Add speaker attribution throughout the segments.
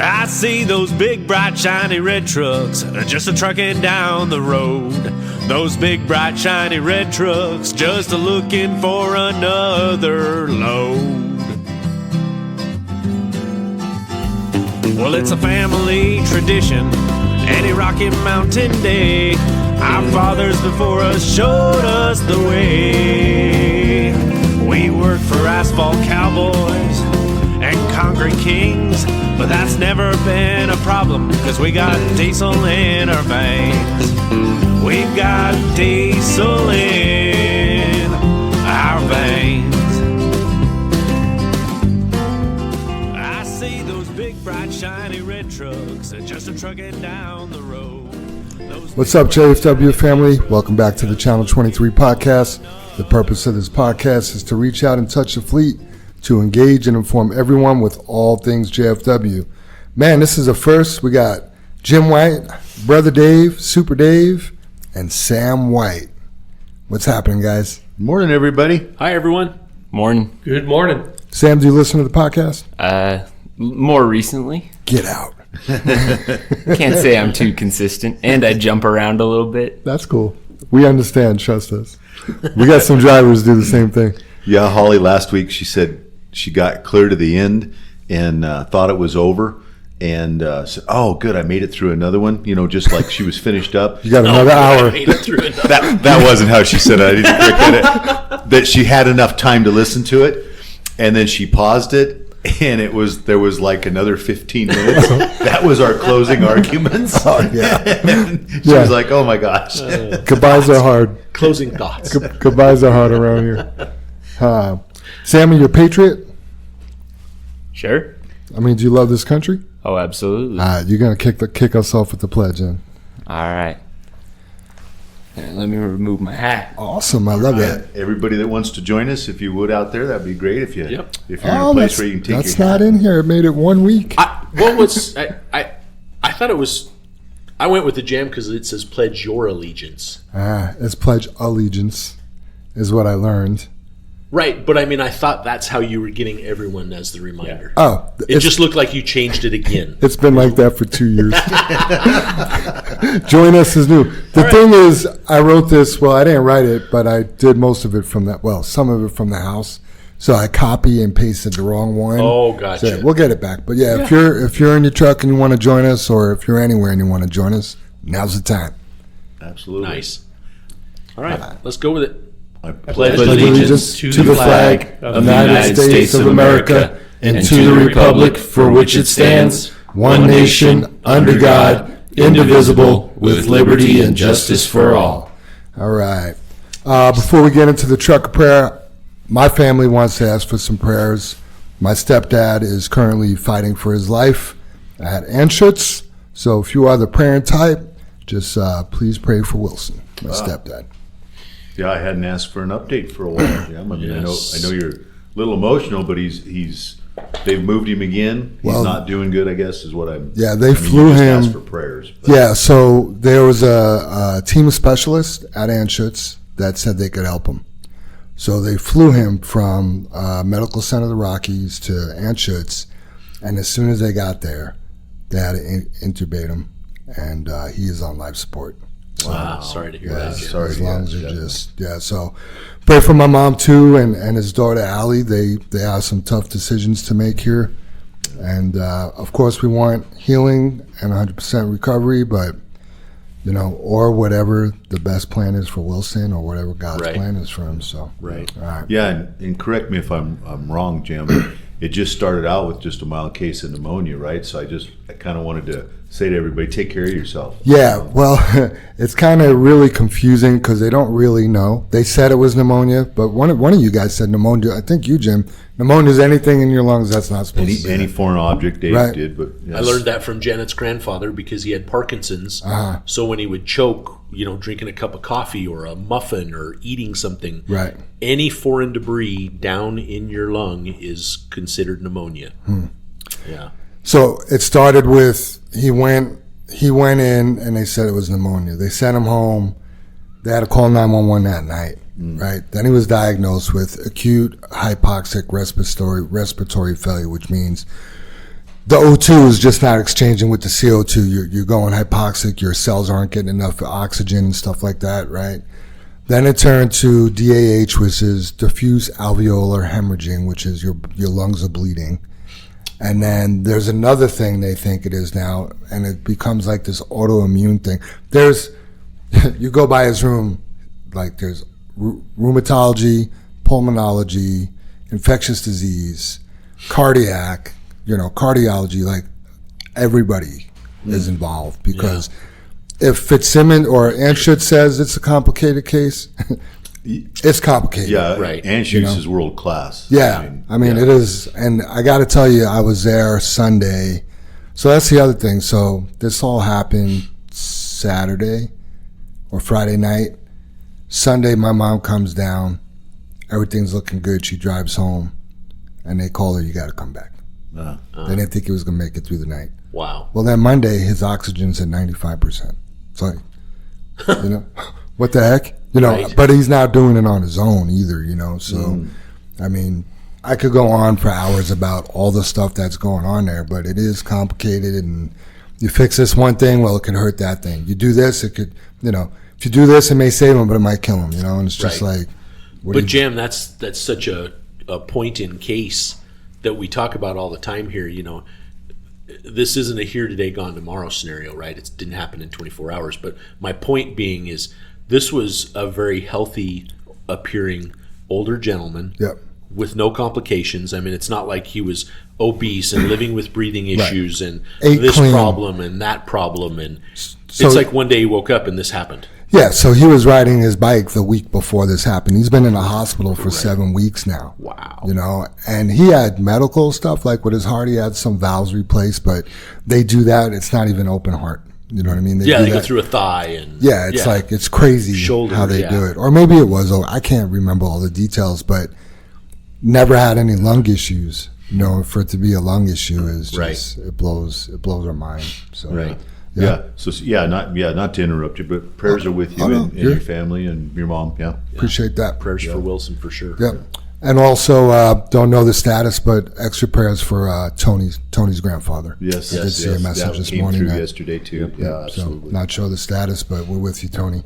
Speaker 1: I see those big, bright, shiny red trucks just a-trucking down the road. Those big, bright, shiny red trucks just a-looking for another load. Well, it's a family tradition, any Rocky Mountain day. Our fathers before us showed us the way. We work for asphalt cowboys and concrete kings, but that's never been a problem, cause we got diesel in our veins. We've got diesel in our veins. I see those big, bright, shiny red trucks just a-trucking down the road.
Speaker 2: What's up, JFW family? Welcome back to the Channel 23 podcast. The purpose of this podcast is to reach out and touch the fleet, to engage and inform everyone with all things JFW. Man, this is a first. We got Jim White, Brother Dave, Super Dave, and Sam White. What's happening, guys?
Speaker 3: Morning, everybody.
Speaker 4: Hi, everyone.
Speaker 5: Morning.
Speaker 4: Good morning.
Speaker 2: Sam, do you listen to the podcast?
Speaker 5: More recently.
Speaker 2: Get out.
Speaker 5: Can't say I'm too consistent, and I jump around a little bit.
Speaker 2: That's cool. We understand. Trust us. We got some drivers do the same thing.
Speaker 3: Yeah, Holly, last week she said she got clear to the end and thought it was over. And said, oh, good, I made it through another one. You know, just like she was finished up.
Speaker 2: You got another hour.
Speaker 3: That wasn't how she said it. I didn't correct it. That she had enough time to listen to it. And then she paused it. And there was like another 15 minutes. That was our closing arguments.
Speaker 2: Oh, yeah.
Speaker 3: She was like, oh, my gosh.
Speaker 2: Goodbyes are hard.
Speaker 4: Closing thoughts.
Speaker 2: Goodbyes are hard around here. Sam, are you a patriot?
Speaker 5: Sure.
Speaker 2: I mean, do you love this country?
Speaker 5: Oh, absolutely.
Speaker 2: You're going to kick us off with the pledge, then.
Speaker 5: All right. Let me remove my hat.
Speaker 2: Awesome. I love it.
Speaker 3: Everybody that wants to join us, if you would out there, that'd be great. If you're in a place where you can take
Speaker 2: that's
Speaker 3: your
Speaker 2: not
Speaker 3: hat.
Speaker 2: in here. It made it 1 week.
Speaker 4: I thought it was. I went with the jam because it says "Pledge your allegiance."
Speaker 2: It's pledge allegiance, is what I learned.
Speaker 4: Right, but I mean, I thought that's how you were getting everyone as the reminder.
Speaker 2: Oh,
Speaker 4: it just looked like you changed it again.
Speaker 2: It's been like that for 2 years. Join us is new. The thing is, I wrote this. Well, I didn't write it, but I did most of it from that. Well, some of it from the house. So I copy and pasted the wrong one.
Speaker 4: Oh, gotcha.
Speaker 2: So we'll get it back. But yeah, if you're in your truck and you want to join us, or if you're anywhere and you want to join us, now's the time.
Speaker 3: Absolutely.
Speaker 4: Nice. All right, let's go with it.
Speaker 3: I
Speaker 4: Pledge
Speaker 2: allegiance to the flag of the United States of America and to the republic for which it stands, one nation, under God, indivisible, with liberty and justice for all. All right. Before we get into the truck prayer, my family wants to ask for some prayers. My stepdad is currently fighting for his life at Anschutz. So if you are the praying type, just please pray for Wilson, my stepdad.
Speaker 3: Yeah, I hadn't asked for an update for a while. Yeah, I mean, I know you're a little emotional, but they've moved him again. He's not doing good, I guess, is what I'm.
Speaker 2: Yeah, they flew him.
Speaker 3: Asked for prayers. But.
Speaker 2: Yeah, so there was a team of specialists at Anschutz that said they could help him. So they flew him from Medical Center of the Rockies to Anschutz, and as soon as they got there, they had to intubate him, and he is on life support.
Speaker 4: Wow, sorry to hear that.
Speaker 3: Sorry.
Speaker 2: As long as you're so pray for my mom too, and his daughter Allie. They have some tough decisions to make here, and of course we want healing and 100% recovery, but or whatever the best plan is for Wilson, or whatever God's plan is for him. So
Speaker 3: right.
Speaker 2: All right.
Speaker 3: Yeah, and correct me if I'm wrong, Jim. It just started out with just a mild case of pneumonia, right? So I kind of wanted to say to everybody, take care of yourself.
Speaker 2: Yeah, well, it's kind of really confusing because they don't really know. They said it was pneumonia, but one of you guys said pneumonia. I think you, Jim. Pneumonia is anything in your lungs that's not supposed to be.
Speaker 3: Any foreign object Dave did, but yes.
Speaker 4: I learned that from Janet's grandfather because he had Parkinson's. So when he would choke, drinking a cup of coffee or a muffin or eating something, any foreign debris down in your lung is considered pneumonia. Yeah. So
Speaker 2: it started with he went in and they said it was pneumonia. They sent him home. They had to call 911 that night, right? Then he was diagnosed with acute hypoxic respiratory failure, which means the O2 is just not exchanging with the CO2. You're going hypoxic. Your cells aren't getting enough oxygen and stuff like that, right? Then it turned to DAH, which is diffuse alveolar hemorrhaging, which is your lungs are bleeding. And then there's another thing they think it is now, and it becomes like this autoimmune thing. You go by his room, like there's rheumatology, pulmonology, infectious disease, cardiac, cardiology, like everybody is involved because if Fitzsimmons or Anschutz says it's a complicated case, it's complicated.
Speaker 3: Yeah,
Speaker 4: right.
Speaker 3: Anschutz is world class.
Speaker 2: Yeah, I mean it is. And I got to tell you, I was there Sunday. So that's the other thing. So this all happened Saturday or Friday night. Sunday, my mom comes down. Everything's looking good. She drives home. And they call her, you got to come back. They didn't think he was going to make it through the night.
Speaker 4: Wow.
Speaker 2: Well, then Monday, his oxygen's at 95%. It's like, what the heck?
Speaker 4: Right.
Speaker 2: But he's not doing it on his own either, So, I mean, I could go on for hours about all the stuff that's going on there, but it is complicated. And you fix this one thing, well, it could hurt that thing. You do this, it could, if you do this, it may save him, but it might kill him, And it's just like,
Speaker 4: but Jam, that's such a point in case that we talk about all the time here. This isn't a here today, gone tomorrow scenario, right? It didn't happen in 24 hours. But my point being is this was a very healthy appearing older gentleman with no complications. I mean, it's not like he was obese and living with breathing issues and this problem and that problem. And it's like one day he woke up and this happened.
Speaker 2: Yeah, so he was riding his bike the week before this happened. He's been in a hospital for 7 weeks now.
Speaker 4: Wow.
Speaker 2: And he had medical stuff, like with his heart, he had some valves replaced, but they do that. It's not even open heart. You know what I mean?
Speaker 4: They go through a thigh. And
Speaker 2: it's like, it's crazy
Speaker 4: shoulder,
Speaker 2: how they do it. Or maybe it was, I can't remember all the details, but never had any lung issues. For it to be a lung issue is just, it blows our mind. So.
Speaker 3: Right. Yeah. So not to interrupt you, but prayers are with you and your family and your mom. Yeah.
Speaker 2: Appreciate that.
Speaker 4: Prayers for Wilson for sure.
Speaker 2: Yep. And also, don't know the status, but extra prayers for Tony's grandfather.
Speaker 3: Yes.
Speaker 2: I did see a message this
Speaker 3: came
Speaker 2: morning.
Speaker 3: Through yesterday too. Yeah, absolutely.
Speaker 2: So not sure the status, but we're with you, Tony.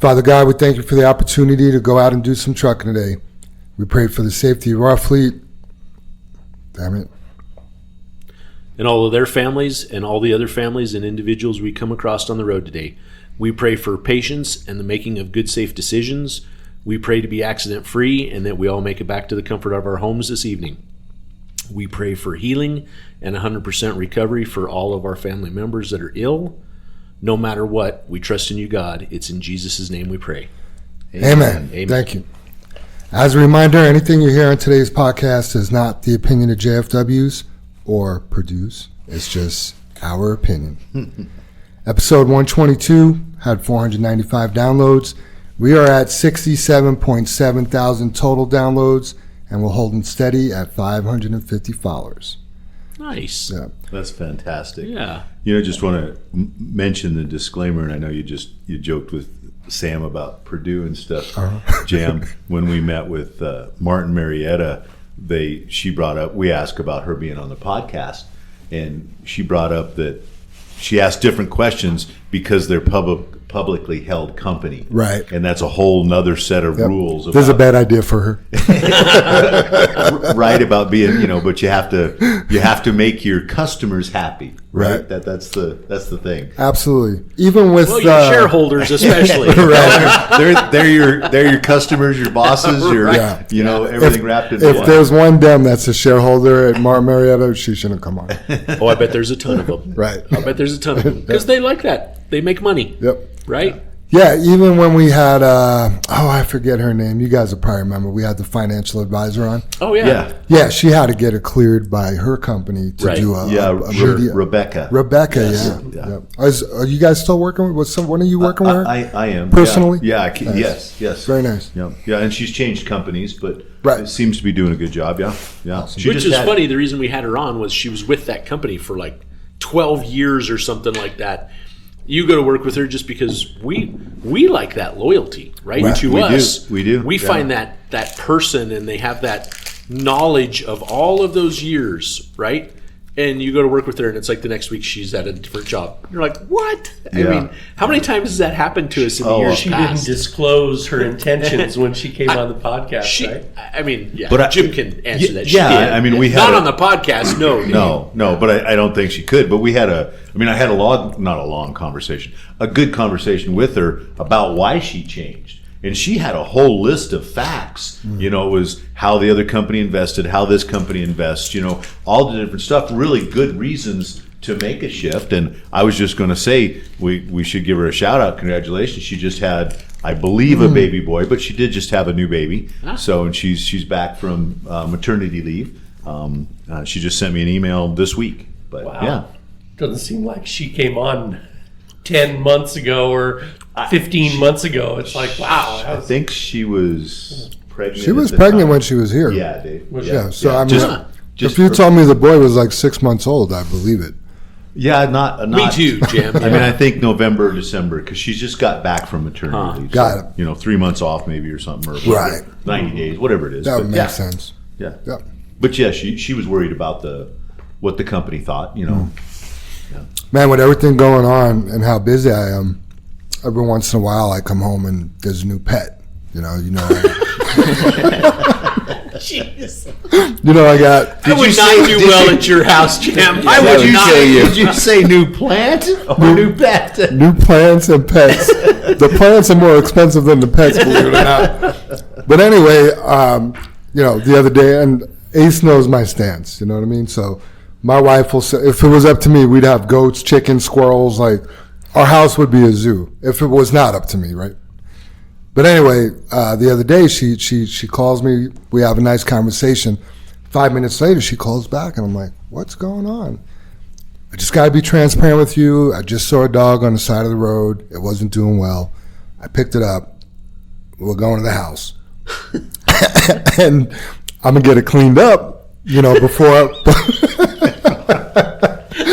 Speaker 2: Father God, we thank you for the opportunity to go out and do some trucking today. We pray for the safety of our fleet. Damn it.
Speaker 4: And all of their families and all the other families and individuals we come across on the road today. We pray for patience and the making of good, safe decisions. We pray to be accident-free and that we all make it back to the comfort of our homes this evening. We pray for healing and 100% recovery for all of our family members that are ill. No matter what, we trust in you, God. It's in Jesus' name we pray.
Speaker 2: Amen. Thank you. As a reminder, anything you hear on today's podcast is not the opinion of JFW's or Purdue's. It's just our opinion. Episode 122 had 495 downloads. We are at 67.7 thousand total downloads, and we're holding steady at 550 followers.
Speaker 4: Nice.
Speaker 2: Yeah.
Speaker 3: That's fantastic.
Speaker 4: Yeah.
Speaker 3: Just want to mention the disclaimer, and I know you joked with Sam about Purdue and stuff. Jam, when we met with Martin Marietta, she brought up, we asked about her being on the podcast, and she brought up that she asked different questions because they're publicly held company.
Speaker 2: Right.
Speaker 3: And that's a whole nother set of rules.
Speaker 2: This is a bad idea for her.
Speaker 3: Right, about being, but you have to make your customers happy. Right. That's the thing.
Speaker 2: Absolutely. Even with
Speaker 4: your shareholders especially.
Speaker 2: Right.
Speaker 3: they're your customers, your bosses, everything wrapped in one.
Speaker 2: If there's one dem that's a shareholder at Martin Marietta, she shouldn't come on.
Speaker 4: Oh, I bet there's a ton of them.
Speaker 2: Right.
Speaker 4: I bet there's a ton of them because they like that. They make money.
Speaker 2: Yep.
Speaker 4: Right?
Speaker 2: Yeah, even when we had, I forget her name. You guys will probably remember. We had the financial advisor on.
Speaker 4: Oh, yeah.
Speaker 2: Yeah, she had to get it cleared by her company to do a media.
Speaker 3: Rebecca.
Speaker 2: Yes. Yeah. Are you guys still working with one of you working with her?
Speaker 3: I am.
Speaker 2: Personally?
Speaker 3: Yeah.
Speaker 2: Nice.
Speaker 3: Yes.
Speaker 2: Very nice.
Speaker 3: Yeah, and she's changed companies, but it seems to be doing a good job, yeah.
Speaker 2: Awesome.
Speaker 4: Which is funny. The reason we had her on was she was with that company for like 12 years or something like that. You go to work with her just because we like that loyalty, right? To us.
Speaker 3: We do.
Speaker 4: We find that person and they have that knowledge of all of those years, right? And you go to work with her, and it's like the next week she's at a different job. You're like, what? I
Speaker 3: Yeah.
Speaker 4: mean, how many times has that happened to us in the years
Speaker 6: She
Speaker 4: past?
Speaker 6: didn't disclose her intentions when she came on the podcast, right?
Speaker 4: I mean, yeah.
Speaker 3: But
Speaker 4: Jim can answer that. She
Speaker 3: yeah,
Speaker 4: did.
Speaker 3: I mean, we had
Speaker 4: not
Speaker 3: a-
Speaker 4: on the podcast. No,
Speaker 3: But I don't think she could. But we had I had not a long conversation, a good conversation with her about why she changed. And she had a whole list of facts. You know, it was how the other company invested, how this company invests, you know, all the different stuff, really good reasons to make a shift. And I was just going to say, we should give her a shout out. Congratulations. She just had, I believe, a baby boy, but she did just have a new baby. So, and she's back from maternity leave. She just sent me an email this week. But
Speaker 6: Wow.
Speaker 3: yeah.
Speaker 6: Doesn't seem like she came on 10 months ago or 15 months ago. It's like, wow.
Speaker 3: I think she was pregnant.
Speaker 2: She was
Speaker 3: at the
Speaker 2: pregnant
Speaker 3: time.
Speaker 2: when she was here.
Speaker 3: Yeah, Dave.
Speaker 2: Yeah, so I mean,
Speaker 3: Just
Speaker 2: if you
Speaker 3: for-
Speaker 2: told me the boy was like 6 months old, I believe it.
Speaker 3: Yeah, not.
Speaker 4: Me too, Jim.
Speaker 3: I mean, I think November, December, because she's just got back from maternity leave.
Speaker 2: Got it.
Speaker 3: You know, 3 months off maybe or something, or
Speaker 2: Right.
Speaker 3: 90 days, whatever it is.
Speaker 2: That would
Speaker 3: But
Speaker 2: make
Speaker 3: yeah,
Speaker 2: sense.
Speaker 3: Yeah.
Speaker 2: Yep.
Speaker 3: But yeah, she was worried about what the company thought. You know,
Speaker 2: Man, with everything going on and how busy I am, every once in a while I come home and there's a new pet. You know.
Speaker 4: Jeez.
Speaker 2: You know, I got.
Speaker 4: I would not do well at your house, Jim. I would not.
Speaker 3: Did you say new plant or new pet?
Speaker 2: New plants and pets. The plants are more expensive than the pets, believe it or not. But anyway, you know, the other day, and Ace knows my stance, you know what I mean? So my wife will say, if it was up to me, we'd have goats, chickens, squirrels, like our house would be a zoo if it was not up to me, right? But anyway, the other day she calls me, we have a nice conversation. 5 minutes later, she calls back and I'm like, what's going on? I just got to be transparent with you. I just saw a dog on the side of the road. It wasn't doing well. I picked it up. We're going to the house. And I'm going to get it cleaned up, you know, before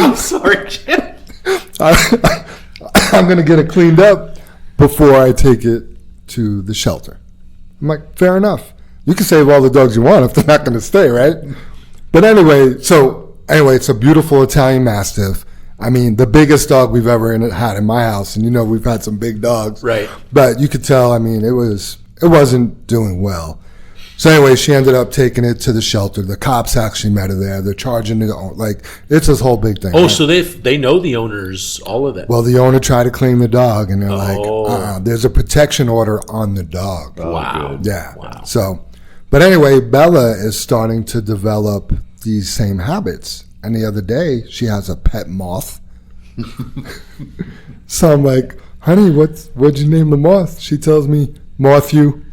Speaker 4: I'm sorry, Jim.
Speaker 2: I'm going to get it cleaned up before I take it to the shelter. I'm like, fair enough. You can save all the dogs you want if they're not going to stay, right? But anyway, it's a beautiful Italian Mastiff. I mean, the biggest dog we've ever had in my house, and you know we've had some big dogs.
Speaker 4: Right.
Speaker 2: But you could tell, I mean, it wasn't doing well. So anyway, she ended up taking it to the shelter. The cops actually met her there. They're charging it, like, it's this whole big thing.
Speaker 4: Oh,
Speaker 2: right?
Speaker 4: so they know the owners, all of that.
Speaker 2: Well, the owner tried to claim the dog, and they're
Speaker 4: Oh.
Speaker 2: like, there's a protection order on the dog.
Speaker 4: Wow.
Speaker 3: good.
Speaker 2: Yeah.
Speaker 4: Wow.
Speaker 2: So, but anyway, Bella is starting to develop these same habits. And the other day, she has a pet moth. So I'm like, honey, what'd you name the moth? She tells me, Moth-you.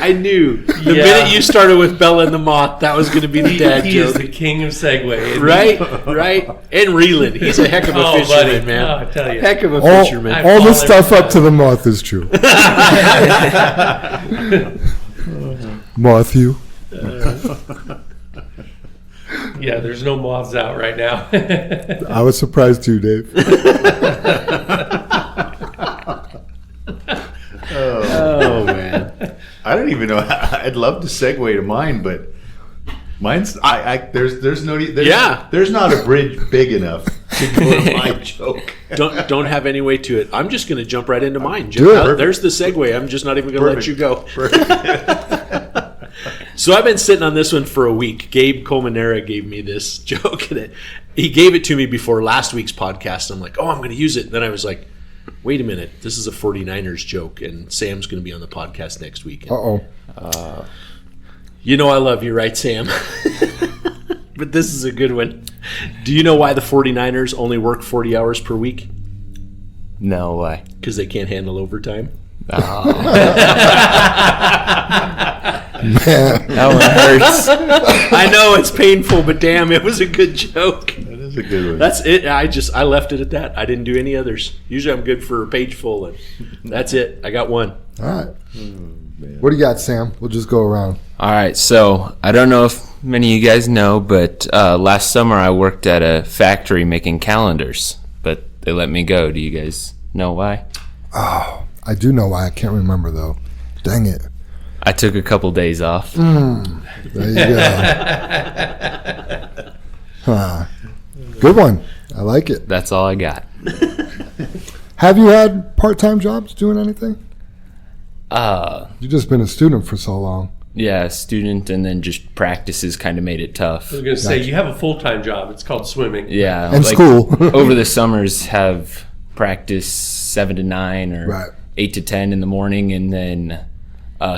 Speaker 4: I knew the minute you started with Bella and the Moth, that was going to be the dad
Speaker 6: He is
Speaker 4: joke.
Speaker 6: the king of Segway.
Speaker 4: Right. And reeling. He's a heck of a
Speaker 6: Oh,
Speaker 4: fisherman,
Speaker 6: buddy.
Speaker 4: man.
Speaker 6: Oh, I tell you.
Speaker 4: Heck of a
Speaker 2: All,
Speaker 4: fisherman.
Speaker 2: all the
Speaker 6: follow
Speaker 2: stuff
Speaker 6: every
Speaker 2: up to the moth is true. Moth-you.
Speaker 6: Yeah, there's no moths out right now.
Speaker 2: I was surprised too, Dave.
Speaker 4: Oh, man.
Speaker 3: I don't even know. I'd love to segue to mine, but mine's there's not a bridge big enough to go to my joke.
Speaker 4: Don't have any way to it. I'm just going to jump right into mine, Jim.
Speaker 2: Do it.
Speaker 4: There's the segue. I'm just not even going to let
Speaker 3: Perfect.
Speaker 4: you go. So I've been sitting on this one for a week. Gabe Colmenera gave me this joke. And he gave it to me before last week's podcast. I'm like, oh, I'm going to use it. Then I was like, wait a minute. This is a 49ers joke, and Sam's going to be on the podcast next week. And,
Speaker 2: Uh-oh.
Speaker 4: you know I love you, right, Sam? But this is a good one. Do you know why the 49ers only work 40 hours per week?
Speaker 5: No way.
Speaker 4: Because they can't handle overtime.
Speaker 2: Man.
Speaker 5: That one hurts.
Speaker 4: I know it's painful, but damn, it was a good joke.
Speaker 3: That is a good one.
Speaker 4: That's it. I left it at that. I didn't do any others. Usually I'm good for a page full, and that's it. I got one.
Speaker 2: All right. What do you got, Sam? We'll just go around.
Speaker 5: All right, so I don't know if many of you guys know, but last summer I worked at a factory making calendars, but they let me go. Do you guys know why?
Speaker 2: Oh, I do know why. I can't remember, though. Dang it.
Speaker 5: I took a couple days off.
Speaker 2: There you go. Good one. I like it.
Speaker 5: That's all I got.
Speaker 2: Have you had part-time jobs doing anything? You've just been a student for so long.
Speaker 5: Yeah, student, and then just practices kind of made it tough.
Speaker 6: I was going to say, you have a full-time job. It's called swimming.
Speaker 5: Yeah.
Speaker 2: And school.
Speaker 5: Over the summers, have practice 7 to 9 or 8 to 10 in the morning, and then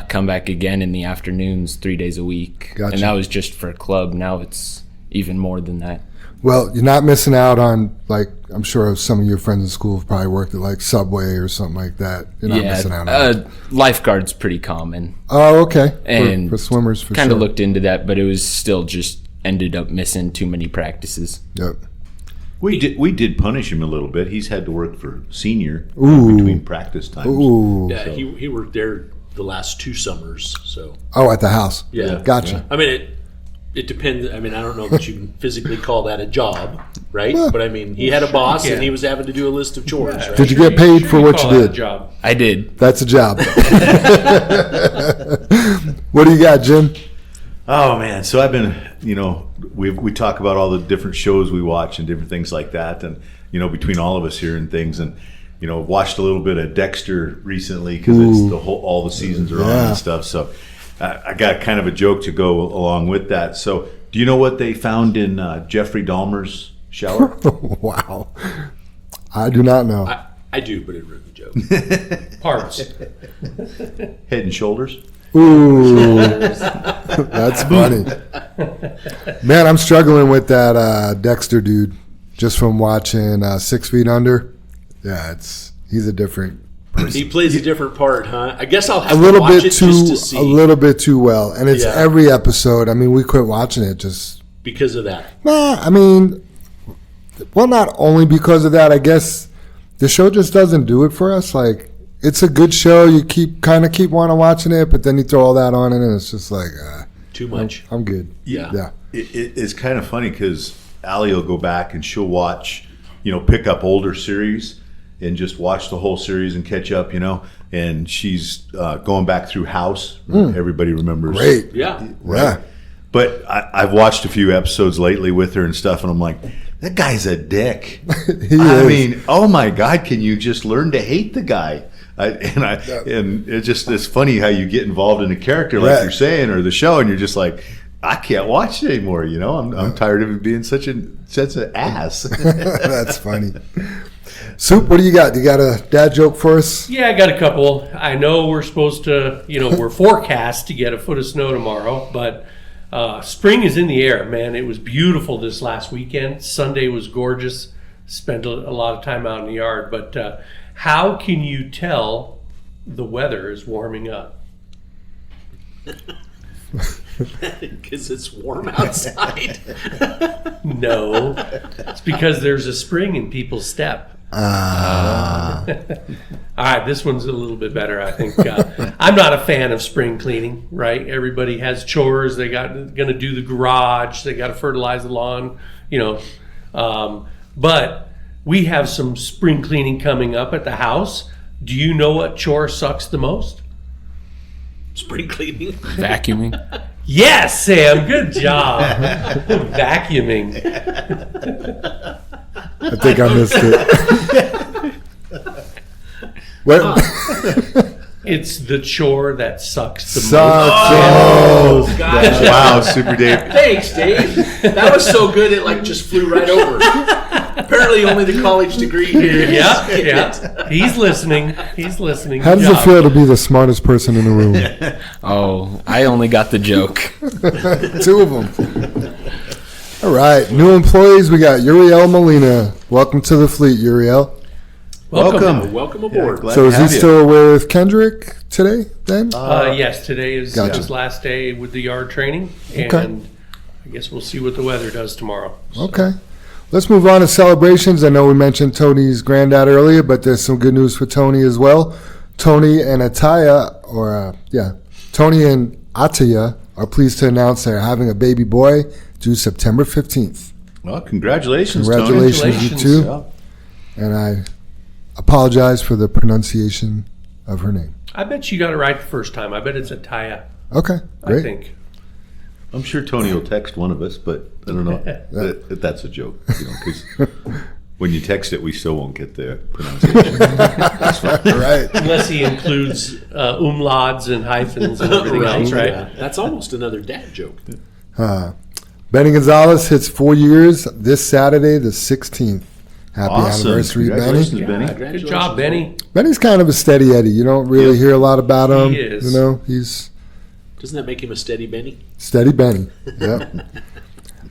Speaker 5: come back again in the afternoons 3 days a week.
Speaker 2: Gotcha.
Speaker 5: And that was just for club. Now it's even more than that.
Speaker 2: Well, you're not missing out on, like, I'm sure some of your friends in school have probably worked at, like, Subway or something like that. You're not missing out on it.
Speaker 5: Lifeguard's pretty common.
Speaker 2: Oh, okay.
Speaker 5: And
Speaker 2: for swimmers, for
Speaker 5: kind
Speaker 2: sure.
Speaker 5: of looked into that, but it was still just ended up missing too many practices.
Speaker 2: Yep.
Speaker 3: We did punish him a little bit. He's had to work for senior
Speaker 2: Ooh.
Speaker 3: between practice times.
Speaker 2: Ooh.
Speaker 4: Yeah, he worked there the last 2 summers. So
Speaker 2: Oh, at the house.
Speaker 4: Yeah.
Speaker 2: Gotcha.
Speaker 4: I mean, it depends. I mean, I don't know that you can physically call that a job, right?
Speaker 2: Well,
Speaker 4: but I mean, he had a boss,
Speaker 6: Yeah.
Speaker 4: and he was having to do a list of chores. Right?
Speaker 2: Did you get paid for what you
Speaker 6: call that a
Speaker 2: did?
Speaker 6: job.
Speaker 5: I did.
Speaker 2: That's a job. What do you got, Jim?
Speaker 3: Oh man, so I've been, we talk about all the different shows we watch and different things like that, and between all of us here and things, and watched a little bit of Dexter recently because it's all the seasons are on and stuff. So I got kind of a joke to go along with that. So do you know what they found in Jeffrey Dahmer's shower?
Speaker 2: Wow. I do not know.
Speaker 4: I do, but it ruined the joke.
Speaker 6: Parts.
Speaker 3: Head and shoulders.
Speaker 2: Ooh, that's funny. Man, I'm struggling with that Dexter dude just from watching 6 Feet Under. Yeah, he's a different person.
Speaker 4: He plays a different part, huh? I guess I'll have
Speaker 2: A little
Speaker 4: to watch
Speaker 2: bit
Speaker 4: it just to see
Speaker 2: a little bit too well, and it's
Speaker 4: Yeah.
Speaker 2: every episode. I mean, we quit watching it just.
Speaker 4: because of that.
Speaker 2: Nah, I mean, well, not only because of that. I guess the show just doesn't do it for us. Like, it's a good show. You keep wanting to watching it, but then you throw all that on it, and it's just like,
Speaker 4: Too much.
Speaker 2: I'm good.
Speaker 4: Yeah.
Speaker 2: Yeah.
Speaker 3: It's kind of funny because Allie will go back and she'll watch, pick up older series and just watch the whole series and catch up, and she's going back through House. Everybody remembers.
Speaker 2: Great.
Speaker 4: Yeah.
Speaker 2: Yeah.
Speaker 3: But I've watched a few episodes lately with her and stuff, and I'm like, that guy's a dick. I mean, oh my God, can you just learn to hate the guy? And it's funny how you get involved in a character like you're saying, or the show, and you're just like, I can't watch it anymore. I'm tired of him being such an ass.
Speaker 2: That's funny. Soup, what do you got? You got a dad joke for us?
Speaker 6: Yeah, I got a couple. I know we're supposed to, we're forecast to get a foot of snow tomorrow, but spring is in the air, man. It was beautiful this last weekend. Sunday was gorgeous. Spent a lot of time out in the yard. But how can you tell the weather is warming up?
Speaker 4: Because it's warm outside.
Speaker 6: No, it's because there's a spring in people's step. All right, this one's a little bit better, I think. I'm not a fan of spring cleaning, right? Everybody has chores. They going to do the garage. They got to fertilize the lawn, But we have some spring cleaning coming up at the house. Do you know what chore sucks the most?
Speaker 4: Spring cleaning.
Speaker 5: Vacuuming.
Speaker 6: Yes, Sam. Good job. Vacuuming.
Speaker 2: I think I missed it. What?
Speaker 6: It's the chore that sucks the most.
Speaker 2: Oh,
Speaker 4: Gosh.
Speaker 3: Wow, Super Dave.
Speaker 4: Thanks, Dave. That was so good it just flew right over. Apparently only the college degree here.
Speaker 6: Yeah. He's listening. He's
Speaker 2: how does it feel to be the smartest person in the room?
Speaker 5: Oh, I only got the joke.
Speaker 2: 2 of them. All right, new employees. We got Uriel Molina. Welcome to the fleet, Uriel.
Speaker 3: Welcome.
Speaker 4: Welcome aboard.
Speaker 3: Glad
Speaker 2: So
Speaker 3: to
Speaker 2: is he
Speaker 3: have you.
Speaker 2: still with Kendrick today then?
Speaker 6: Yes, today is
Speaker 2: Gotcha.
Speaker 6: his last day with the yard training, and
Speaker 2: Okay.
Speaker 6: I guess we'll see what the weather does tomorrow.
Speaker 2: Okay. Let's move on to celebrations. I know we mentioned Tony's granddad earlier, but there's some good news for Tony as well. Tony and Tony and Ataya are pleased to announce they're having a baby boy due September 15th.
Speaker 3: Well, congratulations,
Speaker 2: Congratulations, you
Speaker 6: Congratulations.
Speaker 2: two. And I apologize for the pronunciation of her name.
Speaker 6: I bet she got it right the first time. I bet it's a Taya.
Speaker 2: Okay, great.
Speaker 6: I think.
Speaker 3: I'm sure Tony will text one of us, but I don't know if that's a joke. Because when you text it, we still won't get the pronunciation. That's fine.
Speaker 2: Right.
Speaker 6: Unless he includes umlauts and hyphens and everything else, right?
Speaker 4: Yeah. That's almost another dad joke.
Speaker 2: Benny Gonzalez hits 4 years this Saturday, the 16th. Happy anniversary, Benny.
Speaker 3: Congratulations, Benny.
Speaker 6: Good job, Benny.
Speaker 2: Benny's kind of a steady Eddie. You don't really hear a lot about him.
Speaker 6: He is.
Speaker 2: He's
Speaker 4: Doesn't that make him a steady Benny?
Speaker 2: steady Benny. Yep.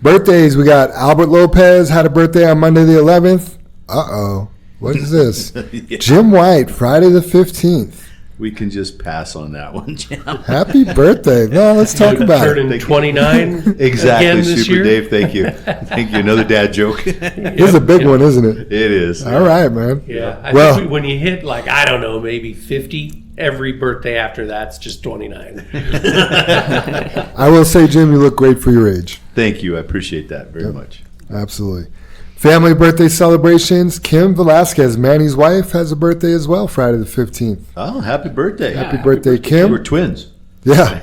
Speaker 2: Birthdays, we got Albert Lopez had a birthday on Monday the 11th. Uh-oh. What is this? Jim White, Friday the 15th.
Speaker 3: We can just pass on that one, Jim.
Speaker 2: Happy birthday. No, let's talk about it.
Speaker 6: Turning 29
Speaker 3: Exactly,
Speaker 6: again this
Speaker 3: Super
Speaker 6: year.
Speaker 3: Dave. Thank you. Thank you. Another dad joke.
Speaker 2: This is a big one, isn't it?
Speaker 3: It is.
Speaker 2: All right, man.
Speaker 6: Yeah. I
Speaker 2: Well-
Speaker 6: think when you hit, I don't know, maybe 50, every birthday after that's just 29.
Speaker 2: I will say, Jim, you look great for your age.
Speaker 3: Thank you. I appreciate that very much.
Speaker 2: Absolutely. Family birthday celebrations. Kim Velasquez, Manny's wife, has a birthday as well, Friday the 15th.
Speaker 3: Oh, happy birthday.
Speaker 2: Happy birthday,
Speaker 3: You
Speaker 2: Kim.
Speaker 3: were twins.
Speaker 2: Yeah.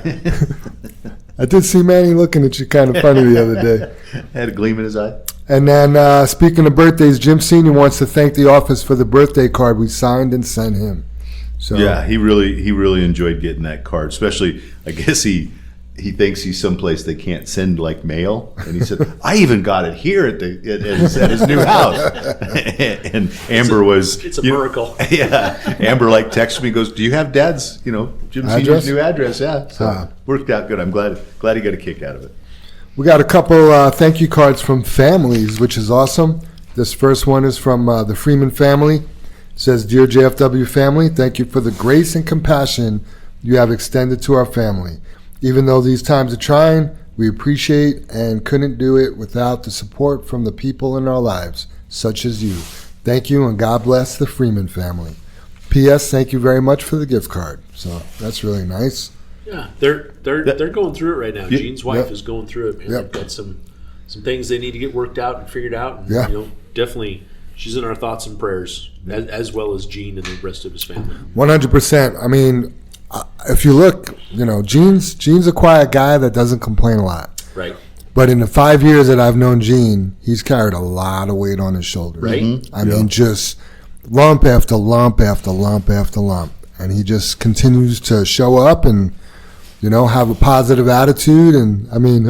Speaker 2: I did see Manny looking at you kind of funny the other day.
Speaker 3: Had a gleam in his eye.
Speaker 2: And then, speaking of birthdays, Jim Sr. wants to thank the office for the birthday card we signed and sent him. So
Speaker 3: Yeah, he really enjoyed getting that card. Especially, I guess he thinks he's someplace they can't send mail, and he said, "I even got it here at his new house." And Amber
Speaker 4: It's a miracle.
Speaker 3: Yeah, Amber texted me, goes, "Do you have Dad's Jim
Speaker 2: Address?
Speaker 3: Senior's new address?" Yeah, so worked out good. I'm glad he got a kick out of it.
Speaker 2: we got a couple thank you cards from families, which is awesome. This first one is from the Freeman family. It says, "Dear JFW family, thank you for the grace and compassion you have extended to our family. Even though these times are trying, we appreciate and couldn't do it without the support from the people in our lives, such as you. Thank you, and God bless the Freeman family. P.S. Thank you very much for the gift card." So that's really nice.
Speaker 4: Yeah, they're going through it right now.
Speaker 3: Yeah.
Speaker 4: Jean's wife
Speaker 2: Yep.
Speaker 4: is going through it, man.
Speaker 2: Yep.
Speaker 4: They've got some things they need to get worked out and figured out. And,
Speaker 2: Yeah.
Speaker 4: definitely she's in our thoughts and prayers, as well as Gene and the rest of his family.
Speaker 2: 100%. I mean, if you look, Gene's a quiet guy that doesn't complain a lot.
Speaker 4: Right.
Speaker 2: But in the 5 years that I've known Gene, he's carried a lot of weight on his shoulders.
Speaker 4: Right.
Speaker 2: I mean, just lump after lump after lump after lump. And he just continues to show up and, have a positive attitude. And, I mean,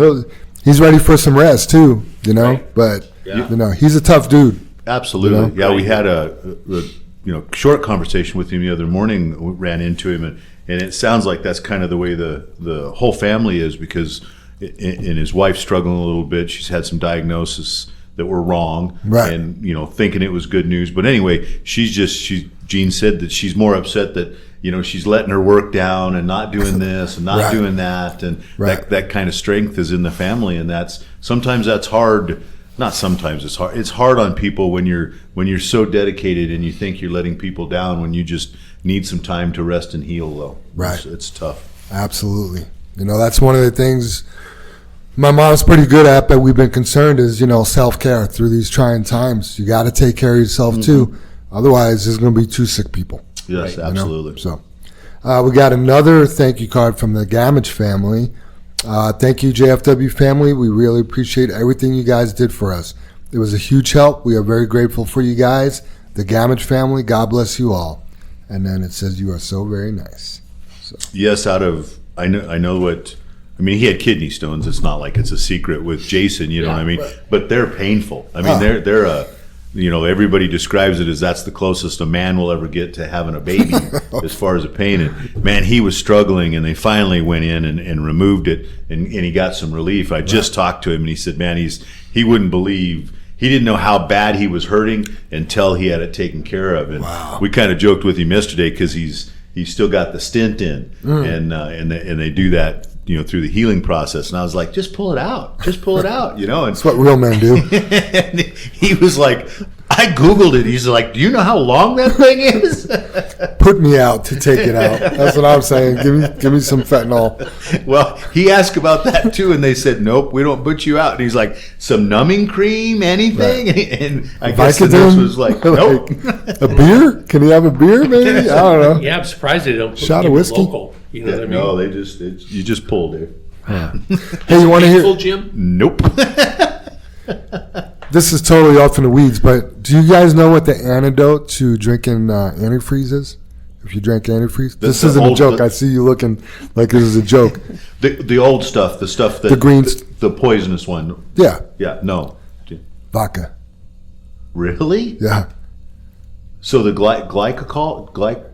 Speaker 2: he's ready for some rest, too,
Speaker 4: Right.
Speaker 2: But,
Speaker 4: Yeah.
Speaker 2: he's a tough dude.
Speaker 3: Absolutely. Yeah,
Speaker 4: Right.
Speaker 3: we had a short conversation with him the other morning. We ran into him, and it sounds like that's kind of the way the whole family is, because and his wife's struggling a little bit. She's had some diagnoses that were wrong,
Speaker 2: Right.
Speaker 3: and thinking it was good news. But anyway, Jean said that she's more upset that she's letting her work down and not doing this and not
Speaker 2: Right.
Speaker 3: doing that, and
Speaker 2: Right.
Speaker 3: that kind of strength is in the family, and sometimes that's hard. Not sometimes it's hard. It's hard on people when you're so dedicated and you think you're letting people down, when you just need some time to rest and heal, though.
Speaker 2: Right.
Speaker 3: It's tough.
Speaker 2: Absolutely. That's one of the things my mom's pretty good at, but we've been concerned is, self-care through these trying times. You got to take care of yourself too. Otherwise, there's going to be 2 sick people.
Speaker 3: Yes,
Speaker 4: Right.
Speaker 3: absolutely.
Speaker 2: So we got another thank you card from the Gamage family. Thank you, JFW family. We really appreciate everything you guys did for us. It was a huge help. We are very grateful for you guys. The Gamage family, God bless you all. And then it says, "You are so very nice."
Speaker 3: Yes, I know what. I mean, he had kidney stones. It's not like it's a secret with Jason. You know what I mean? But they're painful. I mean, they're a. Everybody describes it as that's the closest a man will ever get to having a baby as far as a pain. And man, he was struggling, and they finally went in and removed it, and he got some relief. I just talked to him, and he said, man, he wouldn't believe. He didn't know how bad he was hurting until he had it taken care of. And we kind of joked with him yesterday because he's still got the stent in, and they do that through the healing process. And I was like, just pull it out, And
Speaker 2: That's what real men do.
Speaker 3: and he was like, I I Googled it. He's like, do you know how long that thing is?
Speaker 2: Put me out to take it out. That's what I'm saying. Give me some fentanyl.
Speaker 3: Well, he asked about that too, and they said, nope, we don't put you out. And he's like, some numbing cream, anything? Right. And I guess the nurse was like, nope.
Speaker 2: Like, a beer? Can he have a beer, maybe? I don't know.
Speaker 6: Yeah, I'm surprised they don't put
Speaker 2: Shot of whiskey?
Speaker 6: local. You know what I mean?
Speaker 3: No, you just pulled it.
Speaker 2: Hey, you want to hear?
Speaker 4: Full Jim?
Speaker 3: Nope.
Speaker 2: This is totally off in the weeds, but do you guys know what the antidote to drinking antifreeze is? If you drink antifreeze, this isn't a joke. I see you looking like this is a joke.
Speaker 3: The old stuff, the stuff that the poisonous one.
Speaker 2: Yeah.
Speaker 3: Yeah. No.
Speaker 2: Vodka.
Speaker 3: Really?
Speaker 2: Yeah.
Speaker 3: So the glycogen.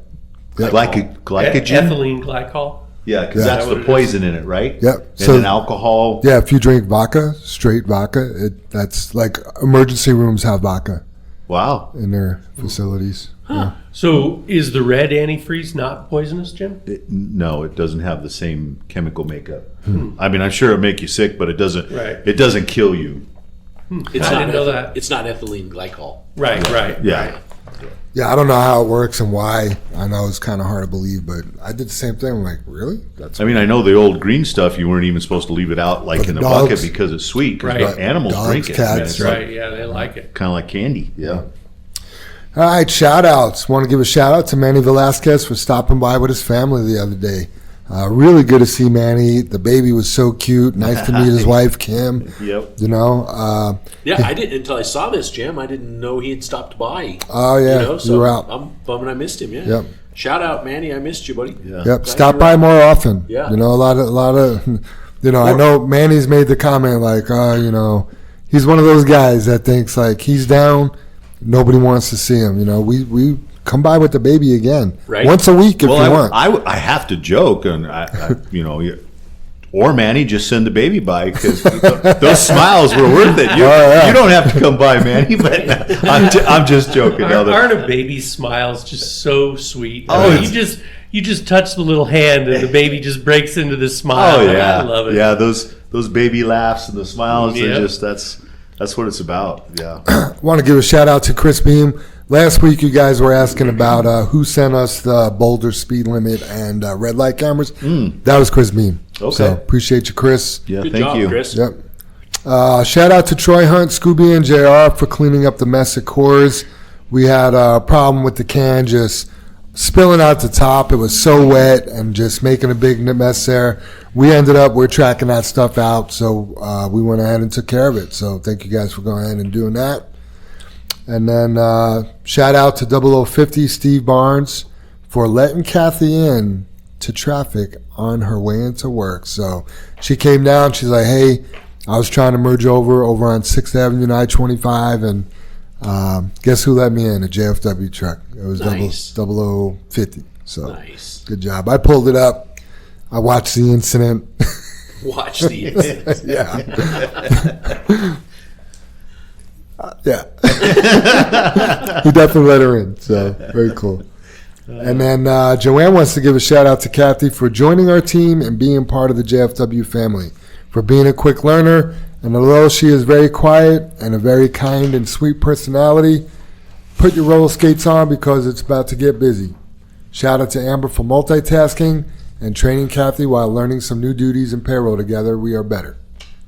Speaker 6: Ethylene glycol.
Speaker 3: Yeah, because that's the poison in it, right?
Speaker 2: Yep.
Speaker 3: And then alcohol.
Speaker 2: Yeah, if you drink vodka, straight vodka, that's like emergency rooms have vodka.
Speaker 3: Wow.
Speaker 2: In their facilities.
Speaker 6: Huh.
Speaker 2: Yeah.
Speaker 6: So is the red antifreeze not poisonous, Jim?
Speaker 3: No, it doesn't have the same chemical makeup. I mean, I'm sure it'll make you sick, but it doesn't.
Speaker 6: Right.
Speaker 3: It doesn't kill you.
Speaker 6: I didn't know that.
Speaker 4: It's not ethylene glycol.
Speaker 6: Right.
Speaker 3: Yeah.
Speaker 2: Yeah, I don't know how it works and why. I know it's kind of hard to believe, but I did the same thing. I'm like, really?
Speaker 3: I mean, I know the old green stuff, you weren't even supposed to leave it out like in a bucket because it's sweet.
Speaker 6: Right.
Speaker 3: Animals
Speaker 2: Dogs,
Speaker 3: drink it.
Speaker 2: cats.
Speaker 6: That's right. Yeah, they like it.
Speaker 3: Kind of like candy. Yeah.
Speaker 2: All right, shout outs. Want to give a shout out to Manny Velasquez for stopping by with his family the other day. Really good to see Manny. The baby was so cute. Nice to meet his wife, Kim.
Speaker 3: Yep.
Speaker 2: You know.
Speaker 4: Yeah, I didn't until I saw this, Jim. I didn't know he had stopped by.
Speaker 2: Oh yeah,
Speaker 4: so
Speaker 2: you were out.
Speaker 4: I'm bumming I missed him. Yeah.
Speaker 2: Yep.
Speaker 4: Shout out, Manny. I missed you, buddy. Yeah.
Speaker 2: Yep. Stop by more often.
Speaker 4: Yeah.
Speaker 2: You know, a lot of. You know, I know Manny's made the comment like, you know, he's one of those guys that thinks like he's down, nobody wants to see him. You know, we come by with the baby again,
Speaker 4: right?
Speaker 2: Once a week if you want.
Speaker 3: I have to joke, and I you know, or Manny, just send the baby by because those smiles were worth it. You don't have to come by, Manny, but I'm just joking.
Speaker 6: Aren't a baby's smiles just so sweet?
Speaker 3: Oh,
Speaker 6: you just touch the little hand and the baby just breaks into this smile.
Speaker 3: Oh yeah,
Speaker 6: I love it.
Speaker 3: Yeah, those baby laughs and the smiles.
Speaker 6: Yep.
Speaker 3: Are just that's what it's about. Yeah.
Speaker 2: I want to give a shout out to Chris Beam. Last week, you guys were asking about who sent us the Boulder speed limit and red light cameras. That was Chris Beam.
Speaker 3: Okay.
Speaker 2: So appreciate you, Chris.
Speaker 3: Yeah,
Speaker 4: Good
Speaker 3: thank
Speaker 4: job,
Speaker 3: you.
Speaker 4: Chris.
Speaker 2: Yep. Shout out to Troy Hunt, Scooby, and JR for cleaning up the mess at Coors. We had a problem with the can just spilling out the top. It was so wet and just making a big mess there. We're tracking that stuff out, so we went ahead and took care of it. So thank you guys for going ahead and doing that. And then shout out to 0050 Steve Barnes for letting Kathy in to traffic on her way into work. So she came down. She's like, hey, I was trying to merge over on 6th Avenue and I-25, and guess who let me in? A JFW truck. It was
Speaker 4: Nice.
Speaker 2: 0050. So
Speaker 4: Nice.
Speaker 2: good job. I pulled it up. I watched the incident.
Speaker 4: Watch these.
Speaker 2: Yeah. Yeah. He definitely let her in, so very cool. And then Joanne wants to give a shout out to Kathy for joining our team and being part of the JFW family, for being a quick learner, and although she is very quiet and a very kind and sweet personality, put your roller skates on because it's about to get busy. Shout out to Amber for multitasking and training Kathy while learning some new duties and payroll together. We are better.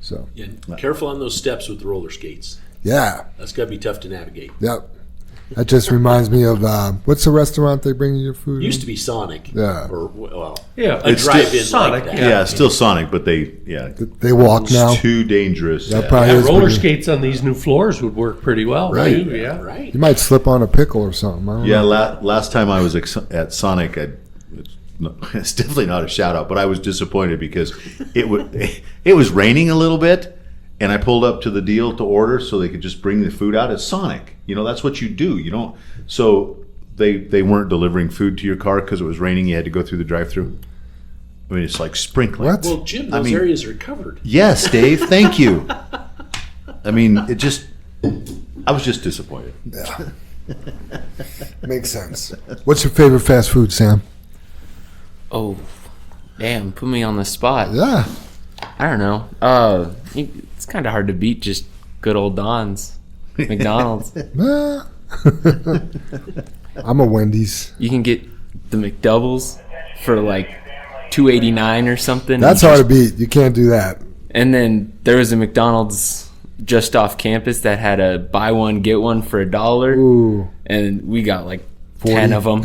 Speaker 2: So
Speaker 4: Yeah, careful on those steps with the roller skates.
Speaker 2: yeah.
Speaker 4: That's got to be tough to navigate.
Speaker 2: Yep. That just reminds me of what's the restaurant they bring you your food?
Speaker 4: Used
Speaker 2: in?
Speaker 4: to be Sonic.
Speaker 2: Yeah.
Speaker 4: Or, well,
Speaker 6: Yeah,
Speaker 4: a drive-in
Speaker 6: Sonic,
Speaker 4: like that.
Speaker 3: Yeah, still Sonic, but they
Speaker 2: walk now.
Speaker 3: it's too dangerous.
Speaker 2: That probably
Speaker 6: Yeah,
Speaker 2: is
Speaker 6: roller
Speaker 2: pretty-
Speaker 6: skates on these new floors would work pretty well,
Speaker 2: Right.
Speaker 6: too, yeah.
Speaker 4: Right.
Speaker 2: You might slip on a pickle or something. I don't
Speaker 3: Yeah,
Speaker 2: know.
Speaker 3: last time I was at Sonic, it's definitely not a shout out, but I was disappointed because it was raining a little bit, and I pulled up to the deal to order so they could just bring the food out. It's Sonic, you know, that's what you do. You don't. So they weren't delivering food to your car because it was raining. You had to go through the drive-through. I mean, it's like sprinkling.
Speaker 2: What?
Speaker 4: Well, Jim, those areas are covered.
Speaker 3: Yes, Dave. Thank you. I mean, I was just disappointed.
Speaker 2: Yeah. Makes sense. What's your favorite fast food, Sam?
Speaker 5: Oh, damn! Put me on the spot.
Speaker 2: Yeah.
Speaker 5: I don't know. It's kind of hard to beat just good old Don's, McDonald's.
Speaker 2: I'm a Wendy's.
Speaker 5: You can get the McDoubles for like $2.89 or something.
Speaker 2: That's hard to beat. You can't do that.
Speaker 5: And then there was a McDonald's just off campus that had a buy one get one for $1.
Speaker 2: Ooh.
Speaker 5: And we got like
Speaker 2: 40.
Speaker 5: 10 of them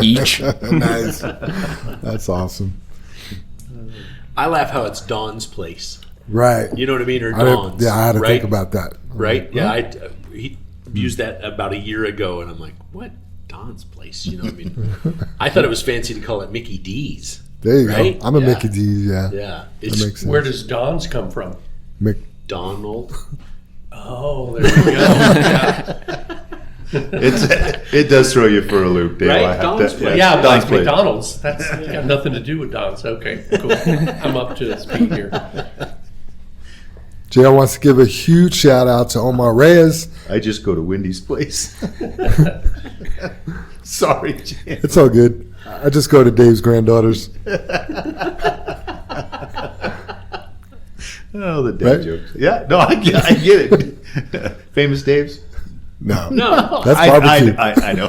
Speaker 5: each.
Speaker 2: Nice. That's awesome.
Speaker 4: I laugh how it's Don's place.
Speaker 2: Right.
Speaker 4: You know what I mean? Or
Speaker 2: I
Speaker 4: Don's.
Speaker 2: had to
Speaker 4: right?
Speaker 2: think about that.
Speaker 4: Right? Yeah. He used that about a year ago, and I'm like, what? Don's place? You know what I mean? I thought it was fancy to call it Mickey D's.
Speaker 2: There you
Speaker 4: right?
Speaker 2: go. I'm a
Speaker 4: Yeah.
Speaker 2: Mickey D's, yeah.
Speaker 4: Yeah.
Speaker 2: That makes sense.
Speaker 6: Where does Don's come from?
Speaker 4: Donald.
Speaker 6: Oh, there we go. Yeah.
Speaker 3: It does throw you for a loop, Dale.
Speaker 4: Right?
Speaker 3: I have
Speaker 4: Don's
Speaker 3: to,
Speaker 4: place.
Speaker 6: Yeah,
Speaker 3: Don's
Speaker 6: like
Speaker 3: place.
Speaker 6: McDonald's. That's got nothing to do with Don's. Okay, cool. I'm up to speed here.
Speaker 2: JL wants to give a huge shout out to Omar Reyes.
Speaker 3: I just go to Wendy's place. Sorry, Jim.
Speaker 2: It's all good. I just go to Dave's granddaughters.
Speaker 3: Oh, the dad
Speaker 2: Right?
Speaker 3: jokes. Yeah, no, I get it. Famous Dave's?
Speaker 2: No.
Speaker 4: No.
Speaker 2: That's barbecue.
Speaker 3: I know.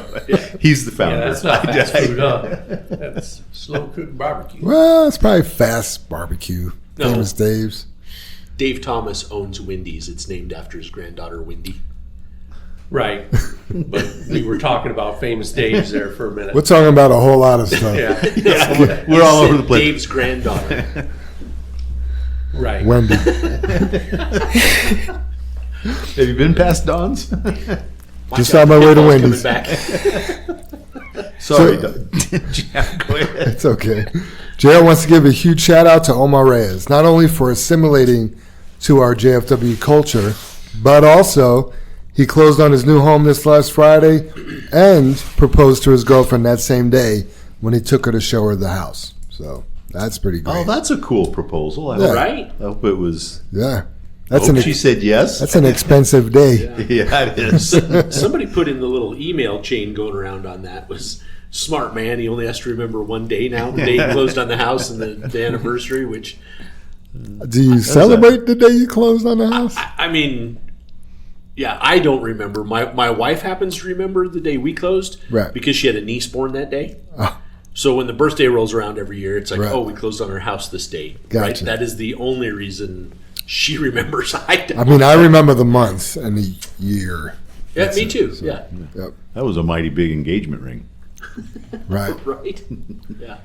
Speaker 3: He's the
Speaker 6: Yeah,
Speaker 3: founder.
Speaker 6: that's not fast food, huh? That's slow cooked barbecue.
Speaker 2: Well, it's probably fast barbecue.
Speaker 4: No.
Speaker 2: Famous Dave's.
Speaker 4: Dave Thomas owns Wendy's. It's named after his granddaughter, Wendy.
Speaker 6: Right. But we were talking about Famous Dave's there for a minute.
Speaker 2: We're talking about a whole lot of stuff.
Speaker 6: Yeah.
Speaker 3: We're all over the place.
Speaker 4: Dave's granddaughter.
Speaker 6: Right.
Speaker 2: Wendy.
Speaker 3: Have you been past Don's?
Speaker 2: Just on my way to
Speaker 4: Coming
Speaker 2: Wendy's.
Speaker 4: back.
Speaker 3: Sorry,
Speaker 2: So-
Speaker 3: Don. Jack, go ahead.
Speaker 2: It's okay. JL wants to give a huge shout out to Omar Reyes, not only for assimilating to our JFW culture, but also he closed on his new home this last Friday and proposed to his girlfriend that same day when he took her to show her the house. So that's pretty great.
Speaker 3: Oh, that's a cool proposal. I
Speaker 2: Yeah.
Speaker 3: hope,
Speaker 4: Right?
Speaker 3: I hope it was.
Speaker 2: Yeah.
Speaker 3: I
Speaker 2: That's
Speaker 3: hope
Speaker 2: an
Speaker 3: she said yes.
Speaker 2: that's an expensive day.
Speaker 3: Yeah, it is.
Speaker 4: Somebody put in the little email chain going around on that was smart man. He only has to remember one day now, the day he closed on the house and the anniversary, which,
Speaker 2: Do you celebrate the day you closed on the house?
Speaker 4: I mean, yeah, I don't remember. My wife happens to remember the day we closed
Speaker 2: Right.
Speaker 4: because she had a niece born that day.
Speaker 2: Oh.
Speaker 4: So when the birthday rolls around every year, it's like,
Speaker 2: Right.
Speaker 4: oh, we closed on our house this day.
Speaker 2: Gotcha.
Speaker 4: Right? That is the only reason she remembers. I don't.
Speaker 2: I mean, I remember the month and the year.
Speaker 4: Yeah, me too. Yeah.
Speaker 2: Yep.
Speaker 3: That was a mighty big engagement ring.
Speaker 2: Right.
Speaker 4: Right? Yeah.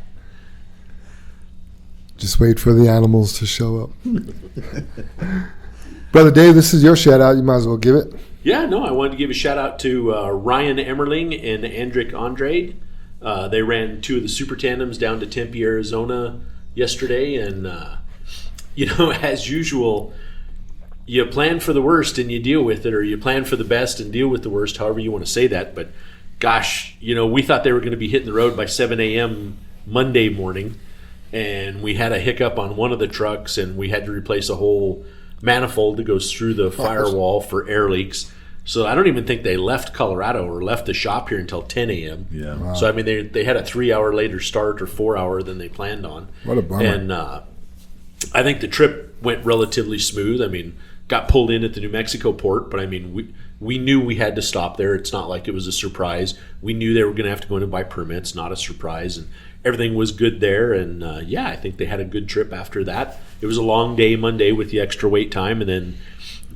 Speaker 2: Just wait for the animals to show up. Brother Dave, this is your shout out. You might as well give it.
Speaker 4: Yeah, no, I wanted to give a shout out to Ryan Emmerling and Andrick Andrade. They ran two of the super tandems down to Tempe, Arizona yesterday. And, as usual, you plan for the worst and you deal with it, or you plan for the best and deal with the worst, however you want to say that. But gosh, we thought they were going to be hitting the road by 7 a.m. Monday morning. And we had a hiccup on one of the trucks, and we had to replace a whole manifold that goes through the firewall for air leaks. So I don't even think they left Colorado or left the shop here until 10 a.m.
Speaker 3: Yeah.
Speaker 2: Wow.
Speaker 4: So I mean, they had a 3 hour later start or 4 hour than they planned on.
Speaker 2: What a bummer.
Speaker 4: And I think the trip went relatively smooth. I mean, got pulled in at the New Mexico port, but I mean, we knew we had to stop there. It's not like it was a surprise. We knew they were going to have to go in and buy permits, not a surprise. And everything was good there. And I think they had a good trip after that. It was a long day Monday with the extra wait time. And then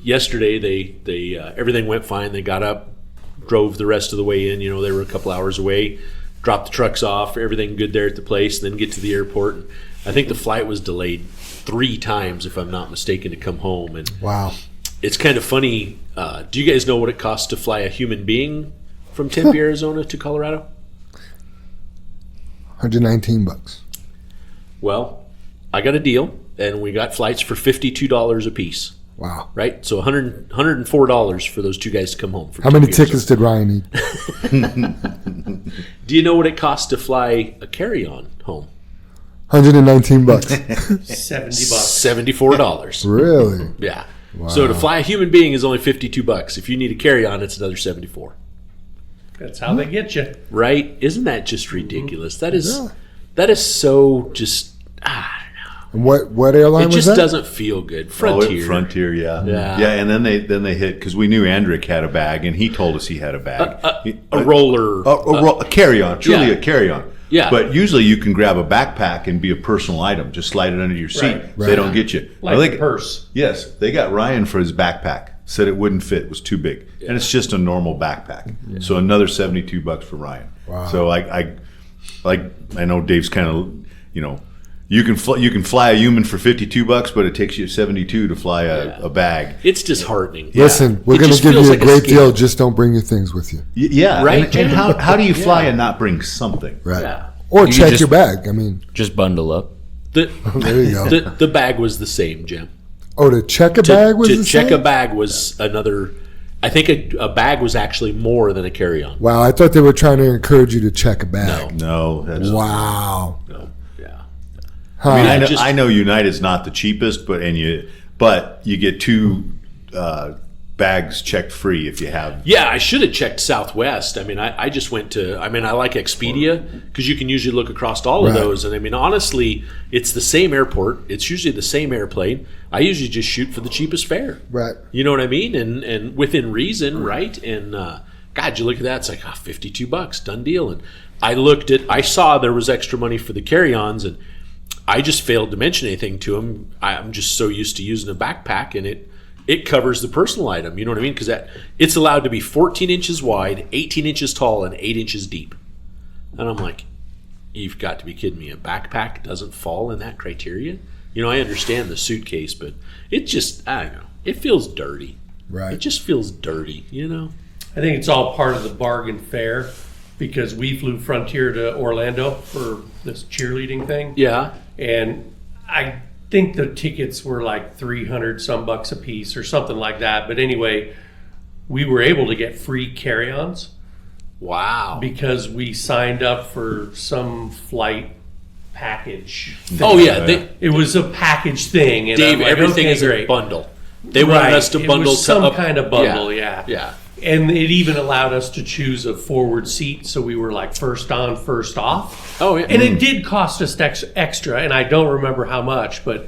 Speaker 4: yesterday, they everything went fine. They got up, drove the rest of the way in. They were a couple hours away, dropped the trucks off, everything good there at the place, and then get to the airport. And I think the flight was delayed 3 times, if I'm not mistaken, to come home. And
Speaker 2: Wow.
Speaker 4: it's kind of funny. Do you guys know what it costs to fly a human being from Tempe, Arizona to Colorado?
Speaker 2: $119.
Speaker 4: Well, I got a deal, and we got flights for $52 a piece.
Speaker 2: Wow.
Speaker 4: Right? So $104 for those two guys to come home. From
Speaker 2: How many
Speaker 4: Tempe,
Speaker 2: tickets did Ryan need?
Speaker 4: Arizona. Do you know what it costs to fly a carry-on home?
Speaker 2: $119.
Speaker 6: 70 bucks.
Speaker 4: $74.
Speaker 2: Really?
Speaker 4: Yeah. So to fly a human being is only $52. If you need a carry-on, it's another $74.
Speaker 6: That's how they get you.
Speaker 4: Right? Isn't that just ridiculous? That is
Speaker 2: Yeah.
Speaker 4: that is so just
Speaker 2: And what airline
Speaker 4: It
Speaker 2: was
Speaker 4: just
Speaker 2: that?
Speaker 4: doesn't feel good. Frontier.
Speaker 3: Frontier, yeah.
Speaker 4: Yeah.
Speaker 3: And then they hit, because we knew Andrick had a bag, and he told us he had a bag.
Speaker 4: A roller.
Speaker 3: A carry-on, truly
Speaker 4: yeah.
Speaker 3: a carry-on.
Speaker 4: Yeah.
Speaker 3: But usually you can grab a backpack and be a personal item. Just slide it under your seat.
Speaker 6: Right.
Speaker 3: They don't get you.
Speaker 6: Like a purse.
Speaker 3: Yes. They got Ryan for his backpack. Said it wouldn't fit. It was too big. Yeah. And it's just a normal backpack. Yeah. So another $72 for Ryan. Wow. So I know Dave's kind of, you can fly a human for $52, but it takes you 72 to fly a bag.
Speaker 4: It's disheartening.
Speaker 2: Listen, we're going to give you a great deal. Just don't bring your things with you.
Speaker 3: Yeah,
Speaker 4: right.
Speaker 3: And how do you fly and not bring something?
Speaker 2: Right.
Speaker 4: Yeah.
Speaker 2: Or check your bag. I mean,
Speaker 5: just bundle up.
Speaker 2: there you go.
Speaker 4: The bag was the same, Jim.
Speaker 2: Oh, to check a bag was the same?
Speaker 4: To check a bag was another. I think a bag was actually more than a carry-on.
Speaker 2: Wow, I thought they were trying to encourage you to check a bag.
Speaker 3: No.
Speaker 2: Wow.
Speaker 4: No. Yeah.
Speaker 2: Huh.
Speaker 3: I mean, I know United's not the cheapest, but you get 2 bags checked free if you have.
Speaker 4: Yeah, I should have checked Southwest. I mean, I just went to. I mean, I like Expedia because you can usually look across all of those. And I mean, honestly, it's the same airport. It's usually the same airplane. I usually just shoot for the cheapest fare.
Speaker 2: Right.
Speaker 4: You know what I mean? And within reason, right? And God, you look at that, it's like $52, done deal. And I saw there was extra money for the carry-ons, and I just failed to mention anything to him. I'm just so used to using a backpack, and it covers the personal item. You know what I mean? Because it's allowed to be 14 inches wide, 18 inches tall, and 8 inches deep. And I'm like, you've got to be kidding me. A backpack doesn't fall in that criteria? I understand the suitcase, but it just, I don't know. It feels dirty.
Speaker 2: Right.
Speaker 4: It just feels dirty,
Speaker 6: I think it's all part of the bargain fare because we flew Frontier to Orlando for this cheerleading thing.
Speaker 4: Yeah.
Speaker 6: And I think the tickets were like $300 some bucks a piece or something like that. But anyway, we were able to get free carry-ons.
Speaker 4: Wow.
Speaker 6: Because we signed up for some flight package thing.
Speaker 4: Oh, yeah.
Speaker 6: It was a package thing. And
Speaker 4: Dave,
Speaker 6: I'm like,
Speaker 4: everything
Speaker 6: okay,
Speaker 4: is
Speaker 6: great.
Speaker 4: a bundle. They wanted us to bundle
Speaker 6: it was some kind of bundle, yeah.
Speaker 4: Yeah.
Speaker 6: And it even allowed us to choose a forward seat, so we were like first on, first off.
Speaker 4: Oh, yeah.
Speaker 6: And it did cost us extra, and I don't remember how much, but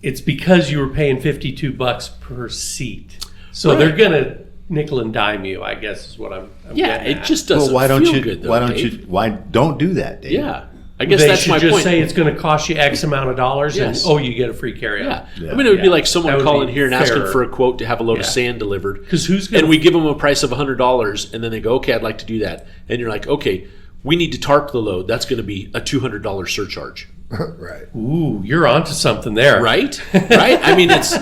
Speaker 6: it's because you were paying $52 per seat. So they're gonna nickel and dime you, I guess is what I'm getting
Speaker 4: it
Speaker 6: at.
Speaker 4: just doesn't feel good, though, Dave.
Speaker 3: Why don't do that, Dave?
Speaker 4: Yeah. I guess
Speaker 6: they
Speaker 4: that's
Speaker 6: should
Speaker 4: my
Speaker 6: just
Speaker 4: point.
Speaker 6: say it's going to cost you X amount of dollars,
Speaker 4: Yes.
Speaker 6: and you get a free carry-on.
Speaker 4: Yeah. I mean, it would be like
Speaker 6: That
Speaker 4: someone
Speaker 6: would
Speaker 4: calling
Speaker 6: be
Speaker 4: here and asking
Speaker 6: fairer.
Speaker 4: for a quote to have a load of
Speaker 6: Yeah.
Speaker 4: sand delivered.
Speaker 6: 'Cause who's gonna-
Speaker 4: And we give them a price of $100, and then they go, okay, I'd like to do that. And you're like, okay, we need to tarp the load. That's going to be a $200 surcharge.
Speaker 2: Right.
Speaker 6: Ooh, you're onto something there.
Speaker 4: Right? Right? I mean, it's,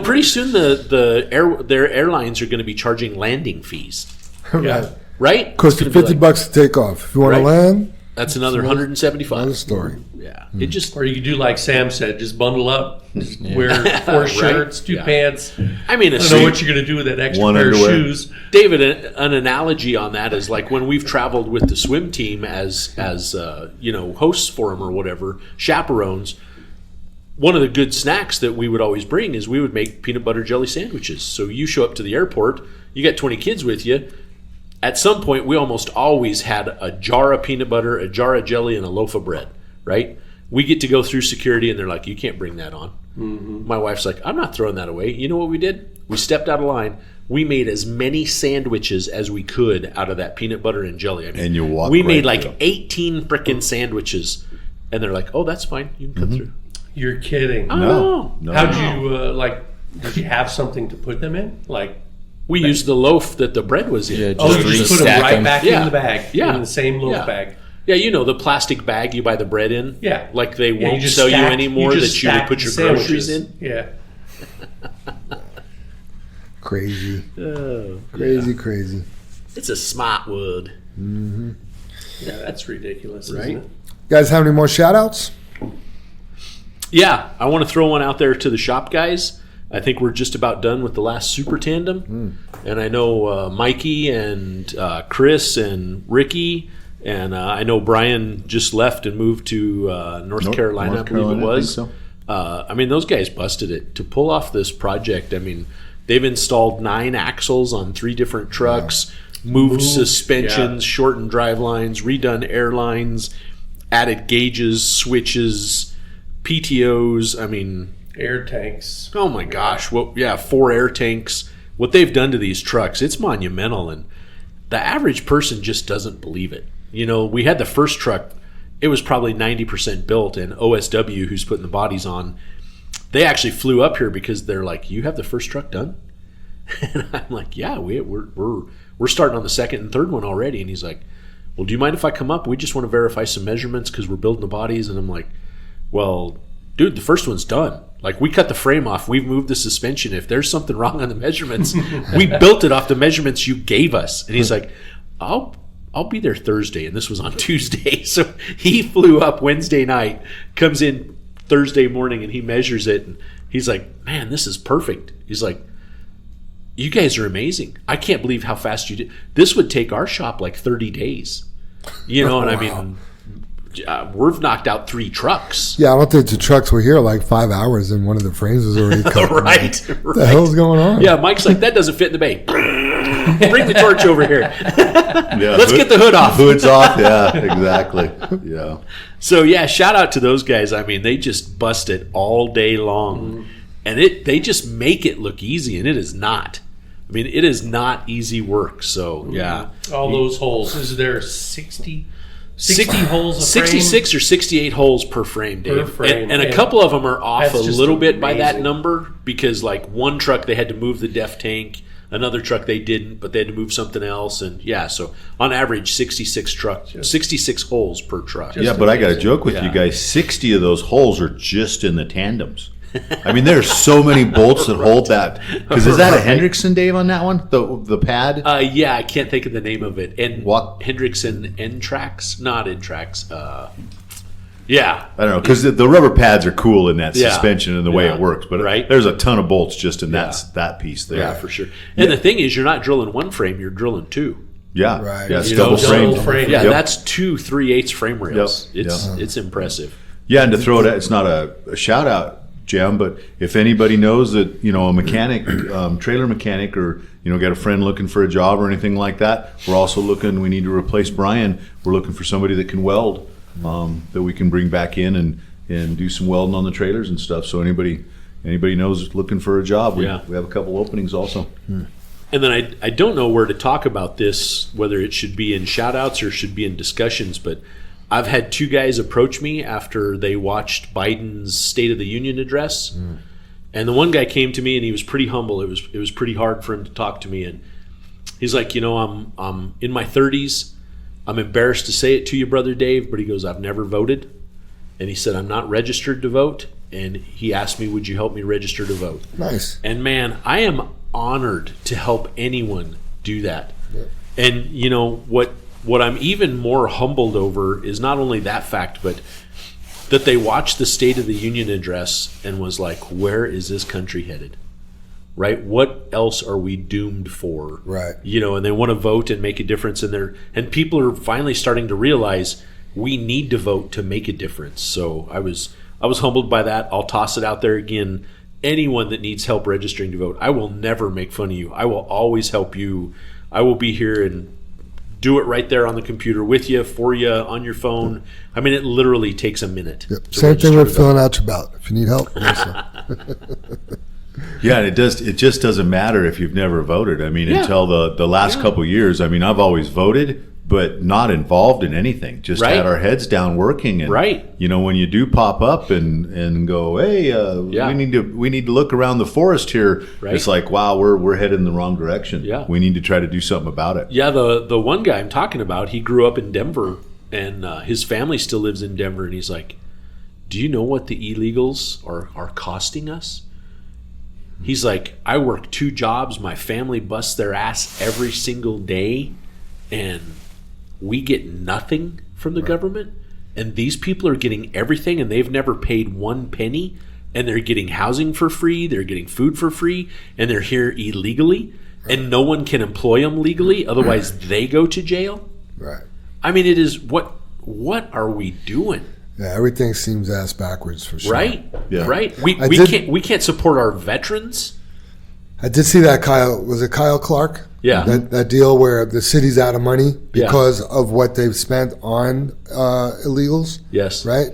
Speaker 4: pretty soon their airlines are going to be charging landing fees.
Speaker 2: Right.
Speaker 4: Right?
Speaker 2: Cost you
Speaker 4: It's gonna be
Speaker 2: $50 to take off. If you want
Speaker 4: Right.
Speaker 2: to land,
Speaker 4: That's another
Speaker 2: another
Speaker 4: $175.
Speaker 2: story.
Speaker 4: Yeah. It just,
Speaker 6: Or you could do like Sam said, just bundle up, just wear 4 shirts, 2
Speaker 4: Yeah.
Speaker 6: pants.
Speaker 4: I mean,
Speaker 6: I don't know what you're going to do with that extra
Speaker 3: One
Speaker 6: pair
Speaker 3: underwear.
Speaker 6: of shoes.
Speaker 4: David, an analogy on that is like when we've traveled with the swim team as hosts for them or whatever, chaperones. One of the good snacks that we would always bring is we would make peanut butter jelly sandwiches. So you show up to the airport, you got 20 kids with you. At some point, we almost always had a jar of peanut butter, a jar of jelly, and a loaf of bread, right? We get to go through security, and they're like, you can't bring that on. Mm-hmm. My wife's like, I'm not throwing that away. You know what we did? We stepped out of line. We made as many sandwiches as we could out of that peanut butter and jelly. I mean,
Speaker 3: And you walk
Speaker 4: we
Speaker 3: right
Speaker 4: made like
Speaker 3: through.
Speaker 4: 18 frickin' sandwiches, and they're like, oh, that's fine. You can come through.
Speaker 6: You're kidding.
Speaker 4: Oh,
Speaker 3: No.
Speaker 6: How'd you, did you have something to put them in? Like,
Speaker 4: we used the loaf that the bread was in.
Speaker 5: Yeah,
Speaker 6: you just put them
Speaker 5: stack
Speaker 6: right
Speaker 5: 'em.
Speaker 6: back
Speaker 4: Yeah.
Speaker 6: in the bag.
Speaker 4: Yeah.
Speaker 6: In the same little
Speaker 4: Yeah.
Speaker 6: bag.
Speaker 4: Yeah, the plastic bag you buy the bread in.
Speaker 6: Yeah.
Speaker 4: Like they
Speaker 6: Yeah,
Speaker 4: won't
Speaker 6: just
Speaker 4: sell you
Speaker 6: stack-
Speaker 4: anymore
Speaker 6: just
Speaker 4: that you would
Speaker 6: stack
Speaker 4: put your
Speaker 6: the
Speaker 4: groceries
Speaker 6: sandwiches.
Speaker 4: in.
Speaker 6: Yeah.
Speaker 2: Crazy.
Speaker 4: Oh,
Speaker 2: Crazy.
Speaker 4: it's a smart word.
Speaker 6: Yeah, that's ridiculous,
Speaker 4: Right?
Speaker 6: isn't it?
Speaker 2: Guys, have any more shout-outs?
Speaker 4: Yeah, I want to throw one out there to the shop guys. I think we're just about done with the last super tandem. And I know Mikey and Chris and Ricky, and I know Brian just left and moved to North Carolina, I believe it was.
Speaker 3: I think so.
Speaker 4: I mean, those guys busted it. To pull off this project, I mean, they've installed 9 axles on 3 different trucks, moved suspensions, shortened drive lines, redone airlines, added gauges, switches, PTOs. I mean,
Speaker 6: Air tanks.
Speaker 4: oh my gosh. Well, yeah, 4 air tanks. What they've done to these trucks, it's monumental. And the average person just doesn't believe it. You know, we had the first truck, it was probably 90% built, and OSW, who's putting the bodies on, they actually flew up here because they're like, you have the first truck done? And I'm like, yeah, we're starting on the second and third one already. And he's like, well, do you mind if I come up? We just want to verify some measurements because we're building the bodies. And I'm like, well, dude, the first one's done. Like, we cut the frame off. We've moved the suspension. If there's something wrong on the measurements, we built it off the measurements you gave us. And he's like, I'll be there Thursday. And this was on Tuesday. So he flew up Wednesday night, comes in Thursday morning, and he measures it. And he's like, man, this is perfect. He's like, you guys are amazing. I can't believe how fast you did. This would take our shop like 30 days. You know, and I mean, we've knocked out 3 trucks.
Speaker 2: Yeah, I don't think the trucks were here like 5 hours and one of the frames was already cut.
Speaker 4: Right.
Speaker 2: What the hell's going on?
Speaker 4: Yeah, Mike's like, that doesn't fit in the bay. Bring the torch over here.
Speaker 3: Yeah,
Speaker 4: Let's get the hood off.
Speaker 3: Hood's off. Yeah, exactly. Yeah.
Speaker 4: So, yeah, shout out to those guys. I mean, they just bust it all day long. And they just make it look easy, and it is not. I mean, it is not easy work. So, yeah.
Speaker 6: All those holes. Is there 60 holes a
Speaker 4: 66 or 68 holes per frame, Dave.
Speaker 6: Per frame,
Speaker 4: and a couple of them are off a
Speaker 6: that's just
Speaker 4: little bit by that
Speaker 6: amazing.
Speaker 4: number because, like, one truck they had to move the def tank, another truck they didn't, but they had to move something else. And, yeah, so on average, 66 holes per truck.
Speaker 3: Yeah, but I got a joke with
Speaker 4: Yeah.
Speaker 3: you guys. 60 of those holes are just in the tandems. I mean, there's so many bolts that hold that. Because is that a Hendrickson, Dave, on that one? The pad?
Speaker 4: Yeah, I can't think of the name of it. And
Speaker 3: What?
Speaker 4: Hendrickson N-Trax? Not N-Trax. Yeah.
Speaker 3: I don't know, because the rubber pads are cool in that
Speaker 4: Yeah.
Speaker 3: suspension and the way
Speaker 4: Yeah.
Speaker 3: it works. But
Speaker 4: Right.
Speaker 3: there's a ton of bolts just in that piece there.
Speaker 4: Yeah, for sure. And the thing is, you're not drilling one frame, you're drilling 2.
Speaker 3: Yeah,
Speaker 2: Right.
Speaker 3: yeah, it's
Speaker 4: You
Speaker 3: double
Speaker 4: know,
Speaker 3: frame.
Speaker 6: double frame.
Speaker 4: Yeah,
Speaker 3: Yep.
Speaker 4: that's 2 3/8 frame rails.
Speaker 3: Yep.
Speaker 4: It's impressive.
Speaker 3: Yeah, and to throw it, it's not a shout out, Jim, but if anybody knows that, you know, a mechanic, trailer mechanic, or, you know, got a friend looking for a job or anything like that, we're also looking, we need to replace Brian. We're looking for somebody that can weld, that we can bring back in and do some welding on the trailers and stuff. So anybody knows looking for a job, we have a couple openings also.
Speaker 4: And then I don't know where to talk about this, whether it should be in shout outs or should be in discussions, but I've had 2 guys approach me after they watched Biden's State of the Union address. And the one guy came to me and he was pretty humble. It was pretty hard for him to talk to me. And he's like, you know, I'm in my 30s. I'm embarrassed to say it to you, Brother Dave, but he goes, I've never voted. And he said, I'm not registered to vote. And he asked me, would you help me register to vote?
Speaker 2: Nice.
Speaker 4: And man, I am honored to help anyone do that. And you know what I'm even more humbled over is not only that fact, but that they watched the State of the Union address and was like, where is this country headed? Right? What else are we doomed for?
Speaker 2: Right.
Speaker 4: You know, and they want to vote and make a difference in there. And people are finally starting to realize we need to vote to make a difference. So I was humbled by that. I'll toss it out there again. Anyone that needs help registering to vote, I will never make fun of you. I will always help you. I will be here and do it right there on the computer with you, for you, on your phone. I mean, it literally takes a minute.
Speaker 2: Yep.
Speaker 4: to
Speaker 2: Same thing
Speaker 4: register
Speaker 2: with
Speaker 4: to
Speaker 2: filling out your ballot. If you need help,
Speaker 3: Yeah, and it just doesn't matter if you've never voted. I mean,
Speaker 4: Yeah.
Speaker 3: until the last couple of years, I mean, I've always voted, but not involved in anything. Just
Speaker 4: Right.
Speaker 3: had our heads down working. And,
Speaker 4: Right.
Speaker 3: you know, when you do pop up and go, hey,
Speaker 4: Yeah.
Speaker 3: we need to look around the forest here.
Speaker 4: Right.
Speaker 3: It's like, wow, we're headed in the wrong direction.
Speaker 4: Yeah.
Speaker 3: We need to try to do something about it.
Speaker 4: Yeah, the one guy I'm talking about, he grew up in Denver, and his family still lives in Denver, and he's like, do you know what the illegals are costing us? He's like, I work 2 jobs, my family busts their ass every single day, and we get nothing from the government, and these people are getting everything, and they've never paid 1 penny, and they're getting housing for free, they're getting food for free, and they're here illegally, and no one can employ them legally, otherwise they go to jail.
Speaker 2: right.
Speaker 4: I mean, it is what are we doing?
Speaker 2: Yeah, everything seems ass backwards for sure.
Speaker 4: Right?
Speaker 3: Yeah.
Speaker 4: Right?
Speaker 2: I
Speaker 4: We
Speaker 2: did-
Speaker 4: can't support our veterans.
Speaker 2: I did see that was it Kyle Clark?
Speaker 4: Yeah.
Speaker 2: That deal where the city's out of money
Speaker 4: Yeah.
Speaker 2: because of what they've spent on illegals.
Speaker 4: Yes.
Speaker 2: Right?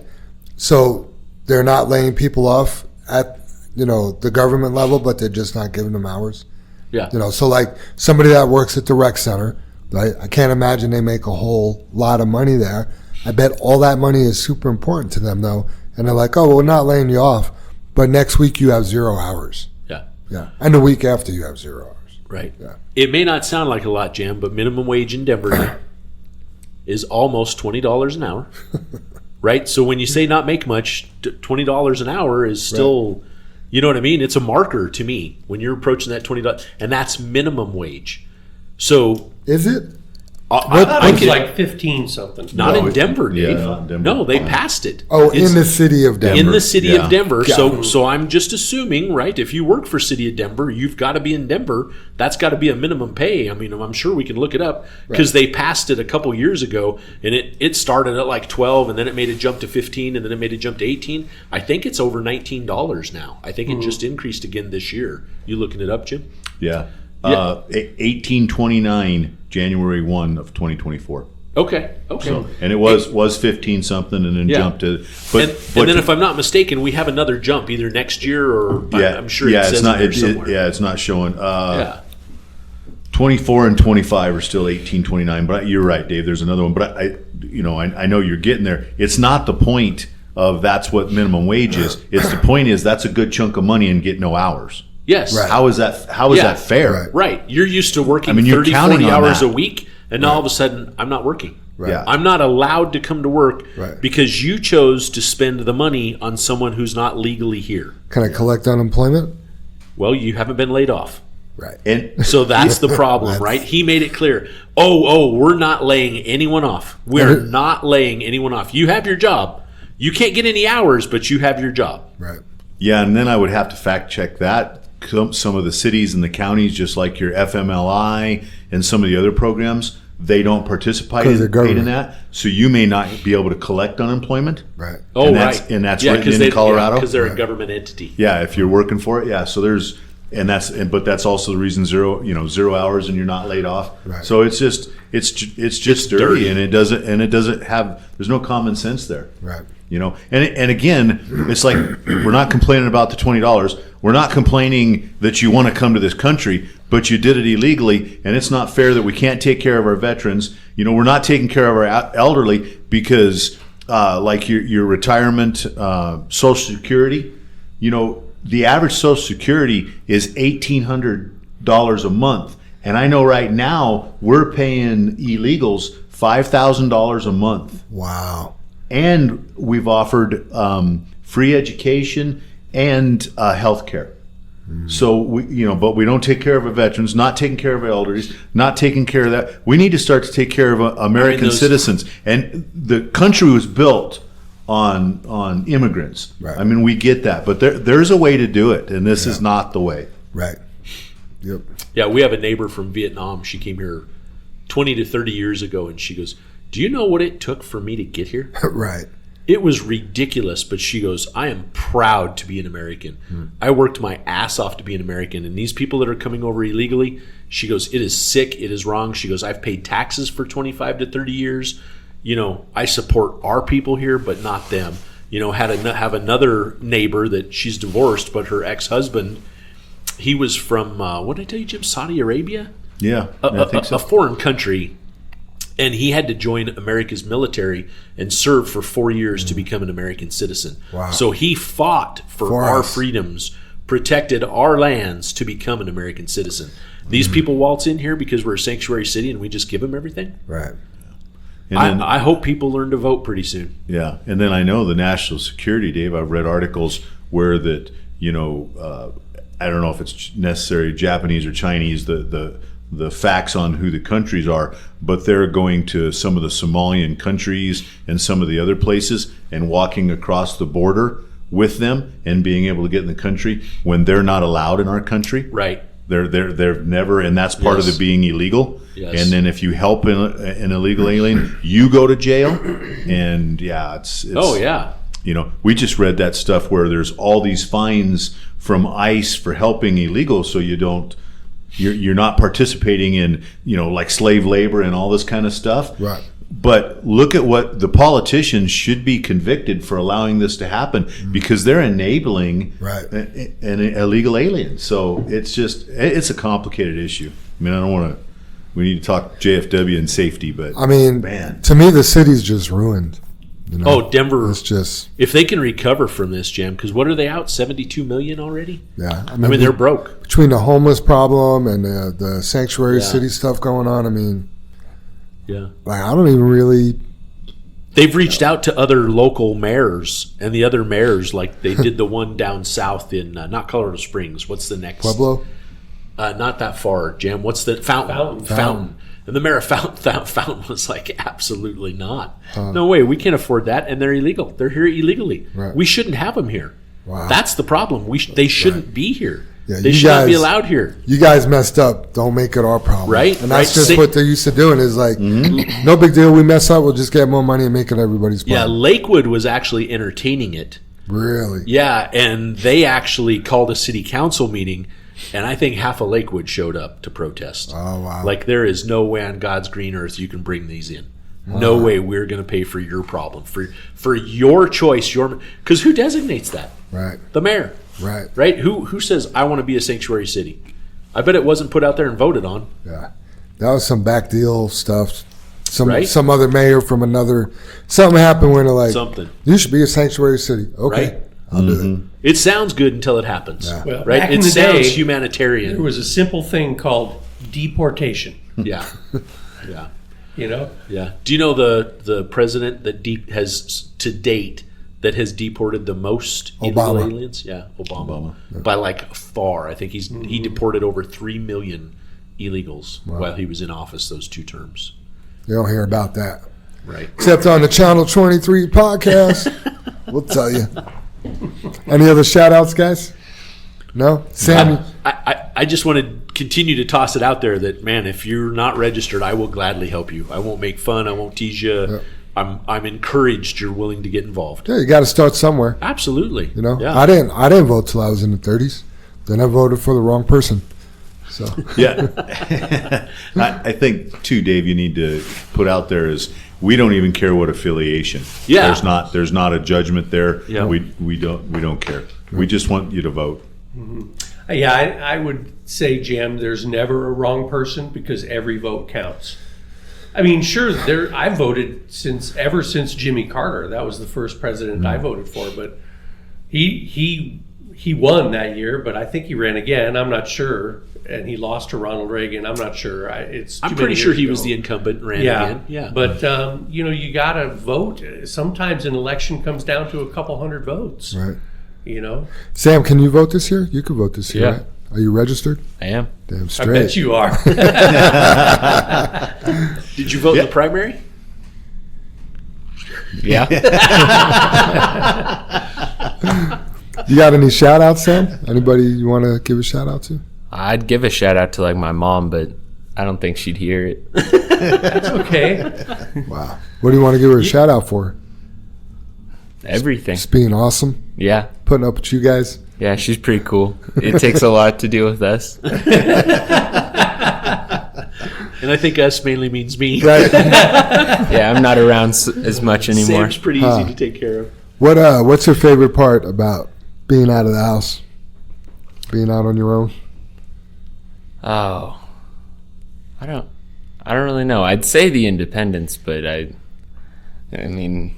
Speaker 2: So they're not laying people off at, the government level, but they're just not giving them hours.
Speaker 4: Yeah.
Speaker 2: So like somebody that works at the rec center, right? I can't imagine they make a whole lot of money there. I bet all that money is super important to them though. And they're like, oh, well, we're not laying you off, but next week you have 0 hours.
Speaker 4: Yeah.
Speaker 2: Yeah. And the week after you have 0 hours.
Speaker 4: Right.
Speaker 2: Yeah.
Speaker 4: It may not sound like a lot, Jim, but minimum wage in Denver now is almost $20 an hour. Right? So when you say not make much, $20 an hour is still... Right. You know what I mean? It's a marker to me when you're approaching that $20, and that's minimum wage. So
Speaker 2: is it?
Speaker 6: I thought it was like 15 something.
Speaker 4: Not in Denver, Dave.
Speaker 3: Yeah, not in Denver.
Speaker 4: No, they passed it.
Speaker 2: Oh, in the city of Denver.
Speaker 4: In the city of Denver.
Speaker 2: Yeah.
Speaker 4: So I'm just assuming, right? If you work for city of Denver, you've got to be in Denver. That's got to be a minimum pay. I mean, I'm sure we can look it up because they passed it a couple years ago, and it started at like 12, and then it made a jump to 15, and then it made a jump to 18. I think it's over $19 now. I think it just increased again this year. You looking it up, Jim?
Speaker 3: Yeah. 1829 January 1 of 2024.
Speaker 4: Okay.
Speaker 3: So, and it was 15 something and then jumped to.
Speaker 4: But then if I'm not mistaken, we have another jump either next year or I'm sure it says it somewhere.
Speaker 3: It's not showing. 24 and 25 are still 1829. But you're right, Dave. There's another one. But I know you're getting there. It's not the point of that's what minimum wage is. It's the point is that's a good chunk of money and get no hours.
Speaker 4: Yes.
Speaker 2: Right.
Speaker 3: How is that fair?
Speaker 4: Right. You're used to working
Speaker 3: you're
Speaker 4: 30,
Speaker 3: counting
Speaker 4: 40
Speaker 3: on
Speaker 4: hours
Speaker 3: that.
Speaker 4: a week, and all of a sudden, I'm not working.
Speaker 2: Right.
Speaker 3: Yeah.
Speaker 4: I'm not allowed to come to work
Speaker 2: Right.
Speaker 4: because you chose to spend the money on someone who's not legally here.
Speaker 2: Can I collect unemployment?
Speaker 4: Well, you haven't been laid off.
Speaker 2: Right.
Speaker 3: And
Speaker 4: So that's the problem, right? He made it clear. We're not laying anyone off. We're not laying anyone off. You have your job. You can't get any hours, but you have your job.
Speaker 2: Right.
Speaker 3: yeah, and then I would have to fact check that. Some of the cities and the counties, just like your FMLI and some of the other programs, they don't participate in that. So you may not be able to collect unemployment.
Speaker 2: Right.
Speaker 4: Oh,
Speaker 3: and
Speaker 4: right.
Speaker 3: That's written in Colorado.
Speaker 4: Because they're a government entity.
Speaker 3: Yeah, if you're working for it, yeah. So there's, but that's also the reason 0 hours and you're not laid off.
Speaker 2: Right.
Speaker 3: So it's just dirty, and it doesn't have. There's no common sense there.
Speaker 2: Right.
Speaker 3: And again, it's like we're not complaining about the $20. We're not complaining that you want to come to this country, but you did it illegally, and it's not fair that we can't take care of our veterans. We're not taking care of our elderly because, like your retirement, Social Security. The average Social Security is $1,800 a month, and I know right now we're paying illegals $5,000 a month.
Speaker 2: Wow.
Speaker 3: And we've offered free education and health care. So but we don't take care of our veterans, not taking care of our elderly, not taking care of that. We need to start to take care of American citizens. And the country was built on immigrants.
Speaker 2: Right.
Speaker 3: I mean, we get that, but there's a way to do it, and this is not the way.
Speaker 2: Right. Yep.
Speaker 4: Yeah, we have a neighbor from Vietnam. She came here 20 to 30 years ago, and she goes, "Do you know what it took for me to get here?"
Speaker 2: Right.
Speaker 4: It was ridiculous, but she goes, "I am proud to be an American. I worked my ass off to be an American, and these people that are coming over illegally," she goes, "it is sick, it is wrong." She goes, "I've paid taxes for 25 to 30 years. I support our people here, but not them." Have another neighbor that she's divorced, but her ex-husband, he was from, what did I tell you, Jim? Saudi Arabia?
Speaker 3: Yeah, I think so.
Speaker 4: A foreign country. And he had to join America's military and serve for 4 years to become an American citizen.
Speaker 2: Wow.
Speaker 4: So he fought for our freedoms, protected our lands to become an American citizen. These people waltz in here because we're a sanctuary city and we just give them everything.
Speaker 2: Right.
Speaker 3: And then,
Speaker 4: I hope people learn to vote pretty soon.
Speaker 3: Yeah, and then I know the national security, Dave. I've read articles where that I don't know if it's necessarily Japanese or Chinese, the facts on who the countries are, but they're going to some of the Somalian countries and some of the other places and walking across the border with them and being able to get in the country when they're not allowed in our country.
Speaker 4: Right.
Speaker 3: They're never, and that's part of the being illegal.
Speaker 4: Yes.
Speaker 3: And then if you help an illegal alien, you go to jail. And it's
Speaker 4: Oh yeah.
Speaker 3: We just read that stuff where there's all these fines from ICE for helping illegal, so you're not participating in like slave labor and all this kind of stuff.
Speaker 2: Right.
Speaker 3: But look at what the politicians should be convicted for allowing this to happen because they're enabling an illegal alien. So it's a complicated issue. I mean, we need to talk JFW and safety, but
Speaker 2: I mean,
Speaker 3: man,
Speaker 2: to me, the city's just ruined. You know?
Speaker 4: Oh, Denver!
Speaker 2: It's just
Speaker 4: if they can recover from this, Jim, because what are they out? 72 million already?
Speaker 2: Yeah,
Speaker 4: I mean they're broke
Speaker 2: between the homeless problem and the sanctuary city stuff going on. I mean, like I don't even really.
Speaker 4: They've reached out to other local mayors, and the other mayors, like they did the one down south in not Colorado Springs. What's the next?
Speaker 2: Pueblo.
Speaker 4: Not that far, Jim. What's the Fountain? And the mayor of Fountain was like, absolutely not. No way, we can't afford that, and they're illegal. They're here illegally.
Speaker 2: Right.
Speaker 4: We shouldn't have them here.
Speaker 2: Wow.
Speaker 4: That's the problem. They shouldn't be here.
Speaker 2: Yeah,
Speaker 4: they should not be allowed here.
Speaker 2: You guys messed up. Don't make it our problem.
Speaker 4: Right.
Speaker 2: And that's just what they're used to doing is like, no big deal. We mess up. We'll just get more money and make it everybody's problem.
Speaker 4: Yeah, Lakewood was actually entertaining it.
Speaker 2: Really?
Speaker 4: Yeah, and they actually called a city council meeting, and I think half of Lakewood showed up to protest.
Speaker 2: Oh, wow.
Speaker 4: Like, there is no way on God's green earth you can bring these in. Wow. No way we're going to pay for your problem, for your choice. Because who designates that?
Speaker 2: Right.
Speaker 4: The mayor.
Speaker 2: Right.
Speaker 4: Right? Who says, I want to be a sanctuary city? I bet it wasn't put out there and voted on.
Speaker 2: Yeah. That was some back deal stuff. Some other mayor from something happened when they're like, you should be a sanctuary city. Okay.
Speaker 4: Right?
Speaker 2: I'll do it.
Speaker 4: It sounds good until it happens.
Speaker 2: Yeah.
Speaker 6: Well,
Speaker 4: right?
Speaker 6: back
Speaker 4: It
Speaker 6: in the
Speaker 4: sounds
Speaker 6: day,
Speaker 4: humanitarian.
Speaker 6: There was a simple thing called deportation.
Speaker 4: Yeah. Yeah.
Speaker 6: You know?
Speaker 4: Yeah. Do you know the president that has to date that has deported the most illegal aliens? Yeah, Obama. By like far. I think he deported over 3 million illegals while he was in office those 2 terms.
Speaker 2: You don't hear about that.
Speaker 4: Right.
Speaker 2: Except on the Channel 23 podcast. We'll tell you. Any other shout outs, guys? No? Sam?
Speaker 4: I just want to continue to toss it out there that, man, if you're not registered, I will gladly help you. I won't make fun. I won't tease you. Yeah. I'm encouraged you're willing to get involved.
Speaker 2: Yeah, you got to start somewhere.
Speaker 4: Absolutely.
Speaker 2: You know,
Speaker 4: yeah.
Speaker 2: I didn't vote till I was in the 30s. Then I voted for the wrong person. So
Speaker 3: yeah, I think too, Dave. You need to put out there is we don't even care what affiliation.
Speaker 4: Yeah,
Speaker 3: there's not a judgment there.
Speaker 4: Yeah.
Speaker 3: we don't care. We just want you to vote.
Speaker 6: Mm-hmm. Yeah, I would say, Jim, there's never a wrong person because every vote counts. I mean, sure, I voted ever since Jimmy Carter. That was the first president I voted for, but he won that year, but I think he ran again. I'm not sure, and he lost to Ronald Reagan. I'm not sure. I'm
Speaker 4: pretty sure he was the incumbent and ran again. Yeah,
Speaker 6: but you got to vote. Sometimes an election comes down to a couple hundred votes.
Speaker 2: Right.
Speaker 6: You know,
Speaker 2: Sam, can you vote this year? You can vote this year. Right? Are you registered?
Speaker 5: I am.
Speaker 2: Damn straight.
Speaker 6: I bet you are.
Speaker 4: Did you vote in the primary?
Speaker 5: Yeah.
Speaker 2: You got any shout outs, Sam? Anybody you want to give a shout out to?
Speaker 5: I'd give a shout out to like my mom, but I don't think she'd hear it.
Speaker 6: That's okay.
Speaker 2: Wow. What do you want to give her a shout out for?
Speaker 5: Everything.
Speaker 2: Just being awesome.
Speaker 5: Yeah.
Speaker 2: Putting up with you guys.
Speaker 5: Yeah, she's pretty cool. It takes a lot to deal with us.
Speaker 4: And I think us mainly means me.
Speaker 2: Right.
Speaker 5: Yeah, I'm not around as much anymore.
Speaker 4: Sam's pretty easy to take care of.
Speaker 2: What's your favorite part about being out of the house? Being out on your own?
Speaker 5: Oh. I don't really know. I'd say the independence, but I mean,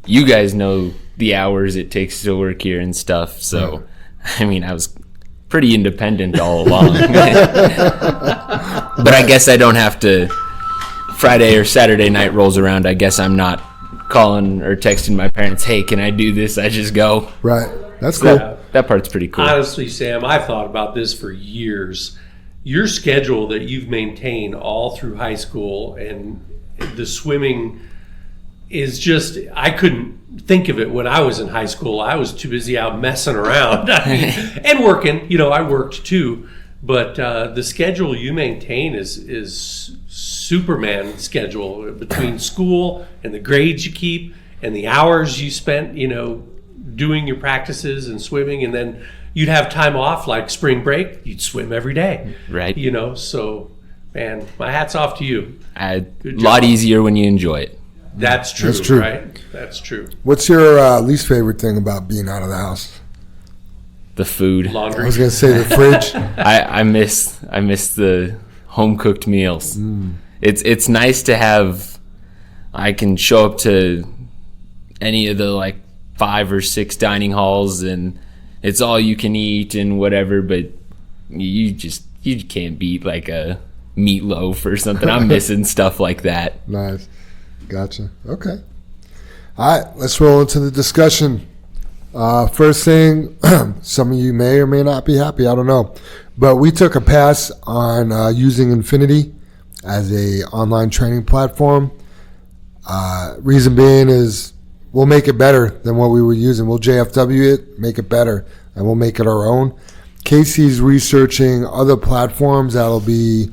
Speaker 5: you guys know the hours it takes to work here and stuff, so I mean, I was pretty independent all along. But I guess I don't have to. Friday or Saturday night rolls around, I guess I'm not calling or texting my parents, hey, can I do this? I just go.
Speaker 2: Right. That's cool.
Speaker 5: That part's pretty cool.
Speaker 6: Honestly, Sam, I've thought about this for years. Your schedule that you've maintained all through high school and the swimming is just, I couldn't think of it when I was in high school. I was too busy out messing around and working. You know, I worked too. But the schedule you maintain is Superman schedule between school and the grades you keep and the hours you spent, doing your practices and swimming, and then you'd have time off like spring break, you'd swim every day.
Speaker 5: Right.
Speaker 6: So man, my hat's off to you.
Speaker 5: A
Speaker 6: Good
Speaker 5: lot
Speaker 6: job.
Speaker 5: easier when you enjoy it.
Speaker 6: That's true.
Speaker 2: That's true.
Speaker 6: Right? That's true.
Speaker 2: What's your least favorite thing about being out of the house?
Speaker 5: The food.
Speaker 2: I
Speaker 6: Laundry.
Speaker 2: was going to say the fridge.
Speaker 5: I miss the home cooked meals. It's nice to have. I can show up to any of the like 5 or 6 dining halls and it's all you can eat and whatever, but you can't beat like a meatloaf or something. I'm missing stuff like that.
Speaker 2: Nice. Gotcha. Okay. All right, let's roll into the discussion. First thing, some of you may or may not be happy, I don't know. But we took a pass on using Infinity as a online training platform. Reason being is we'll make it better than what we were using. We'll JFW it, make it better, and we'll make it our own. Casey's researching other platforms that'll be,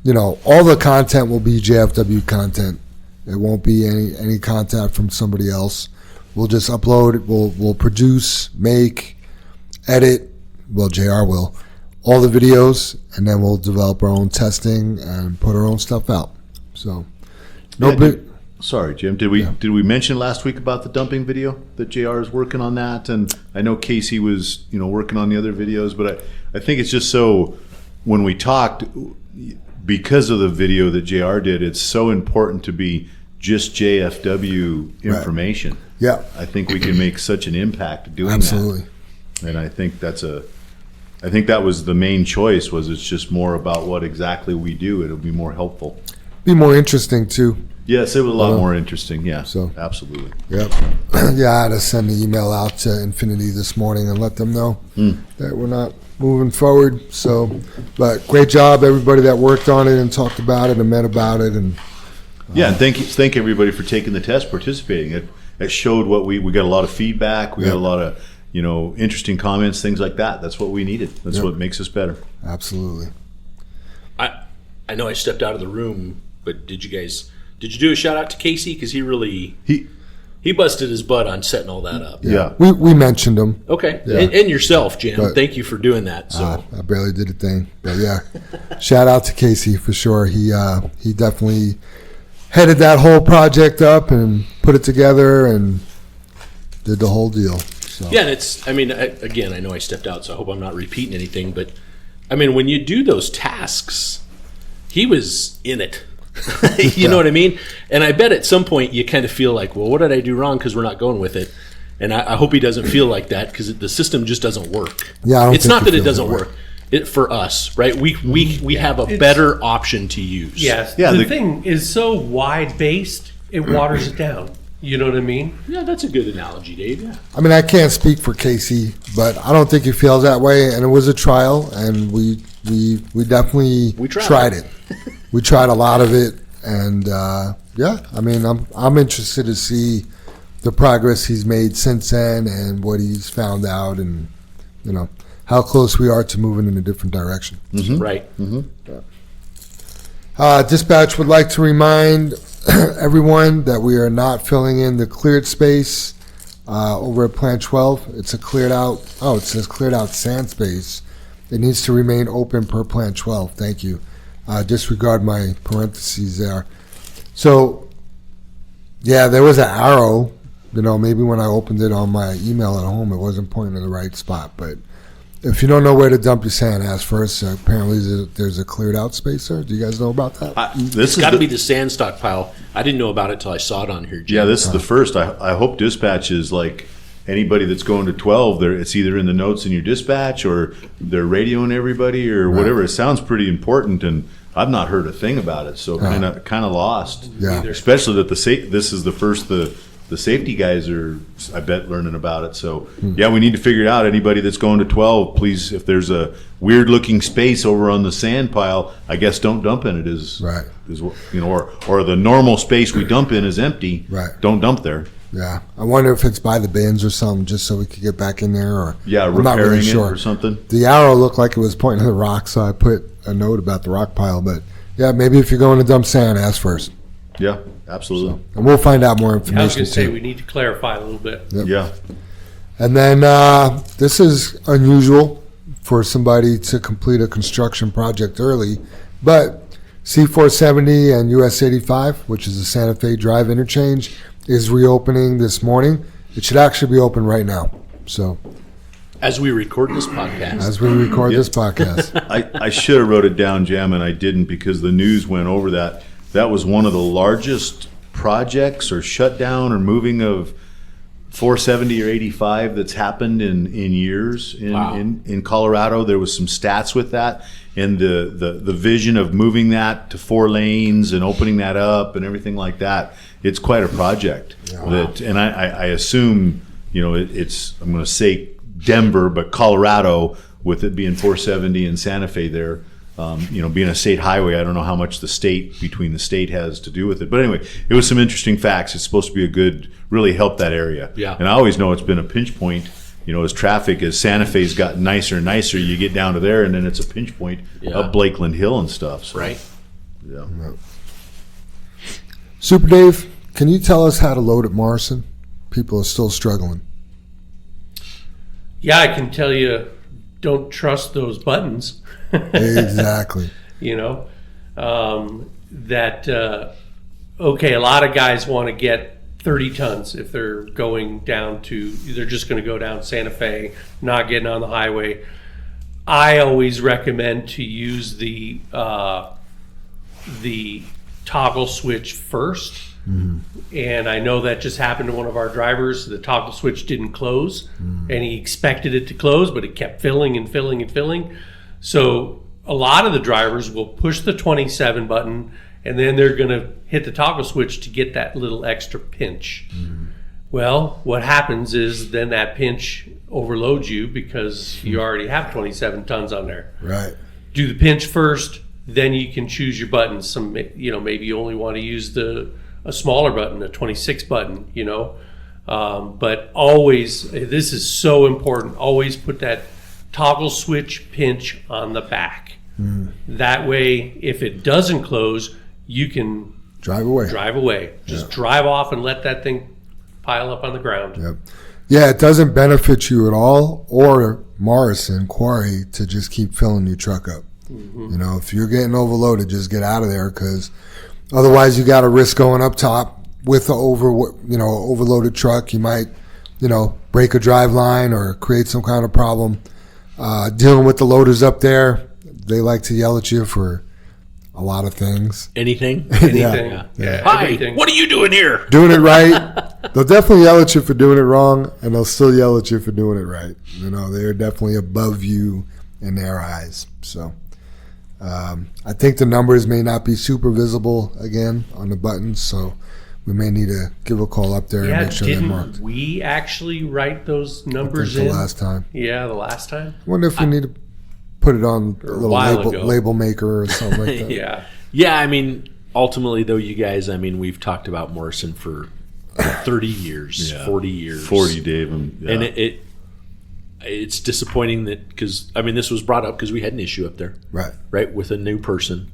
Speaker 2: all the content will be JFW content. It won't be any content from somebody else. We'll just upload, we'll produce, make, edit, well, JR will, all the videos, and then we'll develop our own testing and put our own stuff out. So,
Speaker 3: Sorry, Jim. Did we mention last week about the dumping video that JR is working on that? And I know Casey was working on the other videos, but I think it's just so when we talked, because of the video that JR did, it's so important to be just JFW information.
Speaker 2: Right. Yeah,
Speaker 3: I think we can make such an impact doing
Speaker 2: absolutely.
Speaker 3: that. And I think that was the main choice. Was it's just more about what exactly we do. It'll be more helpful.
Speaker 2: Be more interesting too.
Speaker 3: Yes, it was a lot more interesting. Yeah,
Speaker 2: So-
Speaker 3: absolutely.
Speaker 2: Yep. Yeah, I had to send an email out to Infinity this morning and let them know that we're not moving forward. So, but great job, everybody that worked on it and talked about it and met about it. And
Speaker 3: Yeah, and thank everybody for taking the test, participating. It showed what we got a lot of feedback. We got a lot of interesting comments, things like that. That's what we needed. That's what makes us better.
Speaker 2: absolutely.
Speaker 4: I know I stepped out of the room, but did you do a shout out to Casey? Because he busted his butt on setting all that up.
Speaker 3: Yeah.
Speaker 2: We mentioned them.
Speaker 4: Okay.
Speaker 2: Yeah.
Speaker 4: And yourself, Jim.
Speaker 2: But-
Speaker 4: Thank you for doing that. So
Speaker 2: I barely did a thing, but yeah, shout out to Casey for sure. He definitely headed that whole project up and put it together and did the whole deal. So.
Speaker 4: yeah, and again, I know I stepped out, so I hope I'm not repeating anything, but I mean, when you do those tasks, he was in it. You know what I mean? And I bet at some point you kind of feel like, well, what did I do wrong because we're not going with it? And I hope he doesn't feel like that because the system just doesn't work.
Speaker 2: Yeah, I don't
Speaker 4: it's
Speaker 2: think
Speaker 4: not
Speaker 2: he
Speaker 4: that it
Speaker 2: feels
Speaker 4: doesn't
Speaker 2: that way.
Speaker 4: work. It for us, right? We have a better option to use.
Speaker 6: Yes.
Speaker 3: Yeah,
Speaker 6: the
Speaker 3: the-
Speaker 6: thing is so wide based, it waters it down. You know what I mean?
Speaker 4: Yeah, that's a good analogy, Dave. Yeah.
Speaker 2: I mean, I can't speak for Casey, but I don't think he feels that way. And it was a trial, and we definitely tried it. We tried a lot of it, and yeah, I mean, I'm interested to see the progress he's made since then and what he's found out, and how close we are to moving in a different direction.
Speaker 4: Right.
Speaker 2: Dispatch would like to remind everyone that we are not filling in the cleared space over at Plant 12. It's a cleared out. Oh, it says cleared out sand space. It needs to remain open per Plant 12. Thank you. Disregard my parentheses there. So, yeah, there was an arrow. Maybe when I opened it on my email at home, it wasn't pointing to the right spot. But if you don't know where to dump your sand, ask first. Apparently, there's a cleared out space there. Do you guys know about that?
Speaker 4: It's got to be the sand stockpile. I didn't know about it till I saw it on here, Jim.
Speaker 3: Yeah, this is the first. I hope dispatch is like anybody that's going to 12. It's either in the notes in your dispatch or they're radioing everybody or whatever. It sounds pretty important, and I've not heard a thing about it, so kind of lost.
Speaker 2: Yeah.
Speaker 3: Especially that this is the first the safety guys are, I bet, learning about it. So yeah, we need to figure it out. Anybody that's going to 12, please, if there's a weird looking space over on the sand pile, I guess don't dump in it.
Speaker 2: Right.
Speaker 3: Or the normal space we dump in is empty.
Speaker 2: Right.
Speaker 3: Don't dump there.
Speaker 2: Yeah, I wonder if it's by the bins or something, just so we could get back in there. Or
Speaker 3: Yeah,
Speaker 2: I'm not
Speaker 3: repairing
Speaker 2: really
Speaker 3: it
Speaker 2: sure.
Speaker 3: or something.
Speaker 2: The arrow looked like it was pointing to the rock, so I put a note about the rock pile. But yeah, maybe if you're going to dump sand, ask first,
Speaker 3: Yeah, absolutely.
Speaker 2: and we'll find out more
Speaker 6: I was
Speaker 2: information
Speaker 6: going to say
Speaker 2: too.
Speaker 6: we need to clarify a little bit.
Speaker 2: Yep.
Speaker 3: Yeah.
Speaker 2: And then this is unusual for somebody to complete a construction project early, but C470 and US 85, which is the Santa Fe Drive interchange, is reopening this morning. It should actually be open right now. So
Speaker 4: As we record this podcast.
Speaker 2: as we record this podcast.
Speaker 3: I should have wrote it down, Jam, and I didn't because the news went over that. That was one of the largest projects or shutdown or moving of 470 or 85 that's happened in years in Colorado. There was some stats with that, and the vision of moving that to 4 lanes and opening that up and everything like that. It's quite a project. And I assume, it's, I'm going to say Denver, but Colorado, with it being 470 and Santa Fe there, being a state highway, I don't know how much between the state has to do with it. But anyway, it was some interesting facts. It's supposed to be really help that area.
Speaker 4: Yeah.
Speaker 3: And I always know it's been a pinch point, as Santa Fe's gotten nicer and nicer, you get down to there and then it's a pinch point up Blakeland Hill and stuff. So,
Speaker 4: Right.
Speaker 3: Yeah.
Speaker 2: Super Dave, can you tell us how to load at Morrison? People are still struggling.
Speaker 6: Yeah, I can tell you, don't trust those buttons.
Speaker 2: Exactly.
Speaker 6: Okay, a lot of guys want to get 30 tons if they're going down they're just going to go down Santa Fe, not getting on the highway. I always recommend to use the toggle switch first. And I know that just happened to one of our drivers. The toggle switch didn't close, and he expected it to close, but it kept filling and filling and filling. So a lot of the drivers will push the 27 button, and then they're going to hit the toggle switch to get that little extra pinch. Well, what happens is then that pinch overloads you because you already have 27 tons on there.
Speaker 2: Right.
Speaker 6: Do the pinch first, then you can choose your buttons. Maybe you only want to use a smaller button, a 26 button, but always, this is so important, always put that toggle switch pinch on the back. That way, if it doesn't close, you can
Speaker 2: Drive away.
Speaker 6: Just drive off and let that thing pile up on the ground.
Speaker 2: Yep. Yeah, it doesn't benefit you at all, or Morrison Quarry, to just keep filling your truck up. If you're getting overloaded, just get out of there, because otherwise you got to risk going up top with the overloaded truck. You might, break a drive line or create some kind of problem. Dealing with the loaders up there, they like to yell at you for a lot of things.
Speaker 4: Anything?
Speaker 6: Yeah.
Speaker 4: Hi,
Speaker 6: Everything.
Speaker 4: what are you doing here?
Speaker 2: Doing it right. They'll definitely yell at you for doing it wrong, and they'll still yell at you for doing it right. They're definitely above you in their eyes. So I think the numbers may not be super visible again on the buttons, so we may need to give a call up there and make sure they're marked.
Speaker 6: Didn't we actually write those
Speaker 2: I
Speaker 6: numbers
Speaker 2: think
Speaker 6: in?
Speaker 2: the last time.
Speaker 6: Yeah, the last time.
Speaker 2: I wonder if we need to put it on a little
Speaker 6: while ago.
Speaker 2: label maker or something like that.
Speaker 6: Yeah.
Speaker 4: Yeah, I mean, ultimately, though, you guys, we've talked about Morrison for 30 years, 40 years.
Speaker 3: 40, Dave.
Speaker 4: And it's disappointing that, because, this was brought up because we had an issue up there. Right, with a new person.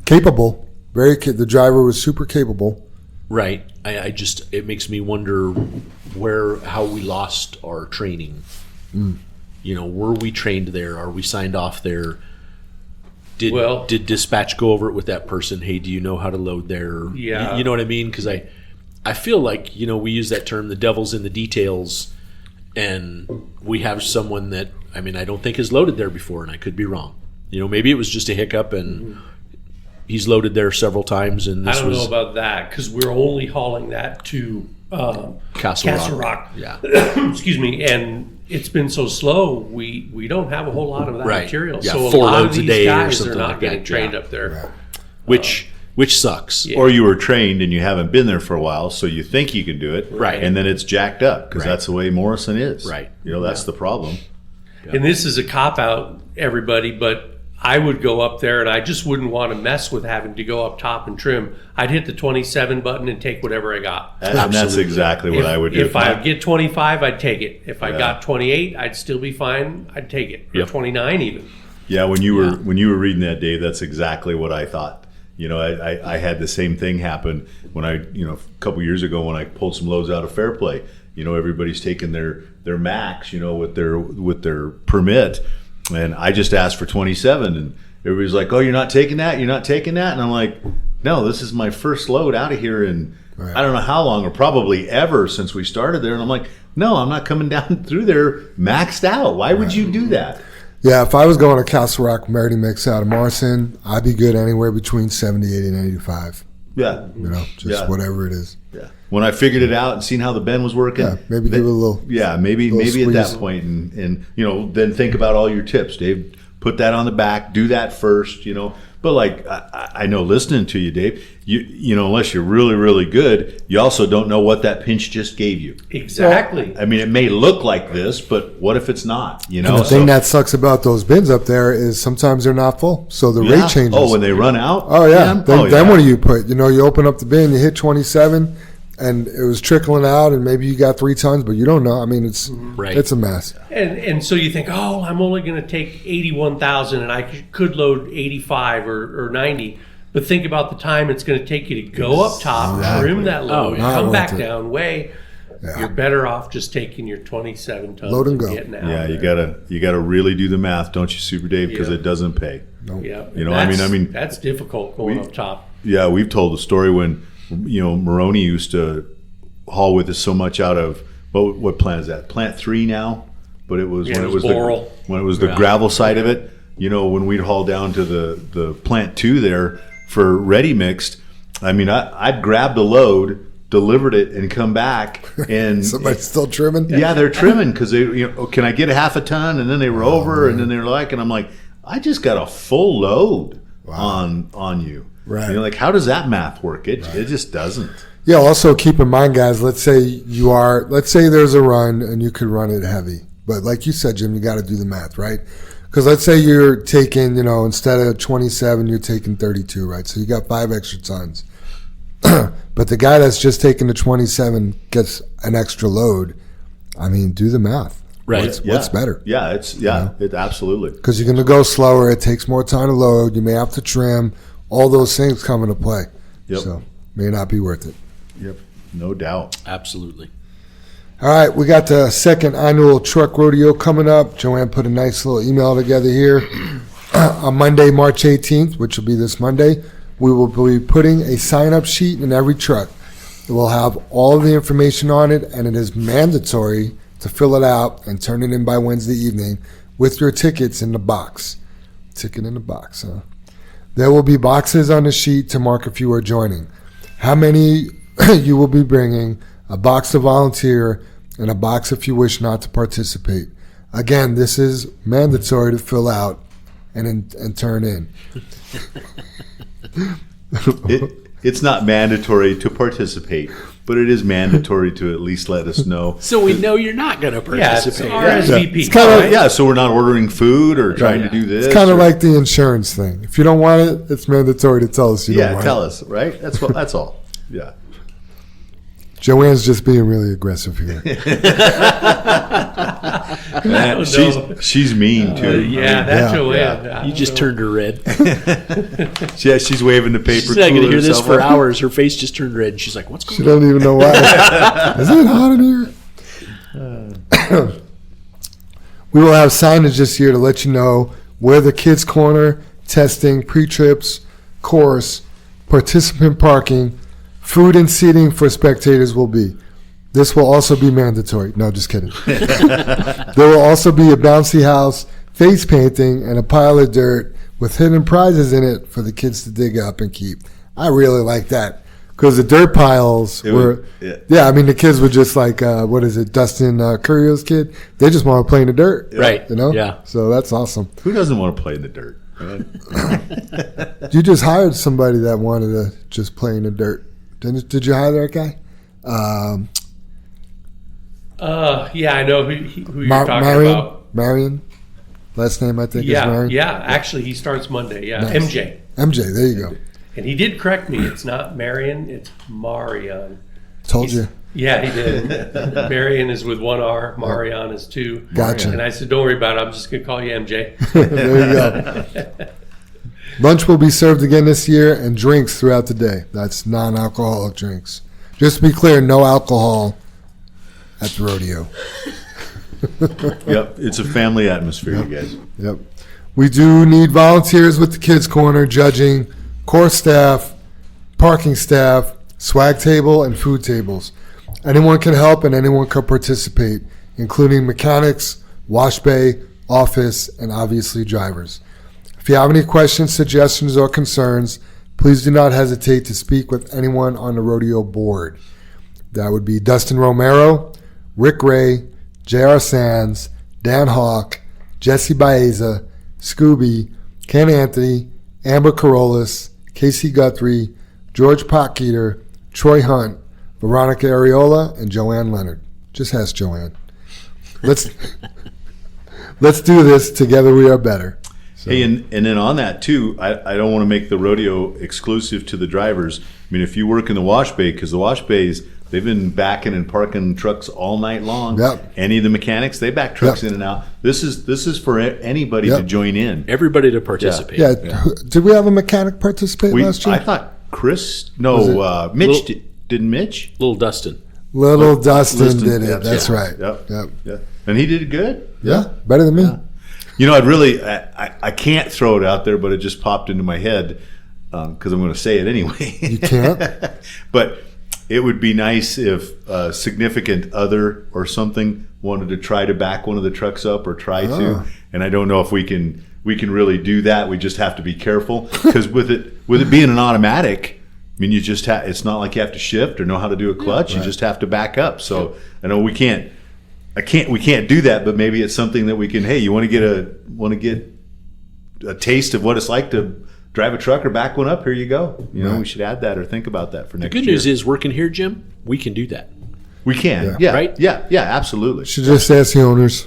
Speaker 2: Capable. The driver was super capable.
Speaker 4: Right. It makes me wonder how we lost our training. Were we trained there? Are we signed off there? Did dispatch go over it with that person? Hey, do you know how to load there?
Speaker 6: Yeah.
Speaker 4: You know what I mean? Because I feel like, we use that term, the devil's in the details, and we have someone that, I don't think has loaded there before, and I could be wrong. Maybe it was just a hiccup, and he's loaded there several times, and
Speaker 6: I don't know about that, because we're only hauling that to
Speaker 4: Castle
Speaker 6: Rock.
Speaker 4: Yeah.
Speaker 6: Excuse me, and it's been so slow, we don't have a whole lot of that material.
Speaker 4: Yeah,
Speaker 6: so
Speaker 4: 4
Speaker 6: a lot
Speaker 4: loads
Speaker 6: of
Speaker 4: a
Speaker 6: these
Speaker 4: day or
Speaker 6: guys
Speaker 4: something
Speaker 6: are not
Speaker 4: like
Speaker 6: getting
Speaker 4: that,
Speaker 6: trained
Speaker 4: yeah.
Speaker 6: up there.
Speaker 4: Which sucks.
Speaker 6: Yeah.
Speaker 3: Or you were trained and you haven't been there for a while, so you think you can do it.
Speaker 4: Right.
Speaker 3: And then it's jacked up, because that's the way Morrison is.
Speaker 4: Right.
Speaker 3: That's the problem.
Speaker 6: And this is a cop-out, everybody, but I would go up there, and I just wouldn't want to mess with having to go up top and trim. I'd hit the 27 button and take whatever I got.
Speaker 3: And that's exactly what I would do.
Speaker 6: If I get 25, I'd take it. If I got 28, I'd still be fine. I'd take it. Or 29 even.
Speaker 3: Yeah, when you were reading that, Dave, that's exactly what I thought. I had the same thing happen when a couple years ago when I pulled some loads out of Fairplay. Everybody's taking their max, with their permit, and I just asked for 27, everybody's like, "Oh, you're not taking that? You're not taking that?" And I'm like, "No, this is my first load out of here in I don't know how long, or probably ever since we started there." And I'm like, "No, I'm not coming down through there maxed out. Why would you do that?"
Speaker 2: Yeah, if I was going to Castle Rock Ready Mix out of Morrison, I'd be good anywhere between 70, 80, and 85.
Speaker 3: Yeah.
Speaker 2: Just whatever it is.
Speaker 3: Yeah. When I figured it out and seen how the bend was working,
Speaker 2: maybe give it a little.
Speaker 3: Yeah, maybe
Speaker 2: squeeze.
Speaker 3: at that point, and then think about all your tips, Dave. Put that on the back. Do that first. But like I know, listening to you, Dave, you know, unless you're really, really good, you also don't know what that pinch just gave you.
Speaker 6: Exactly.
Speaker 3: I mean, it may look like this, but what if it's not?
Speaker 2: And the thing that sucks about those bins up there is sometimes they're not full, so the rate changes.
Speaker 3: Oh, when they run out.
Speaker 2: Oh yeah. Then what do you put? You open up the bin, you hit 27, and it was trickling out, and maybe you got 3 tons, but you don't know. I mean, it's a mess.
Speaker 6: And so you think, oh, I'm only going to take 81,000, and I could load 85 or 90. But think about the time it's going to take you to go up top, trim that load, come back down, weigh. Yeah. You're better off just taking your 27 tons
Speaker 2: load and go.
Speaker 6: Getting out.
Speaker 3: Yeah, you gotta really do the math, don't you, Super Dave? Because it doesn't pay.
Speaker 2: Nope.
Speaker 6: Yeah,
Speaker 3: I mean
Speaker 6: that's difficult going up top.
Speaker 3: Yeah, we've told the story when Maroney used to haul with us so much out of what plant is that? Plant 3 now, but it was when it was the gravel side of it. When we'd haul down to the plant 2 there for ready mixed. I mean, I'd grabbed a load, delivered it, and come back, and
Speaker 2: somebody's still trimming.
Speaker 3: Yeah, they're trimming because they, can I get a half a ton? And then they were over, and then they're like, and I'm like, I just got a full load on you.
Speaker 2: Right.
Speaker 3: Like, how does that math work? It just doesn't.
Speaker 2: Yeah. Also, keep in mind, guys. Let's say there's a run and you could run it heavy, but like you said, Jim, you got to do the math, right? Because let's say you're taking, instead of 27, you're taking 32, right? So you got 5 extra tons. But the guy that's just taking the 27 gets an extra load. I mean, do the math.
Speaker 5: Right.
Speaker 2: What's better?
Speaker 3: Yeah, it absolutely.
Speaker 2: Because you're going to go slower. It takes more time to load. You may have to trim. All those things come into play.
Speaker 3: Yep.
Speaker 2: So may not be worth it.
Speaker 3: Yep, no doubt.
Speaker 4: Absolutely.
Speaker 2: All right, we got the second annual truck rodeo coming up. Joanne put a nice little email together here. On Monday, March 18th, which will be this Monday, we will be putting a sign-up sheet in every truck. It will have all of the information on it, and it is mandatory to fill it out and turn it in by Wednesday evening with your tickets in the box. Ticket in the box, huh? There will be boxes on the sheet to mark if you are joining. How many you will be bringing, a box to volunteer, and a box if you wish not to participate. Again, this is mandatory to fill out and turn in.
Speaker 3: It's not mandatory to participate, but it is mandatory to at least let us know.
Speaker 4: So we know you're not going to participate.
Speaker 6: Yeah, it's RSVP.
Speaker 2: It's kind of
Speaker 3: so we're not ordering food or trying to do this.
Speaker 2: It's kind of like the insurance thing. If you don't want it, it's mandatory to tell us you don't want it.
Speaker 3: Yeah, tell us, right? That's all. Yeah.
Speaker 2: Joanne's just being really aggressive here.
Speaker 3: Man, she's mean too.
Speaker 6: Joanne.
Speaker 4: Yeah. You just turned her red.
Speaker 3: Yeah, she's waving the paper.
Speaker 4: She's not going to hear this for hours. Her face just turned red. She's like, "What's going on?"
Speaker 2: She doesn't even know why. Is it hot in here? We will have signage this year to let you know where the kids' corner, testing, pre-trips, course, participant parking, food and seating for spectators will be. This will also be mandatory. No, just kidding. There will also be a bouncy house, face painting, and a pile of dirt with hidden prizes in it for the kids to dig up and keep. I really like that because the dirt piles were, I mean, the kids were just like, Dustin Currio's kid? They just want to play in the dirt.
Speaker 4: Right.
Speaker 2: Yeah. So that's awesome.
Speaker 3: Who doesn't want to play in the dirt?
Speaker 2: You just hired somebody that wanted to just play in the dirt. Did you hire that guy?
Speaker 6: Yeah, I know who you're talking about.
Speaker 2: Marion? Last name, I think, is Marion?
Speaker 6: Yeah, actually, he starts Monday. Yeah,
Speaker 2: Nice. MJ, there you go.
Speaker 6: And he did correct me. It's not Marion, it's Marion.
Speaker 2: Told you.
Speaker 6: Yeah, he did. Marion is with 1 R. Marion is 2.
Speaker 2: Gotcha.
Speaker 6: And I said, don't worry about it. I'm just going to call you MJ.
Speaker 2: There you go. Lunch will be served again this year and drinks throughout the day. That's non-alcoholic drinks. Just to be clear, no alcohol at the rodeo.
Speaker 3: Yep, it's a family atmosphere, you guys.
Speaker 2: Yep. We do need volunteers with the Kids Corner, judging, course staff, parking staff, swag table, and food tables. Anyone can help and anyone can participate, including mechanics, wash bay, office, and obviously drivers. If you have any questions, suggestions, or concerns, please do not hesitate to speak with anyone on the rodeo board. That would be Dustin Romero, Rick Ray, J.R. Sands, Dan Hawk, Jesse Baeza, Scooby, Ken Anthony, Amber Carolus, Casey Guthrie, George Potkeeter, Troy Hunt, Veronica Areola, and Joanne Leonard. Just ask Joanne. Let's do this. Together we are better. So.
Speaker 3: Hey, and then on that too, I don't want to make the rodeo exclusive to the drivers. I mean, if you work in the wash bay, because the wash bays, they've been backing and parking trucks all night long.
Speaker 2: Yep.
Speaker 3: Any of the mechanics, they back trucks in and out. This is for anybody to join in.
Speaker 4: Everybody to participate.
Speaker 2: Yeah. Did we have a mechanic participate last year?
Speaker 3: I thought Chris. No, Mitch didn't Mitch.
Speaker 4: Little Dustin.
Speaker 2: Little Dustin did it.
Speaker 3: Yep.
Speaker 2: That's right.
Speaker 3: Yep. And he did good.
Speaker 2: Yeah, better than me.
Speaker 3: Yeah. You know, I can't throw it out there, but it just popped into my head because I'm going to say it anyway.
Speaker 2: You can't?
Speaker 3: But it would be nice if a significant other or something wanted to try to back one of the trucks up or try to. And I don't know if we can really do that. We just have to be careful because with it being an automatic, I mean, you just it's not like you have to shift or know how to do a clutch. You just have to back up. So I know we can't do that, but maybe it's something that we can. Hey, you want to get a taste of what it's like to drive a truck or back one up? Here you go. You know, we should add that or think about that for next year.
Speaker 4: The good news is, working here, Jim, we can do that.
Speaker 3: We can. Yeah.
Speaker 4: Right?
Speaker 3: Yeah. Absolutely.
Speaker 2: Should just ask the owners.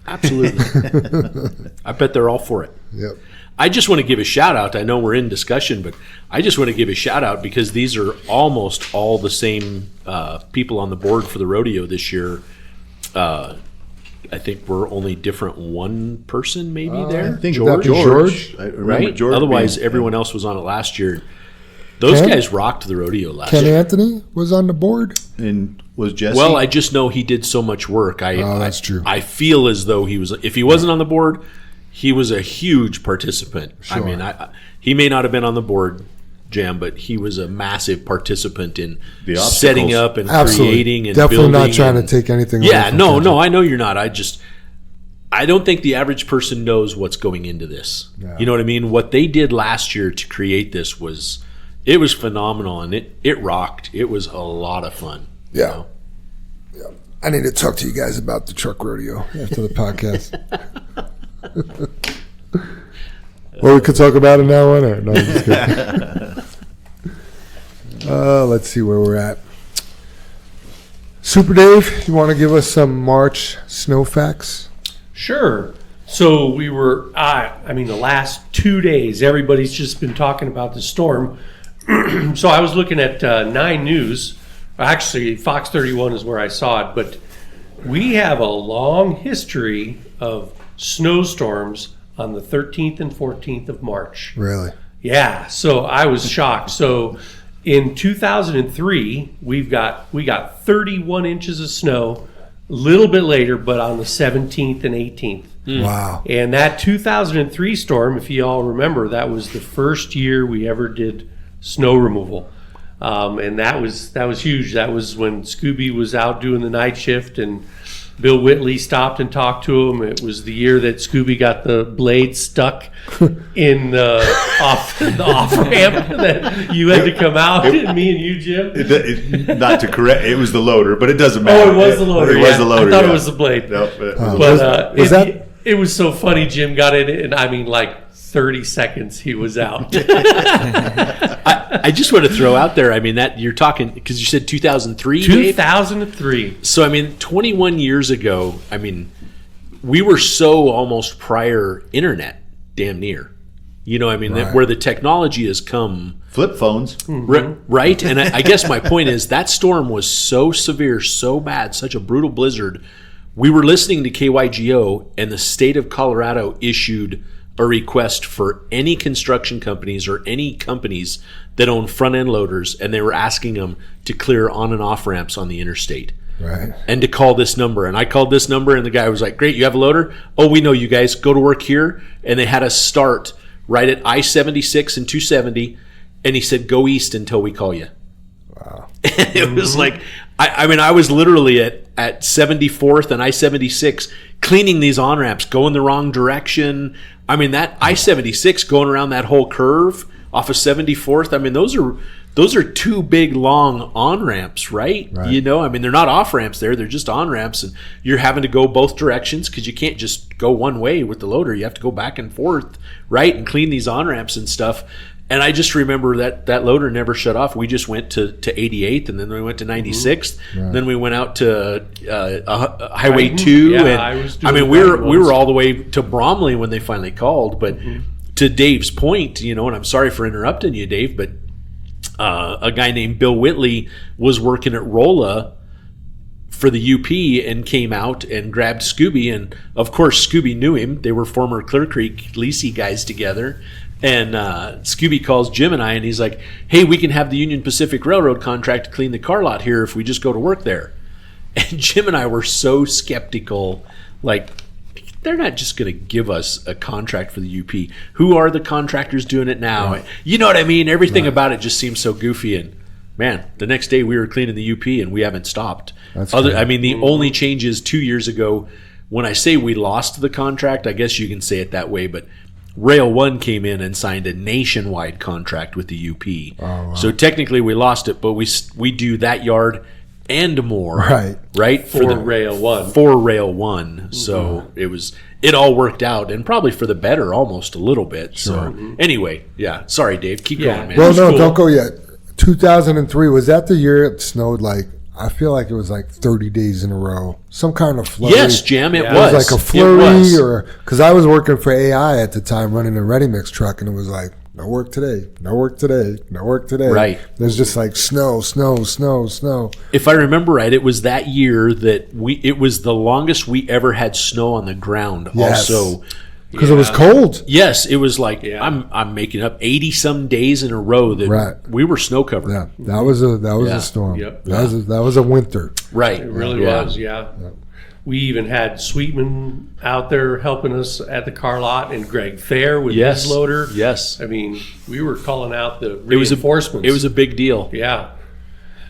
Speaker 4: Absolutely. I bet they're all for it.
Speaker 2: Yep.
Speaker 4: I just want to give a shout out. I know we're in discussion, but I just want to give a shout out because these are almost all the same people on the board for the rodeo this year. I think we're only different one person maybe there.
Speaker 3: I think
Speaker 2: George.
Speaker 3: I remember
Speaker 4: right?
Speaker 3: George
Speaker 4: Otherwise, everyone else was on it last year. Those guys rocked the rodeo last
Speaker 2: Ken
Speaker 4: year.
Speaker 2: Anthony was on the board.
Speaker 3: And was Jesse?
Speaker 4: Well, I just know he did so much work.
Speaker 2: That's true.
Speaker 4: I feel as though he was. If he wasn't on the board, he was a huge participant.
Speaker 2: Sure.
Speaker 4: I mean, he may not have been on the board, Jam, but he was a massive participant in
Speaker 3: The
Speaker 4: setting
Speaker 3: obstacles.
Speaker 4: up and
Speaker 2: Absolutely.
Speaker 4: creating and
Speaker 2: Definitely
Speaker 4: building.
Speaker 2: not trying to take anything away
Speaker 4: Yeah,
Speaker 2: from
Speaker 4: no,
Speaker 2: Kendrick.
Speaker 4: I know you're not. I don't think the average person knows what's going into this.
Speaker 2: Yeah.
Speaker 4: You know what I mean? What they did last year to create this was phenomenal, and it rocked. It was a lot of fun.
Speaker 2: Yeah.
Speaker 4: You know?
Speaker 2: Yeah. I need to talk to you guys about the truck rodeo after the podcast. Well, we could talk about it now on air. No, I'm just kidding. Let's see where we're at. Super Dave, you want to give us some March snow facts?
Speaker 6: Sure. So we were, the last 2 days, everybody's just been talking about the storm. So I was looking at 9 News. Actually, Fox 31 is where I saw it. But we have a long history of snowstorms on the 13th and 14th of March.
Speaker 2: Really?
Speaker 6: Yeah. So I was shocked. So in 2003, we got 31 inches of snow. A little bit later, but on the 17th and 18th.
Speaker 2: Wow.
Speaker 6: And that 2003 storm, if you all remember, that was the first year we ever did snow removal. And that was huge. That was when Scooby was out doing the night shift and Bill Whitley stopped and talked to him. It was the year that Scooby got the blade stuck in the off ramp that you had to come out. And me and you, Jim.
Speaker 3: Not to correct, it was the loader, but it doesn't matter.
Speaker 6: Oh, it was the loader.
Speaker 3: It was the loader.
Speaker 6: I thought it was the blade.
Speaker 3: No, it
Speaker 6: But
Speaker 3: was
Speaker 6: it was so funny. Jim got in it, and like 30 seconds he was out.
Speaker 4: I just want to throw out there, that you're talking, because you said 2003,
Speaker 6: 2003.
Speaker 4: Dave? So, 21 years ago, we were so almost prior internet, damn near. You know,
Speaker 2: Right.
Speaker 4: where the technology has come.
Speaker 3: flip phones.
Speaker 4: Right? And I guess my point is that storm was so severe, so bad, such a brutal blizzard. We were listening to KYGO, and the state of Colorado issued a request for any construction companies or any companies that own front-end loaders, and they were asking them to clear on and off ramps on the interstate.
Speaker 2: Right.
Speaker 4: and to call this number. And I called this number, and the guy was like, great, you have a loader? Oh, we know you guys. Go to work here. And they had us start right at I-76 and 270, and he said, go east until we call you.
Speaker 2: Wow.
Speaker 4: And it was like, I mean, I was literally at 74th and I-76 cleaning these on-ramps, going the wrong direction. I mean, that I-76 going around that whole curve off of 74th, I mean, those are two big, long on-ramps, right? You know, I mean, they're not off-ramps there. They're just on-ramps, and you're having to go both directions because you can't just go one way with the loader. You have to go back and forth, right, and clean these on-ramps and stuff. And I just remember that loader never shut off. We just went to 88th, and then we went to 96th. Then we went out to Highway 2.
Speaker 6: Yeah,
Speaker 4: and I mean, we were all the way to Bromley when they finally called. But to Dave's point, you know, and I'm sorry for interrupting you, Dave, but a guy named Bill Whitley was working at Rolla for the UP and came out and grabbed Scooby. And, of course, Scooby knew him. They were former Clear Creek Lacey guys together. And Scooby calls Jim and I, and he's like, hey, we can have the Union Pacific Railroad contract to clean the car lot here if we just go to work there. And Jim and I were so skeptical, like, they're not just going to give us a contract for the UP. Who are the contractors doing it now? Right. You know what I mean? Everything about it just seems so goofy. And, man, the next day we were cleaning the UP, and we haven't stopped. I mean, the only change is 2 years ago. When I say we lost the contract, I guess you can say it that way, but Rail One came in and signed a nationwide contract with the UP. Oh, wow. So technically we lost it, but we do that yard and more. Right?
Speaker 6: For Rail One.
Speaker 4: For Rail One. So it all worked out, and probably for the better almost a little bit. Sure. So anyway, yeah. Sorry, Dave. Keep going, man.
Speaker 2: Well, no, don't go yet. 2003, was that the year it snowed like, I feel like it was like 30 days in a row. Some kind of flurry.
Speaker 4: Yes, Jim, it was.
Speaker 2: It was like a flurry, or because I was working for AI at the time, running a ready mix truck, and it was like, no work today, no work today, no work today.
Speaker 4: Right.
Speaker 2: There's just like snow, snow, snow, snow.
Speaker 4: If I remember right, it was that year that it was the longest we ever had snow on the ground.
Speaker 2: Yes.
Speaker 4: Also,
Speaker 2: because it was cold.
Speaker 4: Yes, it was like I'm making up 80 some days in a row that we were snow covered.
Speaker 2: Yeah, that was a storm.
Speaker 6: Yep.
Speaker 2: That was a winter.
Speaker 4: Right,
Speaker 6: it really was. Yeah. We even had Sweetman out there helping us at the car lot, and Greg Thayer with his loader.
Speaker 4: Yes,
Speaker 6: I mean, we were calling out the reinforcements.
Speaker 4: It was a big deal.
Speaker 6: Yeah.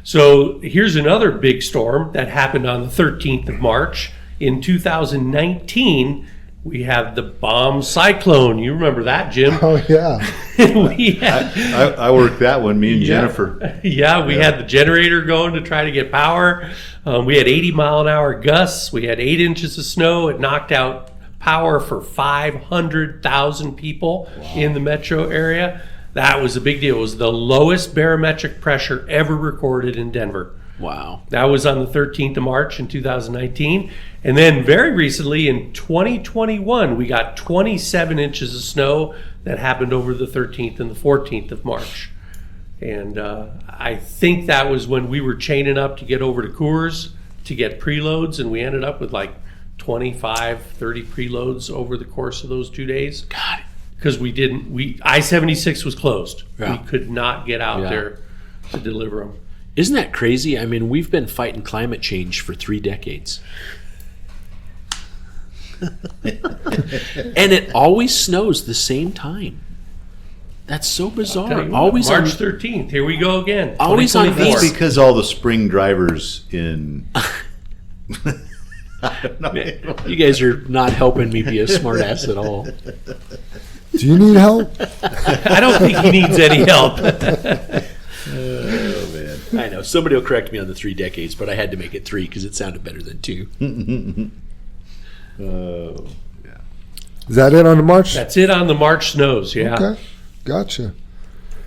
Speaker 6: So here's another big storm that happened on the 13th of March in 2019. We have the bomb cyclone. You remember that, Jim?
Speaker 2: Oh, yeah.
Speaker 3: I worked that one, me and Jennifer.
Speaker 6: Yeah, we had the generator going to try to get power. We had 80-mile-an-hour gusts. We had 8 inches of snow. It knocked out power for 500,000 people in the metro area. That was a big deal. It was the lowest barometric pressure ever recorded in Denver.
Speaker 4: Wow.
Speaker 6: That was on the 13th of March in 2019. And then very recently in 2021, we got 27 inches of snow that happened over the 13th and the 14th of March. And I think that was when we were chaining up to get over to Coors to get preloads, and we ended up with like 25, 30 preloads over the course of those 2 days.
Speaker 4: God.
Speaker 6: Because I-76 was closed.
Speaker 4: Yeah.
Speaker 6: We could not get out there to deliver them.
Speaker 4: Isn't that crazy? I mean, we've been fighting climate change for 3 decades. And it always snows the same time. That's so bizarre.
Speaker 6: Always March 13th. Here we go again.
Speaker 4: Always on
Speaker 3: That's
Speaker 4: these.
Speaker 3: because all the spring drivers in... I don't know.
Speaker 4: You guys are not helping me be a smart ass at all.
Speaker 2: Do you need help?
Speaker 6: I don't think he needs any help.
Speaker 3: Oh, man.
Speaker 4: I know. Somebody will correct me on the 3 decades, but I had to make it 3 because it sounded better than 2.
Speaker 3: Oh, yeah.
Speaker 2: Is that it on the March?
Speaker 6: That's it on the March snows, yeah.
Speaker 2: Okay, gotcha.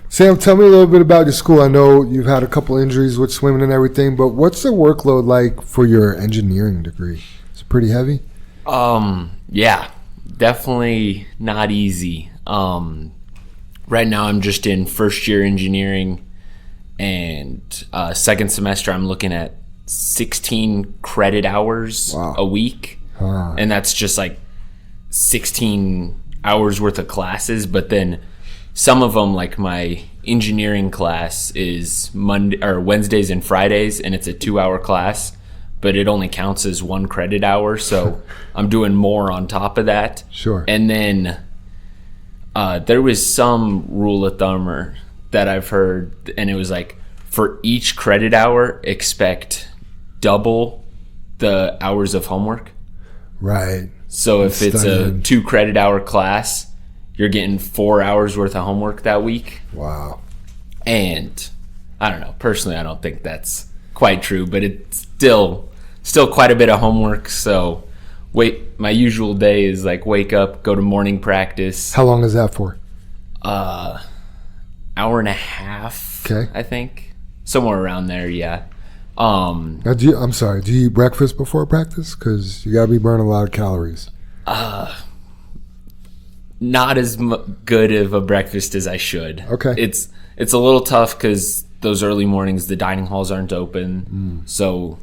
Speaker 2: Sam, tell me a little bit about your school. I know you've had a couple injuries with swimming and everything, but what's the workload like for your engineering degree? Is it pretty heavy?
Speaker 5: Yeah, definitely not easy. Right now I'm just in first year engineering, and second semester I'm looking at 16 credit hours a week. And that's just like 16 hours worth of classes, but then some of them, like my engineering class, is Wednesdays and Fridays, and it's a 2-hour class. but it only counts as 1 credit hour, so I'm doing more on top of that.
Speaker 2: Sure.
Speaker 5: And then there was some rule of thumb that I've heard, and it was like, for each credit hour, expect double the hours of homework.
Speaker 2: Right.
Speaker 5: So if it's a 2 credit hour class, you're getting 4 hours worth of homework that week.
Speaker 2: Wow.
Speaker 5: And I don't know, personally, I don't think that's quite true, but it's still quite a bit of homework. So my usual day is like wake up, go to morning practice.
Speaker 2: How long is that for?
Speaker 5: Hour and a half.
Speaker 2: Okay.
Speaker 5: I think somewhere around there. Yeah.
Speaker 2: Now do you eat breakfast before practice? Because you gotta be burning a lot of calories.
Speaker 5: Not as good of a breakfast as I should.
Speaker 2: Okay.
Speaker 5: It's a little tough because those early mornings the dining halls aren't open, so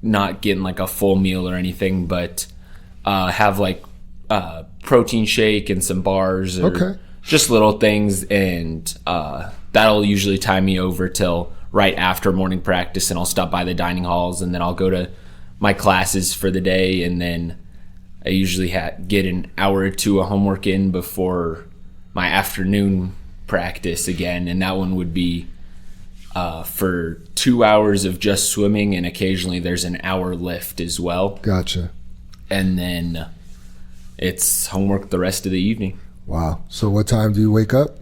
Speaker 5: not getting like a full meal or anything, but have like protein shake and some bars or just little things, and that'll usually time me over till right after morning practice, and I'll stop by the dining halls, and then I'll go to my classes for the day, and then I usually get an hour or two of homework in before my afternoon practice again, and that one would be for 2 hours of just swimming, and occasionally there's an hour lift as well.
Speaker 2: Gotcha.
Speaker 5: And then it's homework the rest of the evening.
Speaker 2: Wow. So what time do you wake up?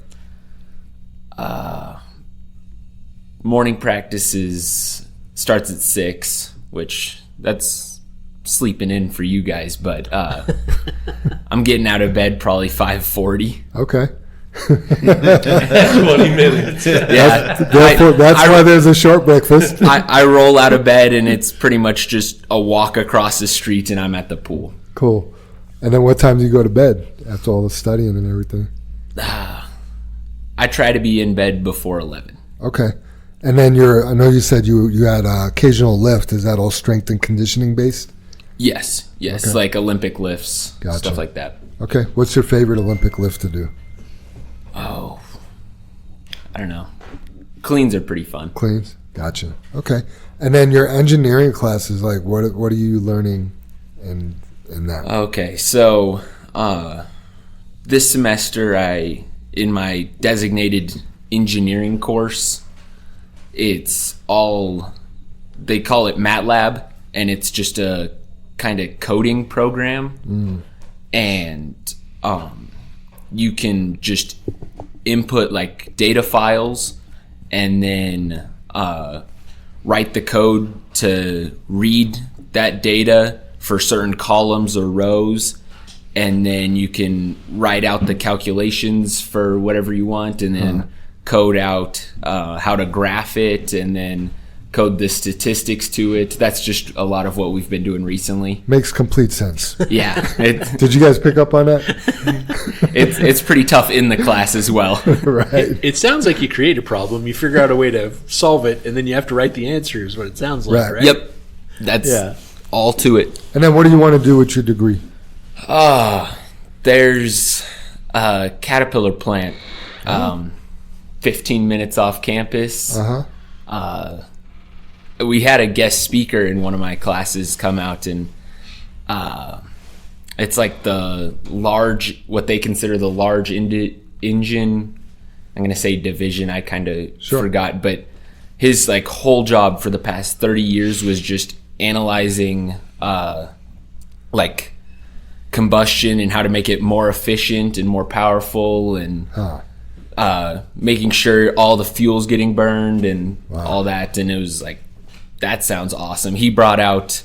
Speaker 5: Morning practice starts at 6, which that's sleeping in for you guys, but I'm getting out of bed probably 5:40.
Speaker 2: Okay.
Speaker 6: 20 minutes.
Speaker 5: Yeah.
Speaker 2: That's why there's a short breakfast.
Speaker 5: I roll out of bed and it's pretty much just a walk across the street and I'm at the pool.
Speaker 2: Cool. And then what time do you go to bed after all the studying and everything?
Speaker 5: I try to be in bed before 11.
Speaker 2: Okay. And then I know you said you had occasional lift. Is that all strength and conditioning based?
Speaker 5: Yes.
Speaker 2: Okay.
Speaker 5: Like Olympic lifts,
Speaker 2: Gotcha.
Speaker 5: stuff like that.
Speaker 2: Okay. What's your favorite Olympic lift to do?
Speaker 5: Oh, I don't know. Cleans are pretty fun.
Speaker 2: Cleans? Gotcha. Okay. And then your engineering classes, like what are you learning in that?
Speaker 5: Okay, so this semester in my designated engineering course, it's all, they call it MATLAB, and it's just a kind of coding program. And you can just input like data files and then write the code to read that data for certain columns or rows, and then you can write out the calculations for whatever you want, and then code out how to graph it, and then code the statistics to it. That's just a lot of what we've been doing recently.
Speaker 2: Makes complete sense.
Speaker 5: Yeah.
Speaker 2: Did you guys pick up on that?
Speaker 5: It's pretty tough in the class as well.
Speaker 2: Right.
Speaker 4: It sounds like you create a problem, you figure out a way to solve it, and then you have to write the answer is what it sounds like, right?
Speaker 5: Yep. That's all to it.
Speaker 2: And then what do you want to do with your degree?
Speaker 5: There's a caterpillar plant 15 minutes off campus. We had a guest speaker in one of my classes come out, and it's like the large, what they consider the large engine, I'm going to say division, I kind of forgot, but his like whole job for the past 30 years was just analyzing like combustion and how to make it more efficient and more powerful, and making sure all the fuel's getting burned and all that. And it was like, that sounds awesome. He brought out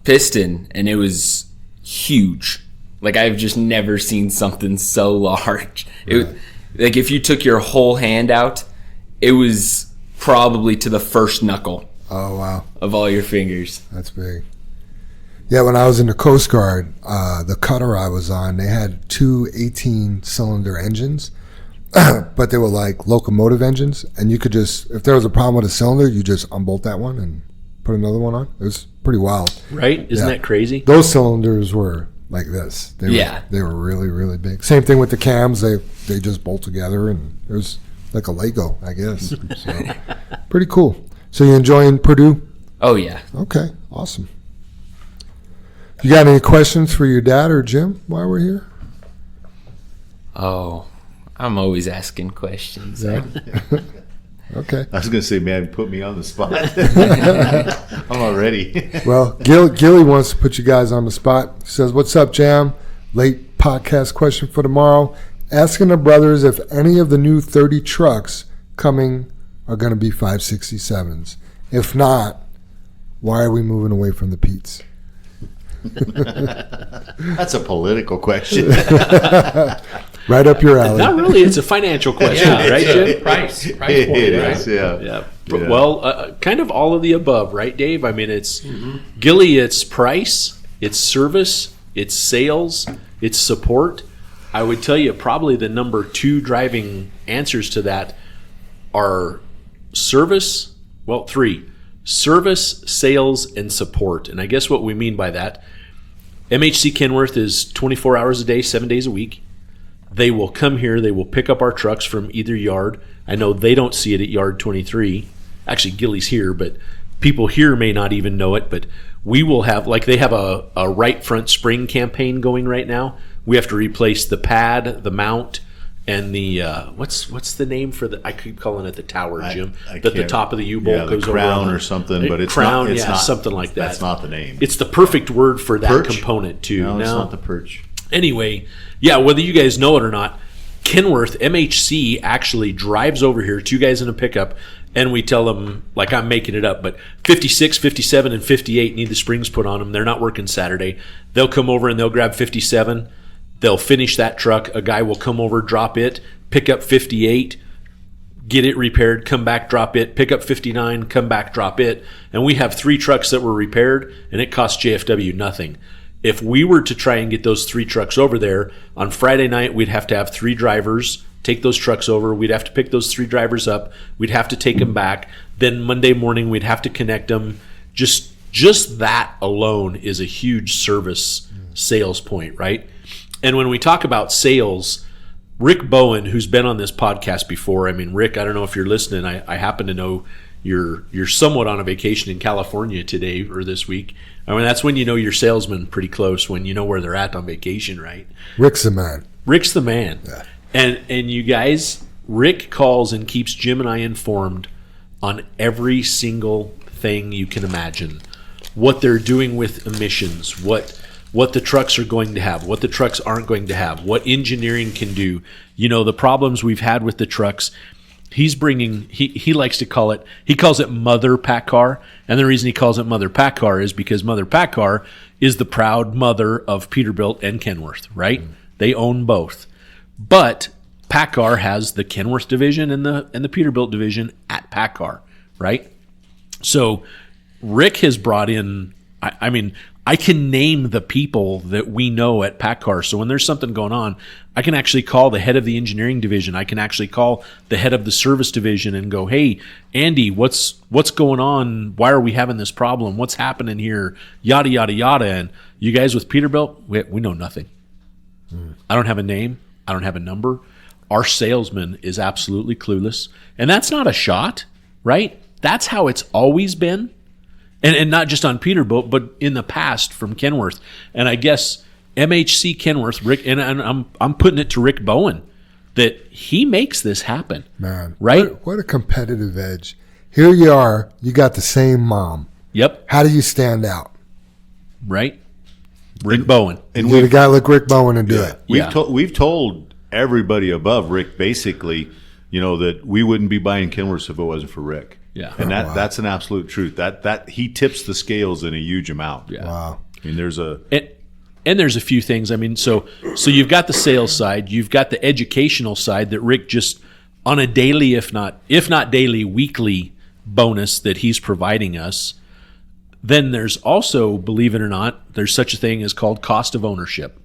Speaker 5: piston, and it was huge. Like, I've just never seen something so large. Like, if you took your whole hand out, it was probably to the first knuckle.
Speaker 2: Oh, wow.
Speaker 5: Of all your fingers.
Speaker 2: That's big. Yeah, when I was in the Coast Guard, the cutter I was on, they had two 18-cylinder engines, but they were like locomotive engines, and you could just, if there was a problem with a cylinder, you just unbolt that one and put another one on. It was pretty wild.
Speaker 4: Right? Isn't that crazy?
Speaker 2: Those cylinders were like this. They were really, really big. Same thing with the cams. They just bolt together, and it was like a Lego, I guess. So, pretty cool. So you enjoying Purdue?
Speaker 5: Oh, yeah.
Speaker 2: Okay, awesome. You got any questions for your dad or Jim while we're here?
Speaker 5: Oh, I'm always asking questions.
Speaker 2: Yeah. Okay.
Speaker 3: I was going to say, man, put me on the spot. I'm all ready.
Speaker 2: Well, Gilly wants to put you guys on the spot. He says, "What's up, Jam? Late podcast question for tomorrow. Asking the brothers if any of the new 30 trucks coming are going to be 567s. If not, why are we moving away from the Pete's?"
Speaker 3: That's a political question.
Speaker 2: Right up your alley.
Speaker 4: Not really. It's a financial question, right, Jim?
Speaker 6: Price
Speaker 3: It
Speaker 6: point, right?
Speaker 3: is, yeah.
Speaker 4: Yeah.
Speaker 3: Yeah.
Speaker 4: Well, kind of all of the above, right, Dave? I mean, it's Gilly, it's price, it's service, it's sales, it's support. I would tell you probably the number 2 driving answers to that are service, well, 3. Service, sales, and support. And I guess what we mean by that, MHC Kenworth is 24 hours a day, 7 days a week. They will come here. They will pick up our trucks from either yard. I know they don't see it at yard 23. Actually, Gilly's here, but people here may not even know it. But we will have, like they have a right front spring campaign going right now. We have to replace the pad, the mount, and the what's the name for the? I keep calling it the tower, Jim.
Speaker 3: I
Speaker 4: That the
Speaker 3: can't-
Speaker 4: top of the U-bolt goes
Speaker 3: the crown
Speaker 4: over
Speaker 3: or something, but it's
Speaker 4: crown,
Speaker 3: not. It's
Speaker 4: yeah,
Speaker 3: not,
Speaker 4: something like that.
Speaker 3: That's not the name.
Speaker 4: It's the perfect word for that
Speaker 3: Perch?
Speaker 4: component too.
Speaker 3: No, it's
Speaker 4: Now,
Speaker 3: not the perch.
Speaker 4: anyway, yeah, whether you guys know it or not, Kenworth MHC actually drives over here, 2 guys in a pickup, and we tell them, like I'm making it up, but 56, 57, and 58 need the springs put on them. They're not working Saturday. They'll come over and they'll grab 57. They'll finish that truck. A guy will come over, drop it, pick up 58, get it repaired, come back, drop it, pick up 59, come back, drop it. And we have 3 trucks that were repaired, and it cost JFW nothing. If we were to try and get those 3 trucks over there, on Friday night, we'd have to have 3 drivers take those trucks over. We'd have to pick those 3 drivers up. We'd have to take them back. Then Monday morning, we'd have to connect them. Just that alone is a huge service sales point, right? And when we talk about sales, Rick Bowen, who's been on this podcast before, I mean, Rick, I don't know if you're listening. I happen to know you're somewhat on a vacation in California today or this week. I mean, that's when you know your salesman pretty close, when you know where they're at on vacation, right?
Speaker 2: Rick's the man.
Speaker 4: Rick's the man.
Speaker 2: Yeah.
Speaker 4: And you guys, Rick calls and keeps Jim and I informed on every single thing you can imagine. What they're doing with emissions, what the trucks are going to have, what the trucks aren't going to have, what engineering can do. You know, the problems we've had with the trucks. He's bringing, he likes to call it, he calls it Mother PACCAR. And the reason he calls it Mother PACCAR is because Mother PACCAR is the proud mother of Peterbilt and Kenworth, right? They own both. But PACCAR has the Kenworth division and the Peterbilt division at PACCAR, right? So Rick has brought in, I mean, I can name the people that we know at PACCAR. So when there's something going on, I can actually call the head of the engineering division. I can actually call the head of the service division and go, "Hey, Andy, what's going on? Why are we having this problem? What's happening here? Yada, yada, yada." And you guys with Peterbilt, we know nothing. I don't have a name. I don't have a number. Our salesman is absolutely clueless. And that's not a shot, right? That's how it's always been. And not just on Peterbilt, but in the past from Kenworth. And I guess MHC Kenworth, Rick, and I'm putting it to Rick Bowen, that he makes this happen.
Speaker 2: Man,
Speaker 4: right?
Speaker 2: What a competitive edge. Here you are, you got the same mom.
Speaker 4: Yep.
Speaker 2: How do you stand out?
Speaker 4: Right? Rick Bowen.
Speaker 2: And you get a guy like Rick Bowen and do it.
Speaker 3: We've told everybody above Rick basically, you know, that we wouldn't be buying Kenworths if it wasn't for Rick.
Speaker 4: Yeah.
Speaker 3: And that's an absolute truth. That he tips the scales in a huge amount.
Speaker 4: Yeah.
Speaker 2: Wow.
Speaker 3: I mean, there's a
Speaker 4: there's a few things. I mean, so you've got the sales side, you've got the educational side that Rick just on a daily, if not daily, weekly bonus that he's providing us. Then there's also, believe it or not, there's such a thing as called cost of ownership,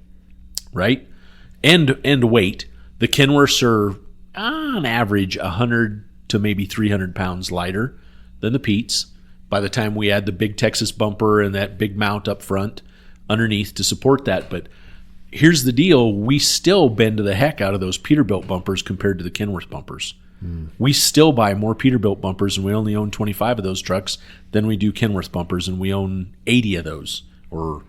Speaker 4: right? And weight. The Kenworths are on average 100 to maybe 300 pounds lighter than the Pete's. By the time we add the big Texas bumper and that big mount up front underneath to support that. But here's the deal. We still bend the heck out of those Peterbilt bumpers compared to the Kenworth bumpers. We still buy more Peterbilt bumpers, and we only own 25 of those trucks than we do Kenworth bumpers, and we own 80 of those or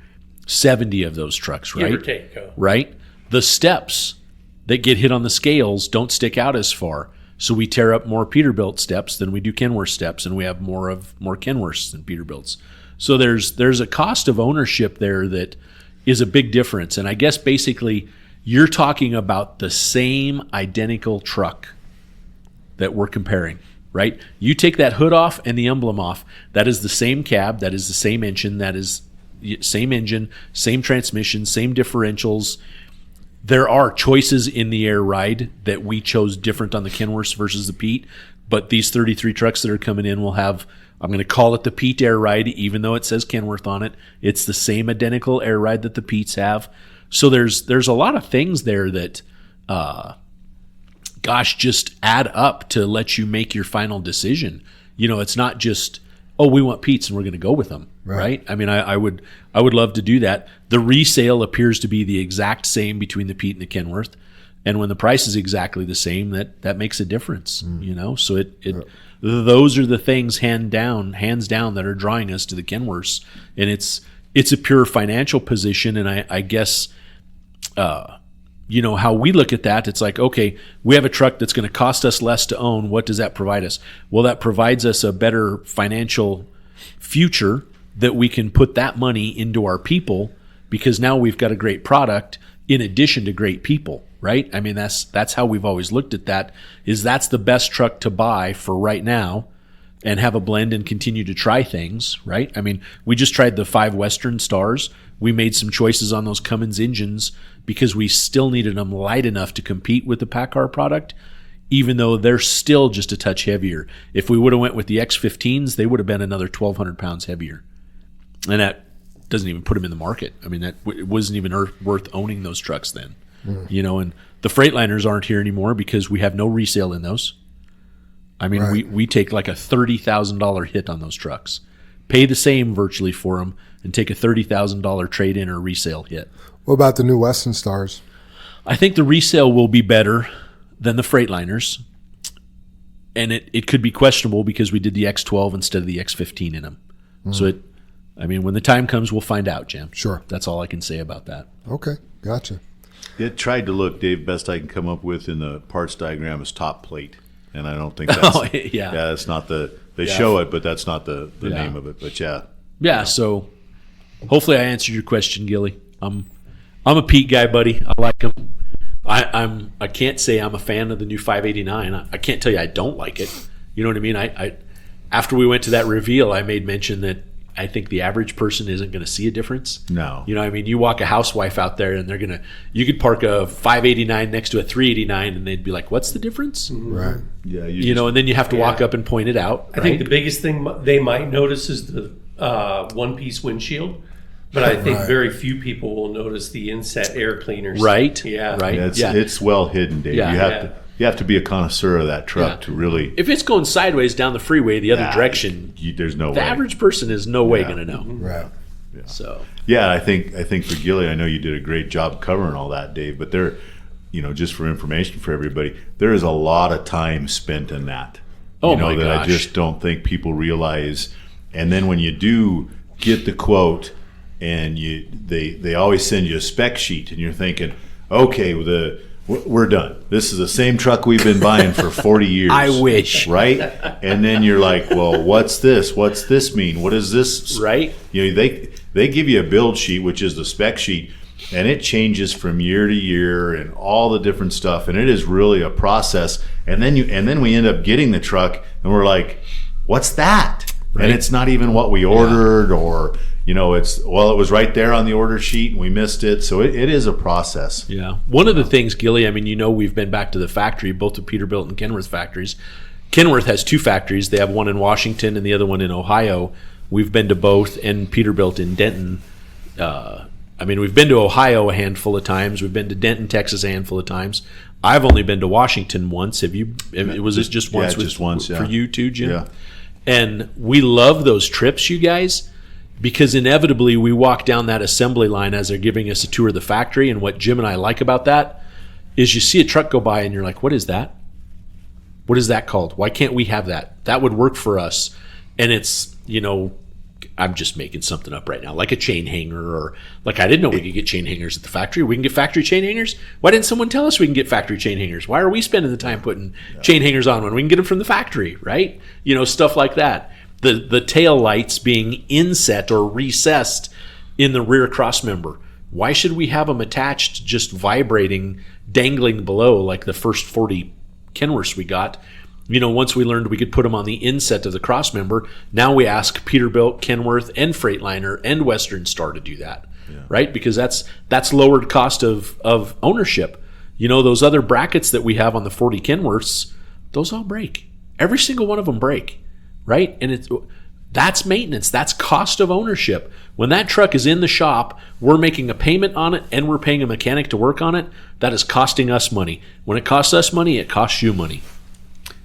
Speaker 4: 70 of those trucks, right?
Speaker 6: Give or take.
Speaker 4: Right? The steps that get hit on the scales don't stick out as far. So we tear up more Peterbilt steps than we do Kenworth steps, and we have more Kenworths than Peterbilts. So there's a cost of ownership there that is a big difference. And I guess basically you're talking about the same identical truck that we're comparing, right? You take that hood off and the emblem off. That is the same cab. That is the same engine. That is same engine, same transmission, same differentials. There are choices in the air ride that we chose different on the Kenworths versus the Pete, but these 33 trucks that are coming in will have, I'm going to call it the Pete air ride, even though it says Kenworth on it. It's the same identical air ride that the Petes have. So there's a lot of things there that, just add up to let you make your final decision. You know, it's not just, oh, we want Pete's and we're going to go with them, right? I mean, I would love to do that. The resale appears to be the exact same between the Pete and the Kenworth, and when the price is exactly the same, that makes a difference, you know. So those are the things hands down that are drawing us to the Kenworths, and it's a pure financial position, and I guess. You know, how we look at that, it's like, okay, we have a truck that's going to cost us less to own. What does that provide us? Well, that provides us a better financial future that we can put that money into our people, because now we've got a great product in addition to great people, right? I mean, that's how we've always looked at that, is that's the best truck to buy for right now and have a blend and continue to try things, right? I mean, we just tried the 5 Western Stars. We made some choices on those Cummins engines because we still needed them light enough to compete with the PACCAR product, even though they're still just a touch heavier. If we would have went with the X15s, they would have been another 1,200 pounds heavier. And that doesn't even put them in the market. I mean, it wasn't even worth owning those trucks then. You know, and the Freightliners aren't here anymore because we have no resale in those. I mean, we take like a $30,000 hit on those trucks, pay the same virtually for them, and take a $30,000 trade-in or resale hit.
Speaker 2: What about the new Western Stars?
Speaker 4: I think the resale will be better than the Freightliners, and it could be questionable because we did the X12 instead of the X15 in them. So when the time comes, we'll find out, Jim.
Speaker 2: Sure.
Speaker 4: That's all I can say about that.
Speaker 2: Okay, gotcha.
Speaker 3: It tried to look, Dave, best I can come up with in the parts diagram is top plate. And I don't think that's that's not they show it, but that's not the name of it. But
Speaker 4: yeah. So hopefully I answered your question, Gilly. I'm a Pete guy, buddy. I like him. I can't say I'm a fan of the new 589. I can't tell you I don't like it. You know what I mean? I after we went to that reveal, I made mention that I think the average person isn't going to see a difference.
Speaker 3: No.
Speaker 4: You know, I mean, you walk a housewife out there and you could park a 589 next to a 389 and they'd be like, what's the difference?
Speaker 2: Right.
Speaker 3: Yeah.
Speaker 4: And then you have to walk up and point it out.
Speaker 6: I think the biggest thing they might notice is the one-piece windshield, but I think very few people will notice the inset air cleaners.
Speaker 4: Right.
Speaker 6: Yeah.
Speaker 4: Right.
Speaker 3: It's well hidden, Dave.
Speaker 4: Yeah.
Speaker 3: You have to be a connoisseur of that truck to really.
Speaker 4: If it's going sideways down the freeway the other direction,
Speaker 3: there's no way.
Speaker 4: The average person is no way going to know.
Speaker 2: Right.
Speaker 3: Yeah.
Speaker 4: So.
Speaker 3: Yeah, I think for Gilly, I know you did a great job covering all that, Dave. But there, just for information for everybody, there is a lot of time spent in that.
Speaker 4: Oh my gosh.
Speaker 3: I just don't think people realize. And then when you do get the quote, and they always send you a spec sheet, and you're thinking, okay, we're done. This is the same truck we've been buying for 40 years.
Speaker 4: I wish.
Speaker 3: Right? And then you're like, well, what's this? What's this mean? What is this?
Speaker 4: Right.
Speaker 3: They give you a build sheet, which is the spec sheet, and it changes from year to year and all the different stuff. And it is really a process. And then we end up getting the truck and we're like, what's that? Right. And it's not even what we ordered or it was right there on the order sheet and we missed it. So it is a process.
Speaker 4: Yeah. One of the things, Gilly, we've been back to the factory, both the Peterbilt and Kenworth factories. Kenworth has 2 factories. They have one in Washington and the other one in Ohio. We've been to both, and Peterbilt in Denton. We've been to Ohio a handful of times. We've been to Denton, Texas a handful of times. I've only been to Washington once. Was it just once?
Speaker 3: Yeah, just once,
Speaker 4: for you too, Jim?
Speaker 3: Yeah.
Speaker 4: And we love those trips, you guys, because inevitably we walk down that assembly line as they're giving us a tour of the factory. And what Jim and I like about that is you see a truck go by and you're like, what is that? What is that called? Why can't we have that? That would work for us. And it's, I'm just making something up right now, like a chain hanger, or like I didn't know we could get chain hangers at the factory. We can get factory chain hangers. Why didn't someone tell us we can get factory chain hangers? Why are we spending the time putting chain hangers on when we can get them from the factory, right? Stuff like that. The tail lights being inset or recessed in the rear cross member. Why should we have them attached, just vibrating, dangling below like the first 40 Kenworths we got? Once we learned we could put them on the inset of the cross member, now we ask Peterbilt, Kenworth, and Freightliner and Western Star to do that, right? Because that's lowered cost of ownership. Those other brackets that we have on the 40 Kenworths, those all break. Every single one of them break, right? And that's maintenance. That's cost of ownership. When that truck is in the shop, we're making a payment on it and we're paying a mechanic to work on it. That is costing us money. When it costs us money, it costs you money.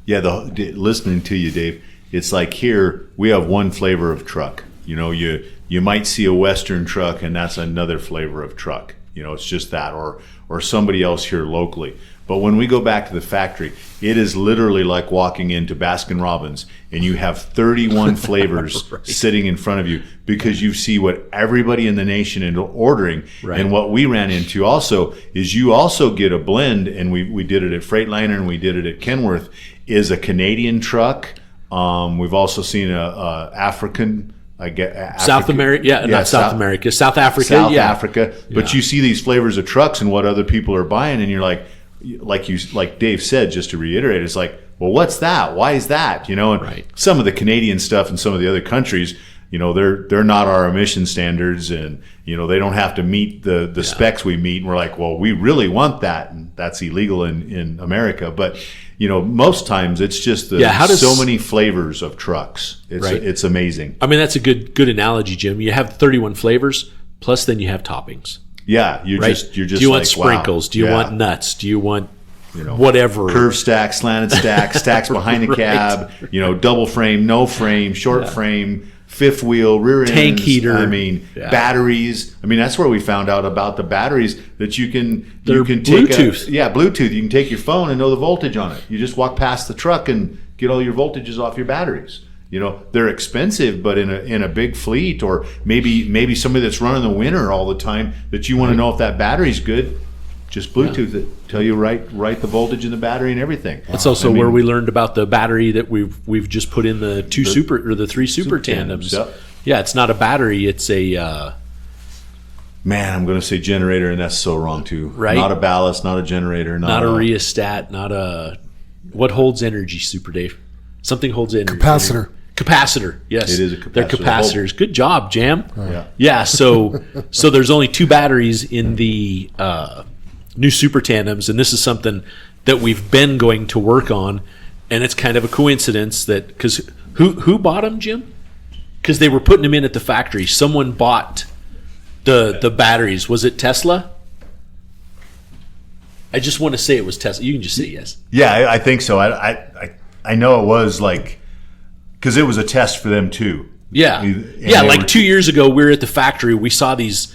Speaker 3: Yeah, listening to you, Dave, it's like here we have one flavor of truck. You might see a Western truck, and that's another flavor of truck. It's just that, or somebody else here locally. But when we go back to the factory, it is literally like walking into Baskin Robbins, and you have 31 flavors right. sitting in front of you, because you see what everybody in the nation is ordering. Right. And what we ran into also is you also get a blend, and we did it at Freightliner and we did it at Kenworth, is a Canadian truck. We've also seen a African,
Speaker 4: South America, not South America, South Africa.
Speaker 3: South Africa. But you see these flavors of trucks and what other people are buying, and you're like Dave said, just to reiterate, it's like, well, what's that? Why is that? And
Speaker 4: right.
Speaker 3: some of the Canadian stuff and some of the other countries, they're not our emission standards, and they don't have to meet the specs we meet. And we're like, well, we really want that, and that's illegal in America. But most times it's just so many flavors of trucks. It's amazing.
Speaker 4: I mean, that's a good analogy, Jim. You have 31 flavors, plus then you have toppings.
Speaker 3: Yeah, you're just.
Speaker 4: Do you want sprinkles?
Speaker 3: Wow.
Speaker 4: Do you want nuts? Do you want whatever?
Speaker 3: Curve stack, slanted stack, stacks behind the
Speaker 4: right.
Speaker 3: cab. Double frame, no frame, short frame, fifth wheel, rear ends.
Speaker 4: Tank heater.
Speaker 3: Batteries. That's where we found out about the batteries, that you can take
Speaker 4: Bluetooth.
Speaker 3: Bluetooth. You can take your phone and know the voltage on it. You just walk past the truck and get all your voltages off your batteries. They're expensive, but in a big fleet, or maybe somebody that's running the winter all the time, that you want to know if that battery's good, just Bluetooth it, tell you right the voltage in the battery and everything.
Speaker 4: That's also where we learned about the battery that we've just put in the three super tandems.
Speaker 3: Yep.
Speaker 4: Yeah, it's not a battery, it's a
Speaker 3: man, I'm going to say generator, and that's so wrong too.
Speaker 4: Right?
Speaker 3: Not a ballast, not a generator,
Speaker 4: not a rheostat, not a what holds energy, Super Dave? Something holds energy. Capacitor, yes.
Speaker 3: It is a capacitor.
Speaker 4: They're capacitors. Good job, Jam.
Speaker 3: Yeah.
Speaker 4: Yeah, so there's only 2 batteries in the new super tandems, and this is something that we've been going to work on, and it's kind of a coincidence that, because who bought them, Jim? Because they were putting them in at the factory. Someone bought the batteries. Was it Tesla? I just want to say it was Tesla. You can just say yes.
Speaker 3: Yeah, I think so. I know it was because it was a test for them too.
Speaker 4: Yeah. Like 2 years ago, we were at the factory. We saw these.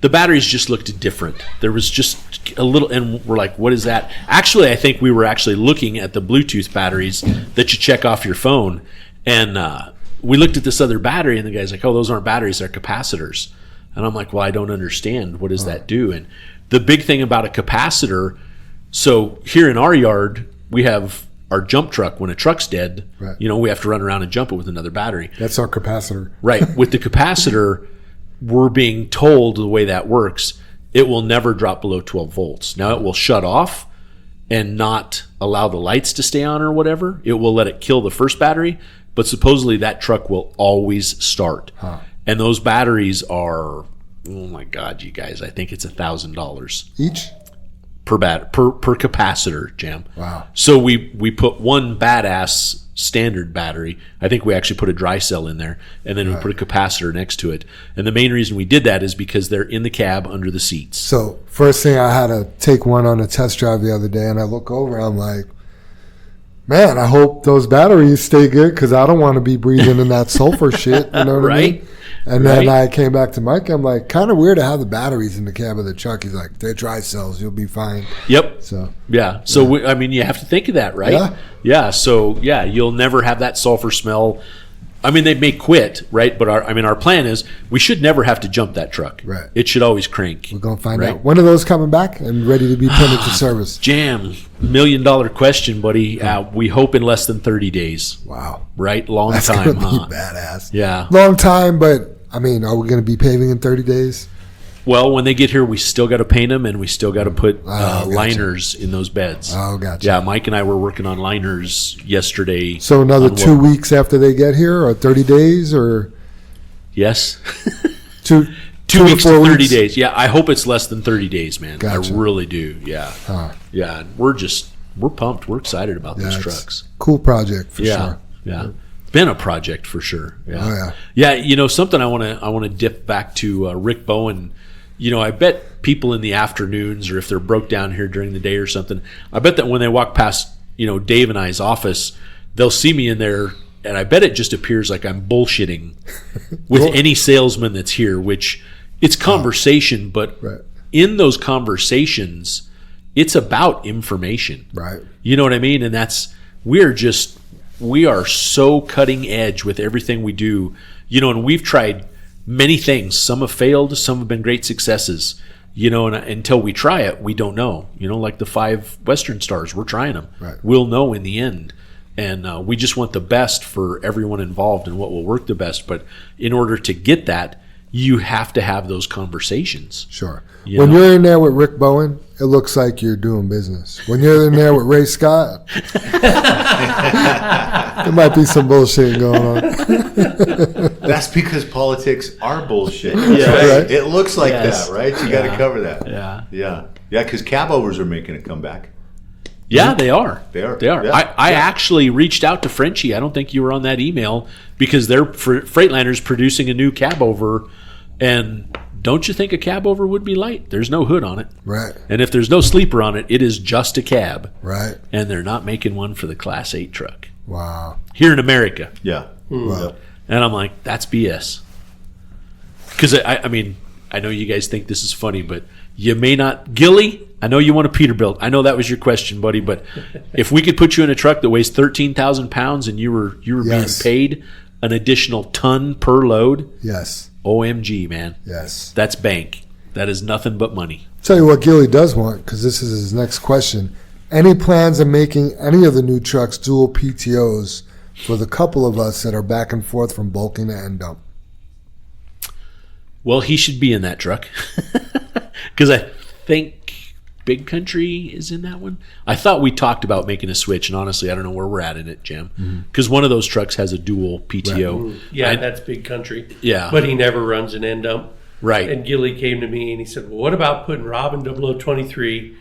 Speaker 4: The batteries just looked different. There was just a little, and we're like, what is that? Actually, I think we were actually looking at the Bluetooth batteries that you check off your phone. And we looked at this other battery, and the guy's like, oh, those aren't batteries, they're capacitors. And I'm like, well, I don't understand. What does that do? And the big thing about a capacitor, so here in our yard, we have our jump truck. When a truck's dead,
Speaker 2: right.
Speaker 4: We have to run around and jump it with another battery.
Speaker 2: That's our capacitor.
Speaker 4: Right. With the capacitor, we're being told the way that works, it will never drop below 12 volts. Now, it will shut off and not allow the lights to stay on or whatever. It will let it kill the first battery, but supposedly that truck will always start.
Speaker 2: Huh.
Speaker 4: And those batteries are, oh my God, you guys, I think it's $1,000
Speaker 2: each
Speaker 4: per capacitor, Jam.
Speaker 2: Wow.
Speaker 4: So we put one badass standard battery. I think we actually put a dry cell in there, and then we put a capacitor next to it. And the main reason we did that is because they're in the cab under the seats.
Speaker 2: So first thing, I had to take one on a test drive the other day, and I look over, I'm like, man, I hope those batteries stay good, because I don't want to be breathing in that sulfur shit. You know what I mean? And then I came back to Mike. I'm like, kind of weird to have the batteries in the cab of the truck. He's like, they're dry cells. You'll be fine.
Speaker 4: Yep.
Speaker 2: So
Speaker 4: So I mean, you have to think of that, right? Yeah. So you'll never have that sulfur smell. I mean, they may quit, right? But our plan is we should never have to jump that truck.
Speaker 2: Right.
Speaker 4: It should always crank.
Speaker 2: We're gonna find out. When are those coming back and ready to be put into service?
Speaker 4: Jam, $1 million question, buddy. We hope in less than 30 days.
Speaker 2: Wow.
Speaker 4: Right? Long
Speaker 2: That's
Speaker 4: time,
Speaker 2: gonna be badass.
Speaker 4: Yeah.
Speaker 2: Long time, but I mean, are we gonna be paving in 30 days?
Speaker 4: Well, when they get here, we still got to paint them, and we still got to put
Speaker 2: Gotcha.
Speaker 4: liners in those beds.
Speaker 2: Oh, gotcha.
Speaker 4: Yeah, Mike and I were working on liners yesterday.
Speaker 2: So another 2 weeks after they get here, or 30 days, or
Speaker 4: yes,
Speaker 2: two
Speaker 4: 2 weeks
Speaker 2: to
Speaker 4: to
Speaker 2: 4
Speaker 4: 30
Speaker 2: weeks?
Speaker 4: days. Yeah, I hope it's less than 30 days, man.
Speaker 2: Gotcha.
Speaker 4: I really do. Yeah, yeah. We're pumped. We're excited about those
Speaker 2: it's
Speaker 4: trucks.
Speaker 2: Cool project for sure.
Speaker 4: Yeah. Been a project for sure. Yeah.
Speaker 2: Oh, yeah.
Speaker 4: Yeah, you know, something I want to dip back to Rick Bowen. You know, I bet people in the afternoons, or if they're broke down here during the day or something, I bet that when they walk past, you know, Dave and I's office, they'll see me in there, and I bet it just appears like I'm bullshitting with any salesman that's here, which it's conversation, but in those conversations, it's about information.
Speaker 2: Right.
Speaker 4: You know what I mean? And we are so cutting edge with everything we do, you know, and we've tried many things. Some have failed, some have been great successes, you know, and until we try it, we don't know. You know, like the 5 Western Stars, we're trying them.
Speaker 2: Right.
Speaker 4: We'll know in the end. And we just want the best for everyone involved and what will work the best. But in order to get that, you have to have those conversations.
Speaker 2: Sure.
Speaker 4: You're
Speaker 2: in there with Rick Bowen, it looks like you're doing business. When you're in there with Ray Scott, there might be some bullshit going on.
Speaker 3: That's because politics are bullshit.
Speaker 4: Yeah.
Speaker 3: Right? It looks like
Speaker 4: Yes.
Speaker 3: that, right? You got to cover that.
Speaker 4: Yeah.
Speaker 3: Because cab overs are making a comeback.
Speaker 4: Yeah, they are.
Speaker 3: They are.
Speaker 4: Yeah. I actually reached out to Frenchie. I don't think you were on that email because they're Freightliner's producing a new cab over, and don't you think a cab over would be light? There's no hood on it.
Speaker 2: Right.
Speaker 4: And if there's no sleeper on it, it is just a cab.
Speaker 2: Right.
Speaker 4: And they're not making one for the Class 8 truck.
Speaker 2: Wow.
Speaker 4: Here in America.
Speaker 3: Yeah.
Speaker 2: Wow.
Speaker 4: And I'm like, that's BS. Because, I mean, I know you guys think this is funny, but you may not. Gilly, I know you want a Peterbilt. I know that was your question, buddy, but if we could put you in a truck that weighs 13,000 pounds and you were
Speaker 2: Yes.
Speaker 4: being paid an additional ton per load,
Speaker 2: Yes.
Speaker 4: OMG, man.
Speaker 2: Yes.
Speaker 4: That's bank. That is nothing but money.
Speaker 2: Tell you what Gilly does want, because this is his next question. Any plans of making any of the new trucks dual PTOs for the couple of us that are back and forth from bulking to end dump?
Speaker 4: Well, he should be in that truck because I think Big Country is in that one. I thought we talked about making a switch, and honestly, I don't know where we're at in it, Jim. Because one of those trucks has a dual PTO.
Speaker 6: Yeah, that's Big Country.
Speaker 4: Yeah.
Speaker 6: But he never runs an end dump.
Speaker 4: Right.
Speaker 6: And Gilly came to me and he said, well, what about putting Rob in 0023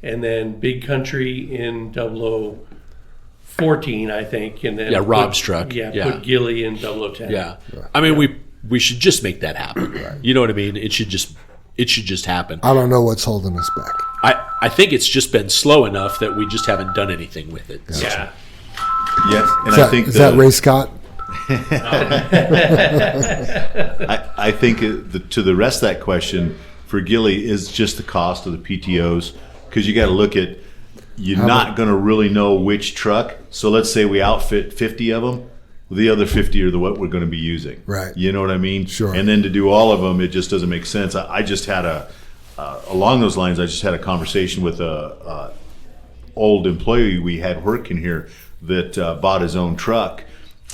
Speaker 6: and then Big Country in 0014, I think. And then
Speaker 4: Rob's truck.
Speaker 6: Yeah,
Speaker 4: Yeah.
Speaker 6: put Gilly in 0010.
Speaker 4: Yeah. I mean, we should just make that happen. You know what I mean? It should just happen.
Speaker 2: I don't know what's holding us back.
Speaker 4: I think it's just been slow enough that we just haven't done anything with it.
Speaker 6: Yeah.
Speaker 3: Yes. And
Speaker 2: Is that Ray Scott?
Speaker 3: I think to the rest of that question for Gilly is just the cost of the PTOs, because you got to look at, you're not going to really know which truck. So let's say we outfit 50 of them. The other 50 are what we're going to be using.
Speaker 2: Right.
Speaker 3: You know what I mean?
Speaker 2: Sure.
Speaker 3: And then to do all of them, it just doesn't make sense. I just had along those lines, I just had a conversation with a old employee we had working here that bought his own truck,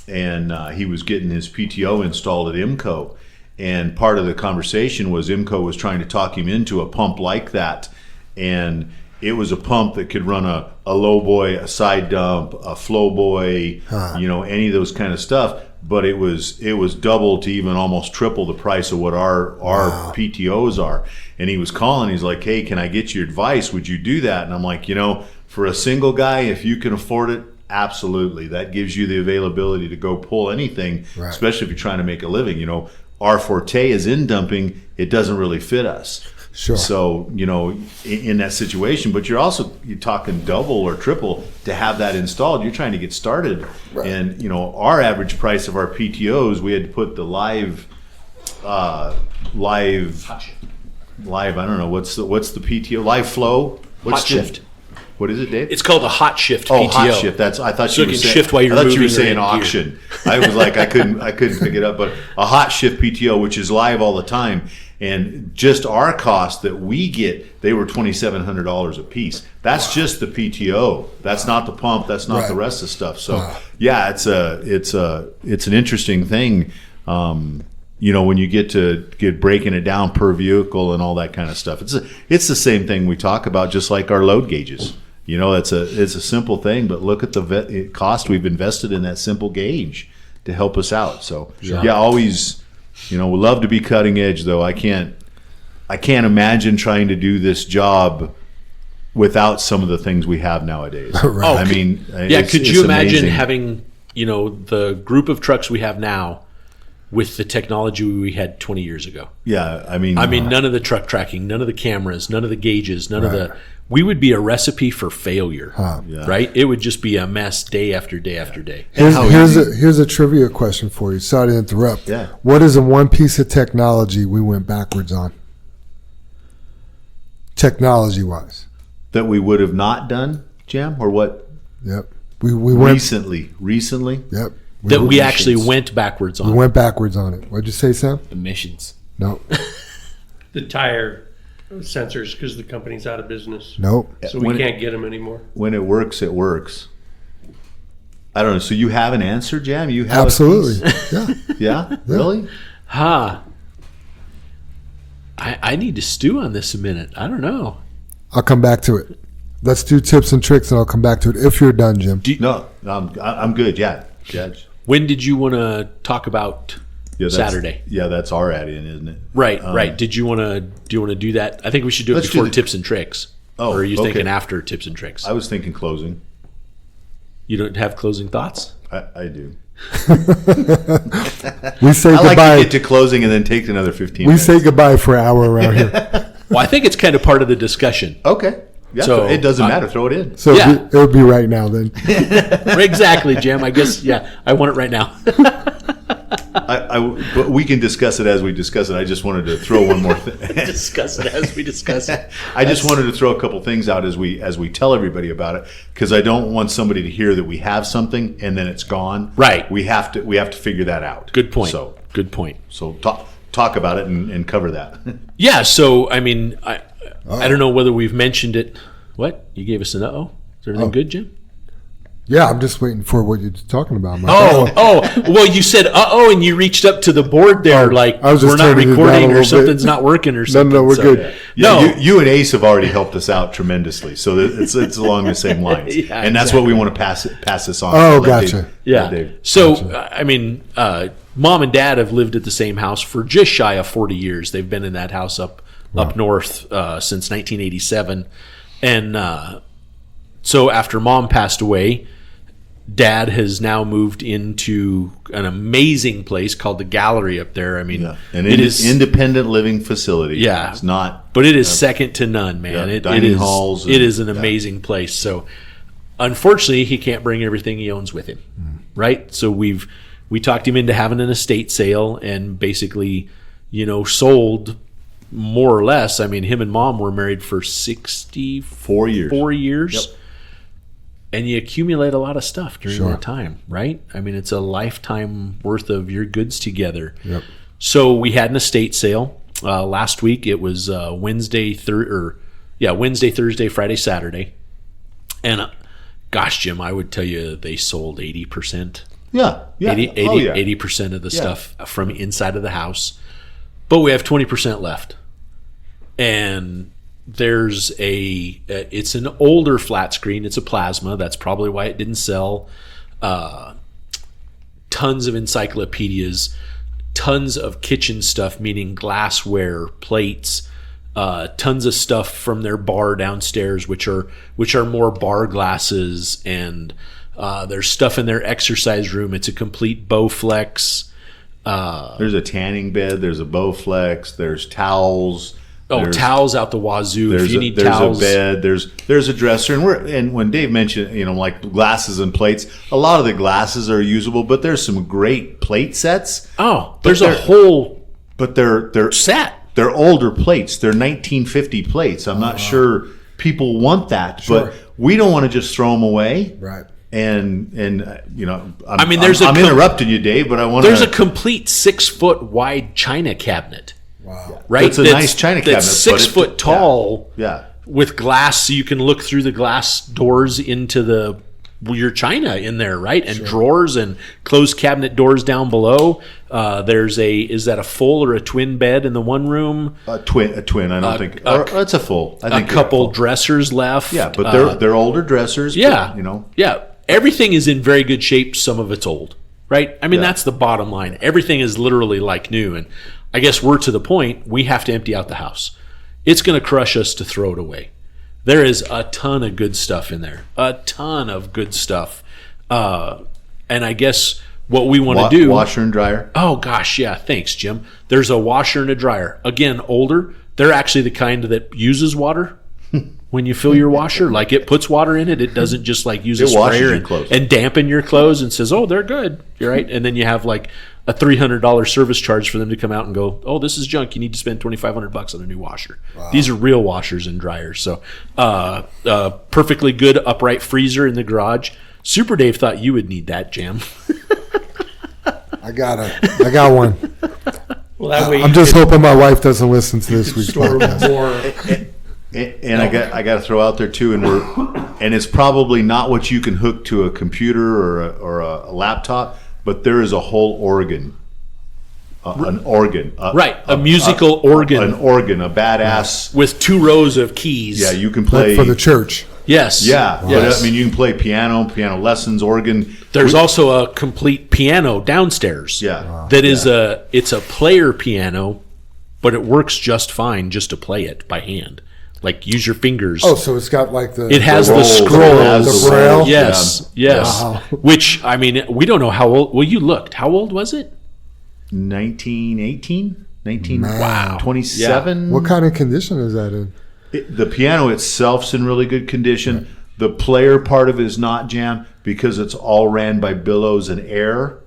Speaker 3: and he was getting his PTO installed at IMCO. And part of the conversation was IMCO was trying to talk him into a pump like that. And it was a pump that could run a low boy, a side dump, a flow boy, any of those kind of stuff. But it was double to even almost triple the price of what our PTOs are. And he was calling. He's like, "Hey, can I get your advice? Would you do that?" And I'm like, for a single guy, if you can afford it, absolutely. That gives you the availability to go pull anything, especially if you're trying to make a living. Our forte is in dumping. It doesn't really fit us.
Speaker 2: Sure.
Speaker 3: So, in that situation, but you're talking double or triple to have that installed. You're trying to get started. Right. And, our average price of our PTOs, we had to put the live live. I don't know what's the PTO live flow. What's
Speaker 4: Hot shift.
Speaker 3: What is it, Dave?
Speaker 4: It's called a hot shift
Speaker 3: Oh,
Speaker 4: PTO.
Speaker 3: hot shift. I thought
Speaker 4: So
Speaker 3: you
Speaker 4: it
Speaker 3: were
Speaker 4: can
Speaker 3: saying,
Speaker 4: shift while you're
Speaker 3: I thought you were
Speaker 4: moving or
Speaker 3: saying
Speaker 4: in gear.
Speaker 3: auction. I was like, I couldn't pick it up. But a hot shift PTO, which is live all the time, and just our cost that we get, they were $2,700 a piece. That's just the PTO. That's not the pump. That's not the rest of the stuff. So yeah, it's an interesting thing. When you get breaking it down per vehicle and all that kind of stuff. It's the same thing we talk about, just like our load gauges. It's a simple thing, but look at the cost we've invested in that simple gauge to help us out. So yeah, always, we love to be cutting edge, though. I can't imagine trying to do this job without some of the things we have nowadays.
Speaker 2: Right.
Speaker 4: Oh,
Speaker 3: I mean,
Speaker 4: could you imagine
Speaker 3: amazing.
Speaker 4: having, the group of trucks we have now with the technology we had 20 years ago?
Speaker 3: Yeah, I mean,
Speaker 4: none of the truck tracking, none of the cameras, none of the gauges, none of the. We would be a recipe for failure, right? It would just be a mess day after day after day.
Speaker 2: Here's a trivia question for you. Sorry to interrupt.
Speaker 3: Yeah.
Speaker 2: What is the one piece of technology we went backwards on? Technology-wise.
Speaker 3: that we would have not done, Jam, or what?
Speaker 2: Yep. We went
Speaker 3: recently.
Speaker 2: Yep.
Speaker 4: That we actually went backwards on.
Speaker 2: We went backwards on it. What'd you say, Sam?
Speaker 5: Emissions.
Speaker 2: No.
Speaker 6: The tire sensors, because the company's out of business.
Speaker 2: Nope.
Speaker 6: So we can't get them anymore.
Speaker 3: When it works, it works. I don't know. So you have an answer, Jam? You have
Speaker 2: Absolutely.
Speaker 3: A piece? Yeah. Really?
Speaker 4: I need to stew on this a minute. I don't know.
Speaker 2: I'll come back to it. Let's do tips and tricks, and I'll come back to it if you're done, Jim.
Speaker 3: No, I'm good. Yeah, Judge.
Speaker 4: When did you want to talk about Saturday?
Speaker 3: Yeah, that's our add-in, isn't it?
Speaker 4: Right, right. Do you want to do that? I think we should do it before tips and tricks.
Speaker 3: Oh,
Speaker 4: or are you
Speaker 3: okay.
Speaker 4: thinking after tips and tricks?
Speaker 3: I was thinking closing.
Speaker 4: You don't have closing thoughts?
Speaker 3: I do.
Speaker 2: We say
Speaker 3: I like
Speaker 2: goodbye.
Speaker 3: to get to closing and then take another 15
Speaker 2: We
Speaker 3: minutes.
Speaker 2: say goodbye for an hour around here.
Speaker 4: Well, I think it's kind of part of the discussion.
Speaker 3: Okay. Yeah,
Speaker 4: So,
Speaker 3: it doesn't matter. Throw it in.
Speaker 2: So
Speaker 4: Yeah.
Speaker 2: it would be right now then.
Speaker 4: Exactly, Jim. I guess, I want it right now.
Speaker 3: But we can discuss it as we discuss it. I just wanted to throw one more thing.
Speaker 4: Discuss it as we discuss it.
Speaker 3: I just wanted to throw a couple things out as we tell everybody about it, because I don't want somebody to hear that we have something and then it's gone.
Speaker 4: Right.
Speaker 3: We have to figure that out.
Speaker 4: Good point.
Speaker 3: So
Speaker 4: Good point.
Speaker 3: talk about it and cover that.
Speaker 4: Yeah, so, I mean, I don't know whether we've mentioned it. What? You gave us an uh-oh? Is everything good, Jim?
Speaker 2: Yeah, I'm just waiting for what you're talking about.
Speaker 4: Well, you said uh-oh, and you reached up to the board there like
Speaker 2: I was just
Speaker 4: we're not
Speaker 2: turning it down a
Speaker 4: recording
Speaker 2: little
Speaker 4: or
Speaker 2: bit.
Speaker 4: something's not working or
Speaker 2: No,
Speaker 4: something.
Speaker 2: we're
Speaker 4: So-
Speaker 2: good.
Speaker 3: Yeah,
Speaker 4: No.
Speaker 3: you and Ace have already helped us out tremendously, so it's along the same lines,
Speaker 4: Yeah,
Speaker 3: and that's what we want to pass this on.
Speaker 2: Oh,
Speaker 3: Let
Speaker 2: gotcha.
Speaker 3: Dave-
Speaker 4: Yeah.
Speaker 3: let Dave.
Speaker 4: So, I mean, Mom and Dad have lived at the same house for just shy of 40 years. They've been in that house up north since 1987. And so after Mom passed away, Dad has now moved into an amazing place called the Gallery up there. I mean,
Speaker 3: An
Speaker 4: it is
Speaker 3: independent living facility.
Speaker 4: Yeah.
Speaker 3: It's not.
Speaker 4: But it is second to none, man.
Speaker 3: Yeah,
Speaker 4: It
Speaker 3: dining
Speaker 4: is.
Speaker 3: halls
Speaker 4: It
Speaker 3: and-
Speaker 4: is an amazing place. So, unfortunately, he can't bring everything he owns with him, right? So we talked him into having an estate sale and basically, sold more or less. I mean, him and Mom were married for 64
Speaker 3: years.
Speaker 4: 4 years.
Speaker 3: Yep.
Speaker 4: And you accumulate a lot of stuff during that time, right? I mean, it's a lifetime worth of your goods together.
Speaker 2: Yep.
Speaker 4: So we had an estate sale last week. It was Wednesday, Thursday, Friday, Saturday, and gosh, Jim, I would tell you they sold 80%.
Speaker 3: Yeah.
Speaker 4: 80% of the stuff from inside of the house, but we have 20% left, and there's it's an older flat screen. It's a plasma. That's probably why it didn't sell. Tons of encyclopedias, tons of kitchen stuff, meaning glassware, plates, tons of stuff from their bar downstairs, which are more bar glasses, and there's stuff in their exercise room. It's a complete Bowflex.
Speaker 3: There's a tanning bed. There's a Bowflex. There's towels. There's
Speaker 4: Towels out the wazoo. If you need towels,
Speaker 3: a bed. There's a dresser, and when Dave mentioned like glasses and plates, a lot of the glasses are usable, but there's some great plate sets.
Speaker 4: there's a whole
Speaker 3: But they're
Speaker 4: set.
Speaker 3: They're older plates. They're 1950 plates. I'm not sure people want that, but we don't want to just throw them away.
Speaker 2: Right.
Speaker 3: And I'm interrupting you, Dave, but I want to.
Speaker 4: There's a complete 6 foot wide china cabinet.
Speaker 2: Wow.
Speaker 4: Right.
Speaker 3: It's a nice china cabinet.
Speaker 4: That's 6 foot tall.
Speaker 3: Yeah.
Speaker 4: With glass, so you can look through the glass doors into your china in there, right? And drawers and closed cabinet doors down below. Is that a full or a twin bed in the one room?
Speaker 3: A twin. I don't think. It's a full. I think
Speaker 4: a couple dressers left.
Speaker 3: Yeah, but they're older dressers.
Speaker 4: Yeah,
Speaker 3: but,
Speaker 4: Yeah, everything is in very good shape. Some of it's old, right? I mean, that's the bottom line. Everything is literally like new, and I guess we're to the point we have to empty out the house. It's going to crush us to throw it away. There is a ton of good stuff in there. A ton of good stuff. And I guess what we want to do...
Speaker 3: Washer and dryer.
Speaker 4: Oh, gosh, yeah. Thanks, Jim. There's a washer and a dryer. Again, older. They're actually the kind that uses water when you fill your washer. Like, it puts water in it. It doesn't just, like, use a sprayer and dampen your clothes and says, oh, they're good. You're right. And then you have, like, a $300 service charge for them to come out and go, oh, this is junk. You need to spend $2,500 on a new washer. Wow. These are real washers and dryers. So perfectly good upright freezer in the garage. Super Dave thought you would need that, Jam.
Speaker 2: I got one.
Speaker 6: Well, that way
Speaker 2: I'm just hoping my wife doesn't listen to this week's podcast.
Speaker 3: And I got to throw out there too, and it's probably not what you can hook to a computer or a laptop, but there is a whole organ, an organ,
Speaker 4: a musical organ,
Speaker 3: a badass
Speaker 4: with 2 rows of keys.
Speaker 3: Yeah, you can play
Speaker 2: for the church.
Speaker 4: Yes.
Speaker 3: Yeah. Yes. But, I mean, you can play piano lessons, organ.
Speaker 4: There's also a complete piano downstairs.
Speaker 3: Yeah. Wow.
Speaker 4: That is it's a player piano, but it works just fine just to play it by hand. Like, use your fingers.
Speaker 2: Oh, so it's got like
Speaker 4: it has the scroll,
Speaker 2: the braille.
Speaker 4: Yes, yes. Wow. Which, I mean, we don't know how old. Well, you looked. How old was it?
Speaker 3: 1918, 27.
Speaker 2: What kind of condition is that in?
Speaker 3: The piano itself's in really good condition. Right. The player part of it is not, Jam, because it's all ran by billows and air,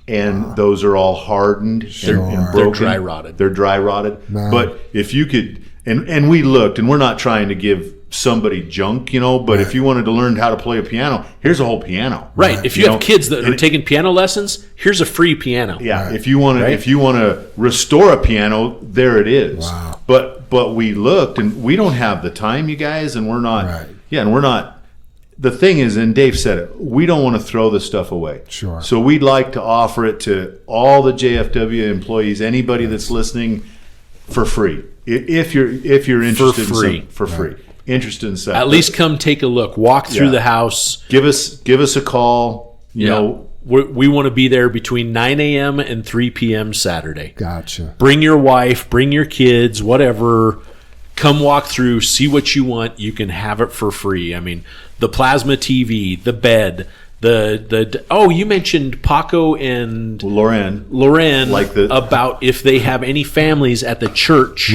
Speaker 3: and those are all hardened and broken.
Speaker 4: They're dry rotted.
Speaker 3: They're dry rotted.
Speaker 2: Man.
Speaker 3: But if you could, and we looked, and we're not trying to give somebody junk, but if you wanted to learn how to play a piano, here's a whole piano.
Speaker 4: Right. If you have kids that are taking piano lessons, here's a free piano.
Speaker 3: Yeah. Right. If you want to restore a piano, there it is.
Speaker 2: Wow.
Speaker 3: But we looked, and we don't have the time, you guys, and we're not.
Speaker 2: Right.
Speaker 3: Yeah, and we're not. The thing is, and Dave said it, we don't want to throw this stuff away.
Speaker 2: Sure.
Speaker 3: So we'd like to offer it to all the JFW employees, anybody that's listening, for free. If you're interested for free. Interested in stuff.
Speaker 4: At least come take a look. Walk through the house.
Speaker 3: Give us a call. You know,
Speaker 4: we want to be there between 9 a.m. and 3 p.m. Saturday.
Speaker 2: Gotcha.
Speaker 4: Bring your wife, bring your kids, whatever. Come walk through, see what you want. You can have it for free. I mean, the plasma TV, the bed, you mentioned Paco and
Speaker 3: Lauren,
Speaker 4: about if they have any families at the church.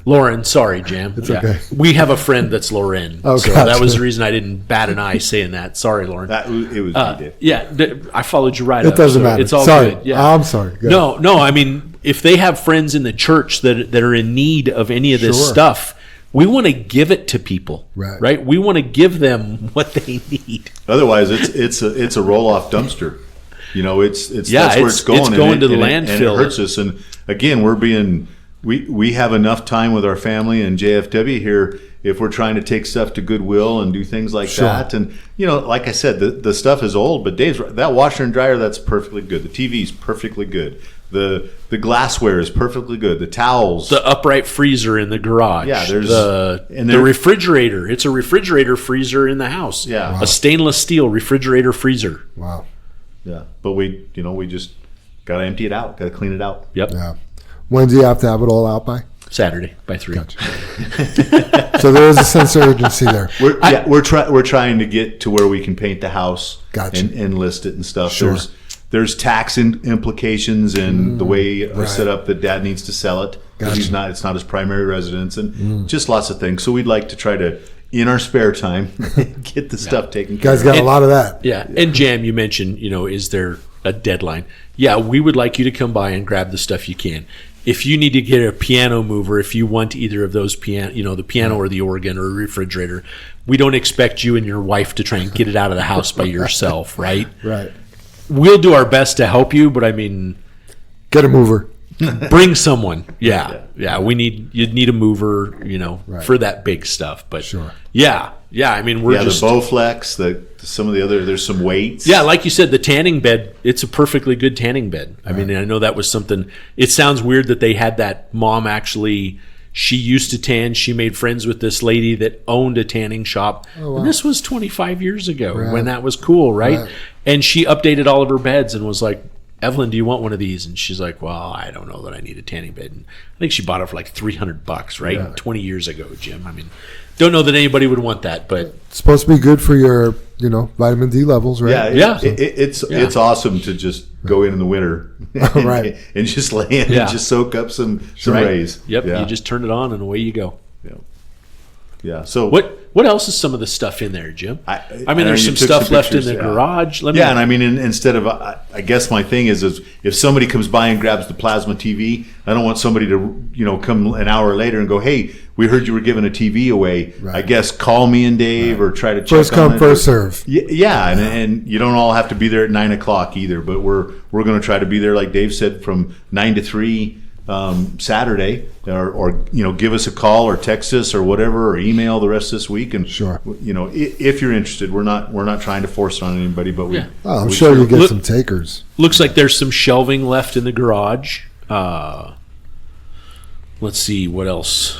Speaker 4: Lauren, sorry, Jam.
Speaker 2: It's okay.
Speaker 4: We have a friend that's Lauren.
Speaker 2: Oh,
Speaker 4: so
Speaker 2: gotcha.
Speaker 4: that was the reason I didn't bat an eye saying that. Sorry, Lauren.
Speaker 3: It was me, Dave.
Speaker 4: Yeah, I followed you right up.
Speaker 2: It doesn't matter.
Speaker 4: It's all
Speaker 2: sorry.
Speaker 4: good. Yeah.
Speaker 2: I'm sorry. Go ahead.
Speaker 4: No, I mean, if they have friends in the church that are in need of any of this stuff, we want to give it to people. Right? We want to give them what they need.
Speaker 3: Otherwise, it's a roll-off dumpster. That's where it's going.
Speaker 4: It's going to the landfill.
Speaker 3: And it hurts us. And again, we have enough time with our family and JFW here if we're trying to take stuff to Goodwill and do things like that. And, like I said, the stuff is old, but Dave's right. That washer and dryer, that's perfectly good. The TV's perfectly good. The glassware is perfectly good. The towels.
Speaker 4: The upright freezer in the garage.
Speaker 3: Yeah, there's
Speaker 4: the refrigerator. It's a refrigerator freezer in the house.
Speaker 3: Yeah.
Speaker 4: Wow. A stainless steel refrigerator freezer.
Speaker 2: Wow.
Speaker 3: Yeah. But we just got to empty it out. Got to clean it out.
Speaker 4: Yep.
Speaker 2: Yeah. When do you have to have it all out by?
Speaker 4: Saturday by 3.
Speaker 2: Gotcha. So there is a sense of urgency there.
Speaker 3: We're trying to get to where we can paint the house.
Speaker 2: Gotcha.
Speaker 3: and list it and stuff.
Speaker 2: Sure.
Speaker 3: There's tax implications and the way set up that Dad needs to sell it.
Speaker 2: Gotcha.
Speaker 3: It's not his primary residence, and just lots of things. So we'd like to try to, in our spare time, get the stuff taken care of.
Speaker 2: You guys got a lot of that.
Speaker 4: Yeah. And Jam, you mentioned, is there a deadline? Yeah, we would like you to come by and grab the stuff you can. if you need to get a piano mover, if you want either of those the piano or the organ or a refrigerator, we don't expect you and your wife to try and get it out of the house by yourself, right?
Speaker 2: Right.
Speaker 4: We'll do our best to help you, but I mean,
Speaker 2: Get a mover.
Speaker 4: bring someone. Yeah. You'd need a mover,
Speaker 2: Right.
Speaker 4: for that big stuff. But
Speaker 2: Sure.
Speaker 4: yeah. I mean, we're
Speaker 3: Yeah,
Speaker 4: just
Speaker 3: the Bowflex, some of the other. There's some weights.
Speaker 4: yeah, like you said, the tanning bed. It's a perfectly good tanning bed. I mean, I know that was something. It sounds weird that they had that. Mom actually, she used to tan. She made friends with this lady that owned a tanning shop.
Speaker 2: wow.
Speaker 4: And this was 25 years ago
Speaker 2: Right.
Speaker 4: when that was cool, right?
Speaker 2: Right.
Speaker 4: And she updated all of her beds and was like, Evelyn, do you want one of these? And she's like, well, I don't know that I need a tanning bed. And I think she bought it for like $300, right?
Speaker 2: Yeah.
Speaker 4: 20 years ago, Jim. I mean, don't know that anybody would want that, but
Speaker 2: It's supposed to be good for your, vitamin D levels, right?
Speaker 3: Yeah,
Speaker 4: Yeah.
Speaker 3: it's awesome to just go in the winter,
Speaker 2: Right.
Speaker 3: and just lay in
Speaker 4: Yeah.
Speaker 3: and just soak up some
Speaker 4: right?
Speaker 3: rays.
Speaker 4: Yep,
Speaker 3: yeah.
Speaker 4: you just turn it on and away you go.
Speaker 3: yeah. So
Speaker 4: What else is some of the stuff in there, Jim? I mean,
Speaker 3: I know
Speaker 4: there's
Speaker 3: you
Speaker 4: some
Speaker 3: took
Speaker 4: stuff left in
Speaker 3: pictures,
Speaker 4: the
Speaker 3: yeah.
Speaker 4: garage.
Speaker 3: and I mean, instead of, I guess my thing is if somebody comes by and grabs the plasma TV, I don't want somebody to, come an hour later and go, hey, we heard you were giving a TV away.
Speaker 2: Right.
Speaker 3: I guess call me and Dave or try to check
Speaker 2: First
Speaker 3: on
Speaker 2: come,
Speaker 3: it.
Speaker 2: first serve.
Speaker 3: Yeah, and you don't all have to be there at 9:00 either, but we're going to try to be there, like Dave said, from 9 to 3 Saturday, or give us a call or text us or whatever, or email the rest of this week. And
Speaker 2: Sure.
Speaker 3: if you're interested, we're not trying to force it on anybody, but we.
Speaker 4: Yeah.
Speaker 2: Oh, I'm
Speaker 3: we
Speaker 2: sure you'll get
Speaker 4: Look-
Speaker 2: some takers.
Speaker 4: Looks like there's some shelving left in the garage. Let's see what else.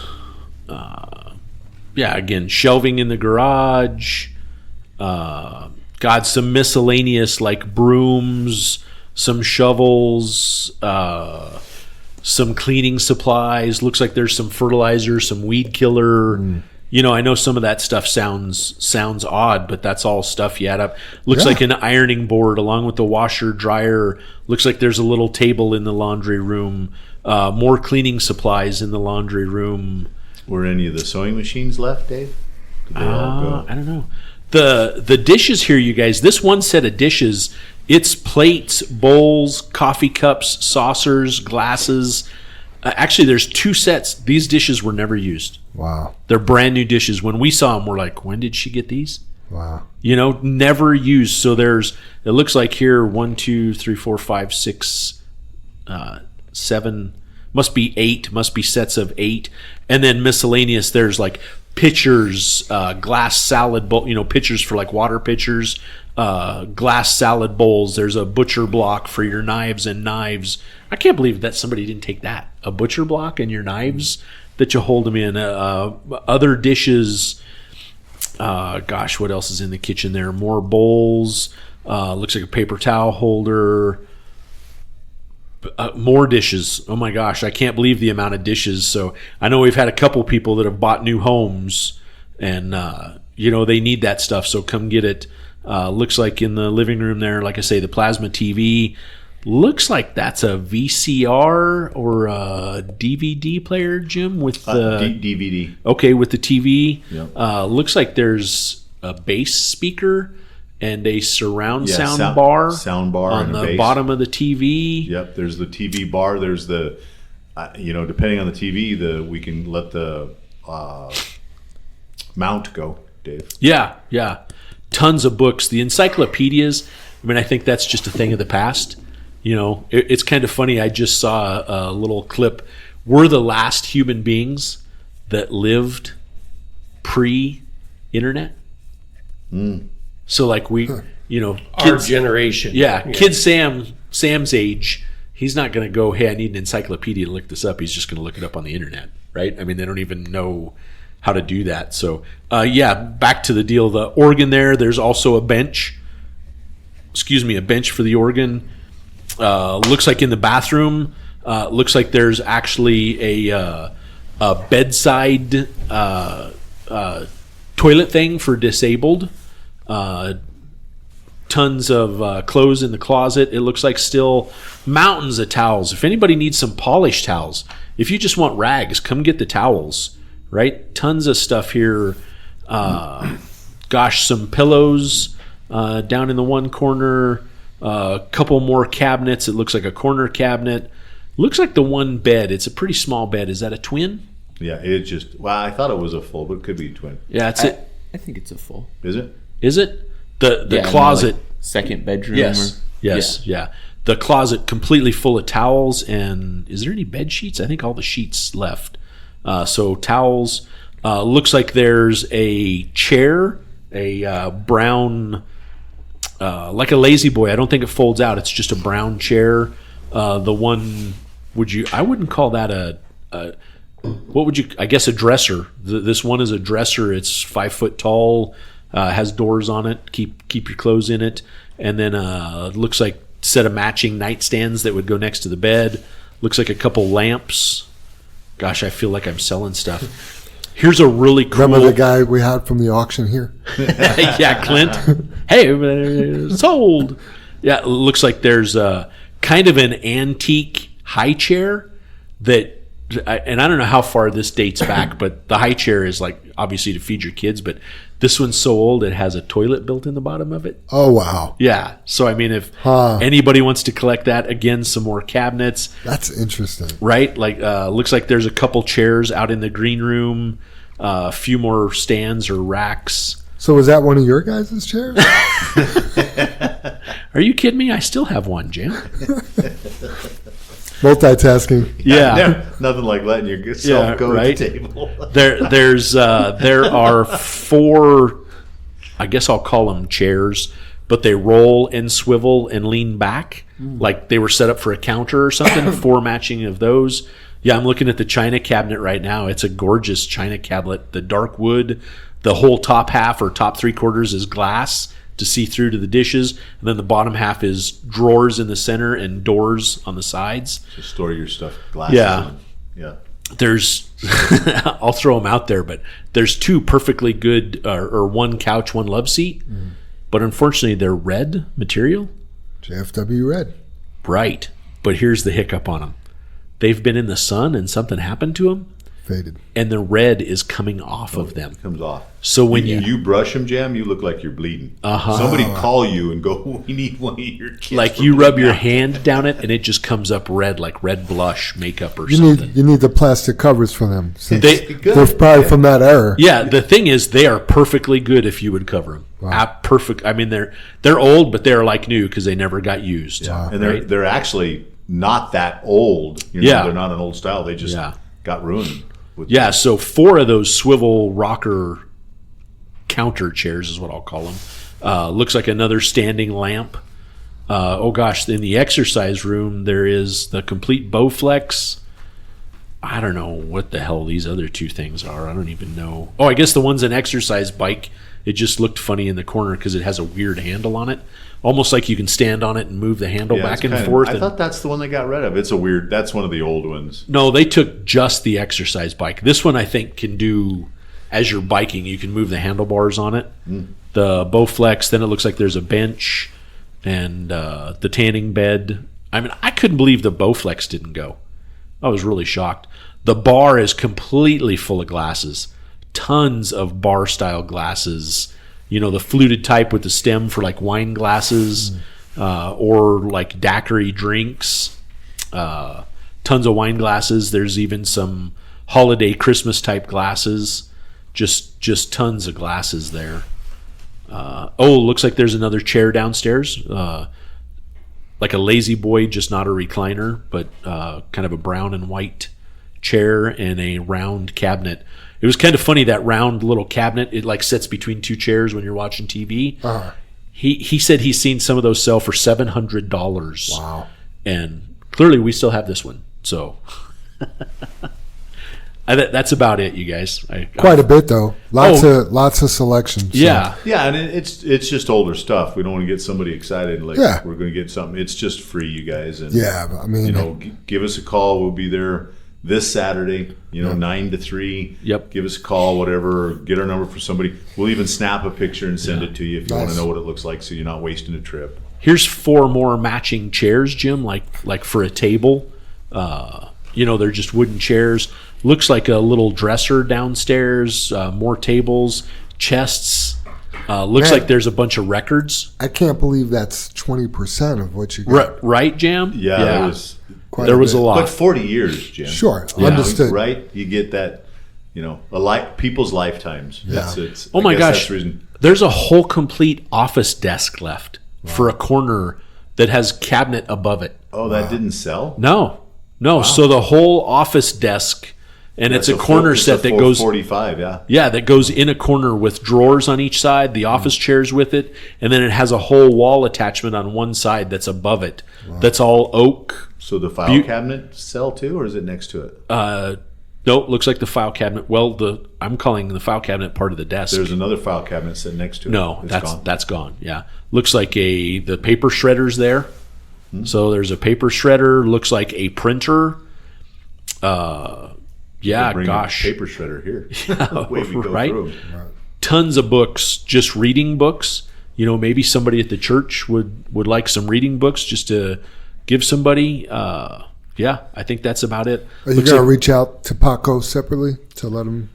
Speaker 4: Again, shelving in the garage. Got some miscellaneous like brooms, some shovels, some cleaning supplies. Looks like there's some fertilizer, some weed killer. I know some of that stuff sounds odd, but that's all stuff you add up. Looks
Speaker 2: Yeah.
Speaker 4: like an ironing board along with the washer, dryer. Looks like there's a little table in the laundry room. More cleaning supplies in the laundry room.
Speaker 3: Were any of the sewing machines left, Dave? Did they all go?
Speaker 4: I don't know. The dishes here, you guys. This one set of dishes, it's plates, bowls, coffee cups, saucers, glasses. Actually, there's 2 sets. These dishes were never used.
Speaker 2: Wow.
Speaker 4: They're brand new dishes. When we saw them, we're like, when did she get these?
Speaker 2: Wow.
Speaker 4: Never used. So it looks like here 1, 2, 3, 4, 5, 6, 7, must be 8, must be sets of 8. And then miscellaneous, there's like pitchers, glass salad bowl, pitchers for like water pitchers, glass salad bowls. There's a butcher block for your knives and knives. I can't believe that somebody didn't take that. A butcher block and your knives that you hold them in. Other dishes. Gosh, what else is in the kitchen there? More bowls. Looks like a paper towel holder. More dishes. Oh my gosh, I can't believe the amount of dishes. So I know we've had a couple people that have bought new homes, and they need that stuff. So come get it. Looks like in the living room there, like I say, the plasma TV. Looks like that's a VCR or a DVD player, Jim, with the
Speaker 3: DVD.
Speaker 4: Okay, with the TV.
Speaker 3: Yep.
Speaker 4: Looks like there's a bass speaker and a surround
Speaker 3: Yeah,
Speaker 4: sound bar
Speaker 3: and
Speaker 4: on
Speaker 3: a
Speaker 4: the
Speaker 3: bass.
Speaker 4: bottom of the TV.
Speaker 3: Yep, there's the TV bar. There's the, depending on the TV, we can let the mount go, Dave.
Speaker 4: Yeah. Tons of books. The encyclopedias, I think that's just a thing of the past. It's kind of funny. I just saw a little clip. We're the last human beings that lived pre-internet. So like we,
Speaker 6: Our generation.
Speaker 4: Yeah, kid Sam's age, he's not going to go, hey, I need an encyclopedia to look this up. He's just going to look it up on the internet, right? They don't even know how to do that. So, back to the deal. The organ there's also a bench. A bench for the organ. Looks like in the bathroom, looks like there's actually a bedside toilet thing for disabled. Tons of clothes in the closet. It looks like still mountains of towels. If anybody needs some polished towels, if you just want rags, come get the towels, right? Tons of stuff here. Some pillows down in the one corner. A couple more cabinets. It looks like a corner cabinet. Looks like the one bed. It's a pretty small bed. Is that a twin?
Speaker 3: Yeah, it just. Well, I thought it was a full, but it could be a twin.
Speaker 4: Yeah, it's it.
Speaker 5: I think it's a full.
Speaker 3: Is it?
Speaker 4: Is it the
Speaker 5: Yeah,
Speaker 4: closet?
Speaker 5: like second bedroom.
Speaker 4: Yes.
Speaker 5: Or,
Speaker 4: Yes. Yeah. The closet completely full of towels. And is there any bed sheets? I think all the sheets left. So towels. Looks like there's a chair, a brown, like a lazy boy. I don't think it folds out. It's just a brown chair. The one, I wouldn't call that what would you, I guess a dresser. This one is a dresser. It's 5 foot tall, has doors on it. Keep your clothes in it. And then looks like a set of matching nightstands that would go next to the bed. Looks like a couple lamps. Gosh, I feel like I'm selling stuff. Here's a really cool...
Speaker 2: Remember the guy we had from the auction here?
Speaker 4: Yeah, Clint. Hey, sold. Yeah, it looks like there's kind of an antique high chair that... And I don't know how far this dates back, but the high chair is like obviously to feed your kids, but this one's so old it has a toilet built in the bottom of it.
Speaker 2: Oh, wow.
Speaker 4: Yeah. So, I mean, if anybody wants to collect that, again, some more cabinets.
Speaker 2: That's interesting.
Speaker 4: Right? Like, looks like there's a couple chairs out in the green room, a few more stands or racks.
Speaker 2: So was that one of your guys' chairs?
Speaker 4: Are you kidding me? I still have one, Jim.
Speaker 2: Multitasking.
Speaker 4: Yeah.
Speaker 3: Nothing like letting yourself go
Speaker 4: right?
Speaker 3: to the table.
Speaker 4: There are 4, I guess I'll call them chairs, but they roll and swivel and lean back like they were set up for a counter or something. 4 matching of those. Yeah, I'm looking at the china cabinet right now. It's a gorgeous china cabinet. The dark wood, the whole top half or top 3/4 is glass to see through to the dishes, and then the bottom half is drawers in the center and doors on the sides.
Speaker 3: To store your stuff, glasses.
Speaker 4: Yeah.
Speaker 3: Yeah.
Speaker 4: There's, I'll throw them out there, but there's 2 perfectly good, or 1 couch, 1 love seat, but unfortunately they're red material.
Speaker 2: JFW red.
Speaker 4: Right, but here's the hiccup on them. They've been in the sun and something happened to them,
Speaker 2: Faded.
Speaker 4: and the red is coming off of them.
Speaker 3: Comes off.
Speaker 4: So when
Speaker 3: You brush them, Jam, you look like you're bleeding. Somebody call you and go, we need one of your kids.
Speaker 4: like you rub your hand down it and it just comes up red, like red blush makeup or
Speaker 2: You
Speaker 4: something.
Speaker 2: need the plastic covers for them. Since
Speaker 4: They-
Speaker 2: they're probably from that era.
Speaker 4: Yeah, the thing is, they are perfectly good if you would cover them. Perfect. I mean, they're old, but they're like new because they never got used.
Speaker 3: And
Speaker 4: right?
Speaker 3: they're actually not that old.
Speaker 4: Yeah.
Speaker 3: They're not an old style. They just got ruined.
Speaker 4: Yeah, so 4 of those swivel rocker counter chairs is what I'll call them. Looks like another standing lamp. Oh gosh, in the exercise room there is the complete Bowflex. I don't know what the hell these other 2 things are. I don't even know. Oh, I guess the one's an exercise bike. It just looked funny in the corner because it has a weird handle on it. Almost like you can stand on it and move the handle back and forth.
Speaker 3: I thought that's the one they got rid of. That's one of the old ones.
Speaker 4: No, they took just the exercise bike. This one I think can do, as you're biking, you can move the handlebars on it. The Bowflex, then it looks like there's a bench and the tanning bed. I mean, I couldn't believe the Bowflex didn't go. I was really shocked. The bar is completely full of glasses. Tons of bar-style glasses. You know, the fluted type with the stem for like wine glasses or like daiquiri drinks. Tons of wine glasses. There's even some holiday Christmas type glasses. Just tons of glasses there. Looks like there's another chair downstairs. Like a lazy boy, just not a recliner, but kind of a brown and white chair and a round cabinet. It was kind of funny, that round little cabinet. It like sits between 2 chairs when you're watching TV. He said he's seen some of those sell for $700.
Speaker 2: Wow.
Speaker 4: And clearly we still have this one. So that's about it, you guys.
Speaker 2: Quite a bit though. Lots of selections. So.
Speaker 4: Yeah.
Speaker 3: Yeah, and it's just older stuff. We don't want to get somebody excited like we're going to get something. It's just free, you guys. And
Speaker 2: I mean,
Speaker 3: give us a call. We'll be there this Saturday, 9 to 3.
Speaker 4: Yep.
Speaker 3: Give us a call, whatever. Or get our number for somebody. We'll even snap a picture and send it to you if you want to know what it looks like, so you're not wasting a trip.
Speaker 4: Here's 4 more matching chairs, Jim, like for a table. They're just wooden chairs. Looks like a little dresser downstairs. More tables, chests. Looks like there's a bunch of records.
Speaker 2: I can't believe that's 20% of what you got.
Speaker 4: Right, Jam?
Speaker 3: Yeah.
Speaker 2: quite
Speaker 4: there
Speaker 2: a
Speaker 4: was
Speaker 2: bit.
Speaker 4: a lot.
Speaker 3: But 40 years, Jim.
Speaker 2: Sure, understood.
Speaker 3: Right? You get that, people's lifetimes.
Speaker 2: Yeah.
Speaker 4: Oh my
Speaker 3: I guess
Speaker 4: gosh,
Speaker 3: that's the reason.
Speaker 4: there's a whole complete office desk left for a corner that has cabinet above it.
Speaker 3: Oh, that didn't sell?
Speaker 4: No. So the whole office desk, and it's a corner set that goes
Speaker 3: 45, yeah.
Speaker 4: Yeah, that goes in a corner with drawers on each side, the office chairs with it, and then it has a whole wall attachment on one side that's above it. That's all oak.
Speaker 3: So the file cabinet sell too, or is it next to it?
Speaker 4: No, it looks like the file cabinet. Well, I'm calling the file cabinet part of the desk.
Speaker 3: There's another file cabinet sitting next to it.
Speaker 4: No,
Speaker 3: It's
Speaker 4: that's
Speaker 3: gone.
Speaker 4: that's gone. Yeah, looks like the paper shredder's there. So there's a paper shredder. Looks like a printer. Yeah,
Speaker 3: Bring
Speaker 4: gosh,
Speaker 3: a paper shredder here. The way we go
Speaker 4: right?
Speaker 3: through 'em.
Speaker 4: Tons of books, just reading books. Maybe somebody at the church would like some reading books just to give somebody. Yeah, I think that's about it.
Speaker 2: Are you
Speaker 4: Looks
Speaker 2: going to
Speaker 4: like-
Speaker 2: reach out to Paco separately to let him?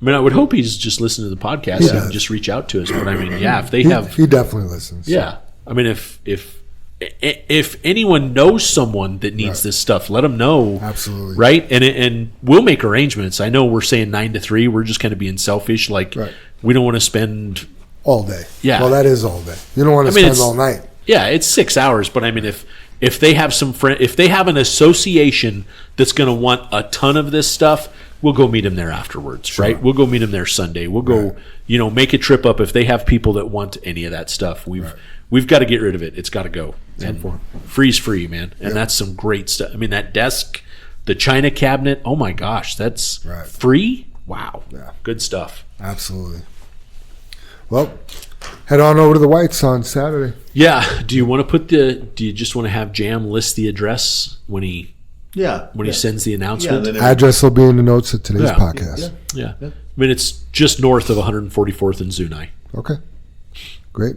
Speaker 4: I mean, I would hope he's just listening to the podcast and just reach out to us. But I mean, yeah, if they have,
Speaker 2: He definitely listens.
Speaker 4: yeah, I mean, if anyone knows someone that needs this stuff, let them know.
Speaker 2: Absolutely.
Speaker 4: Right, and we'll make arrangements. I know we're saying 9 to 3. We're just kind of being selfish. Like
Speaker 2: Right.
Speaker 4: we don't want to spend.
Speaker 2: All day.
Speaker 4: Yeah.
Speaker 2: Well, that is all day. You don't want to
Speaker 4: I mean,
Speaker 2: spend
Speaker 4: it's-
Speaker 2: all night.
Speaker 4: Yeah, it's 6 hours, but I mean, if they have some friend, if they have an association that's going to want a ton of this stuff, we'll go meet them there afterwards, right? We'll go meet them there Sunday. We'll go, make a trip up if they have people that want any of that stuff. We've got to get rid of it. It's got to go. And freeze free, man. And that's some great stuff. I mean, that desk, the china cabinet. Oh my gosh, that's
Speaker 2: Right.
Speaker 4: free. Wow,
Speaker 2: Yeah.
Speaker 4: good stuff.
Speaker 2: Absolutely. Well, head on over to the Whites on Saturday.
Speaker 4: Yeah. Do you want to do you just want to have Jam list the address when he sends the announcement?
Speaker 3: then
Speaker 2: Address will be in the notes of today's
Speaker 4: Yeah.
Speaker 2: podcast.
Speaker 4: Yeah. I mean, it's just north of 144th and Zunai.
Speaker 2: Okay. Great.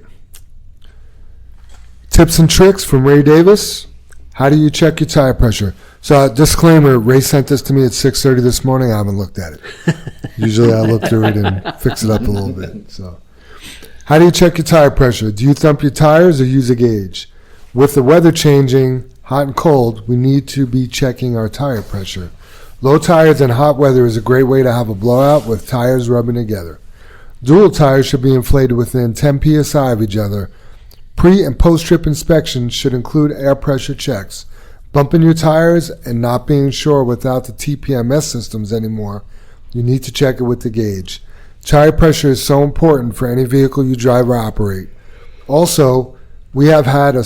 Speaker 2: Tips and tricks from Ray Davis. How do you check your tire pressure? So, disclaimer, Ray sent this to me at 6:30 this morning. I haven't looked at it. Usually I look through it and fix it up a little bit. So, how do you check your tire pressure? Do you thump your tires or use a gauge? With the weather changing, hot and cold, we need to be checking our tire pressure. Low tires in hot weather is a great way to have a blowout with tires rubbing together. Dual tires should be inflated within 10 psi of each other. Pre- and post-trip inspections should include air pressure checks. Bumping your tires and not being sure without the TPMS systems anymore, you need to check it with the gauge. Tire pressure is so important for any vehicle you drive or operate. Also, we have a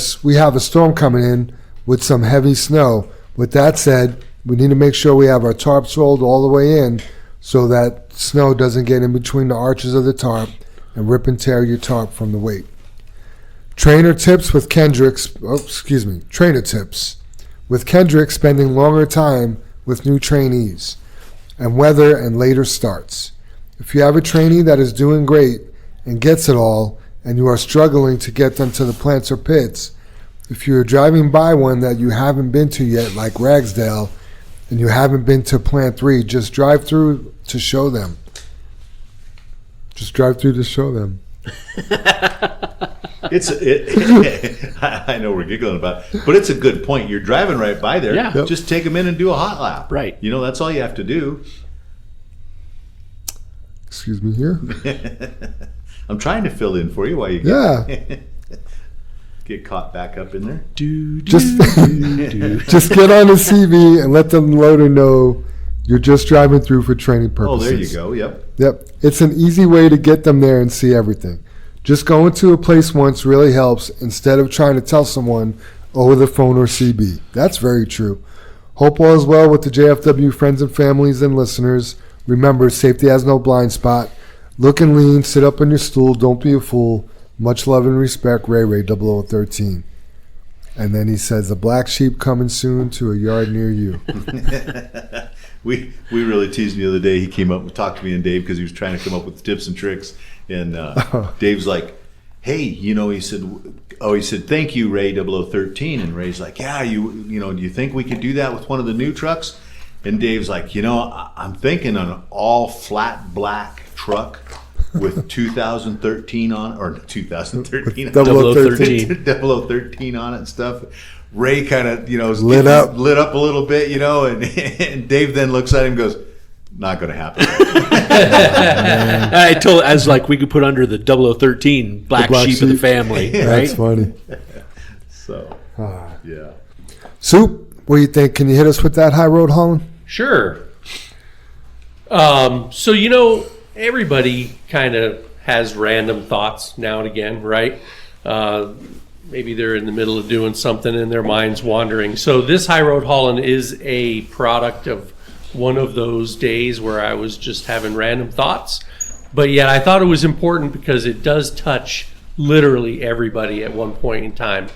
Speaker 2: storm coming in with some heavy snow. With that said, we need to make sure we have our tarps rolled all the way in so that snow doesn't get in between the arches of the tarp and rip and tear your tarp from the weight. Trainer tips with Kendrick spending longer time with new trainees and weather and later starts. If you have a trainee that is doing great and gets it all and you are struggling to get them to the plants or pits, if you're driving by one that you haven't been to yet, like Ragsdale, and you haven't been to Plant 3, just drive through to show them. Just drive through to show them.
Speaker 3: I know we're giggling about it, but it's a good point. You're driving right by there.
Speaker 4: Yeah. Yep.
Speaker 3: Just take them in and do a hot lap.
Speaker 4: Right.
Speaker 3: That's all you have to do.
Speaker 2: Excuse me here.
Speaker 3: I'm trying to fill in for you while you get caught back up in there.
Speaker 2: Just get on the CV and let the loader know you're just driving through for training purposes.
Speaker 3: Oh, there you go. Yep.
Speaker 2: Yep. It's an easy way to get them there and see everything. Just going to a place once really helps instead of trying to tell someone over the phone or CB. That's very true. Hope all is well with the JFW friends and families and listeners. Remember, safety has no blind spot. Look and lean, sit up on your stool, don't be a fool. Much love and respect, Ray 0013. And then he says, a black sheep coming soon to a yard near you.
Speaker 3: We really teased him the other day. He came up and talked to me and Dave because he was trying to come up with tips and tricks. And Dave's like, hey, he said, thank you, Ray 0013. And Ray's like, yeah, do you think we could do that with one of the new trucks? And Dave's like, I'm thinking an all flat black truck with 2013 on, or 2013,
Speaker 2: 0013.
Speaker 3: 0013 on it and stuff. Ray kind of, is
Speaker 2: lit up
Speaker 3: a little bit, and Dave then looks at him and goes, not going to happen.
Speaker 4: I was like, we could put under the 0013 black sheep of the family. Right?
Speaker 2: That's funny.
Speaker 3: So, yeah.
Speaker 2: Soup, what do you think? Can you hit us with that high road hauling?
Speaker 6: Sure. So, everybody kind of has random thoughts now and again, right? Maybe they're in the middle of doing something and their mind's wandering. So this high road hauling is a product of one of those days where I was just having random thoughts. But yet I thought it was important because it does touch literally everybody at one point in time.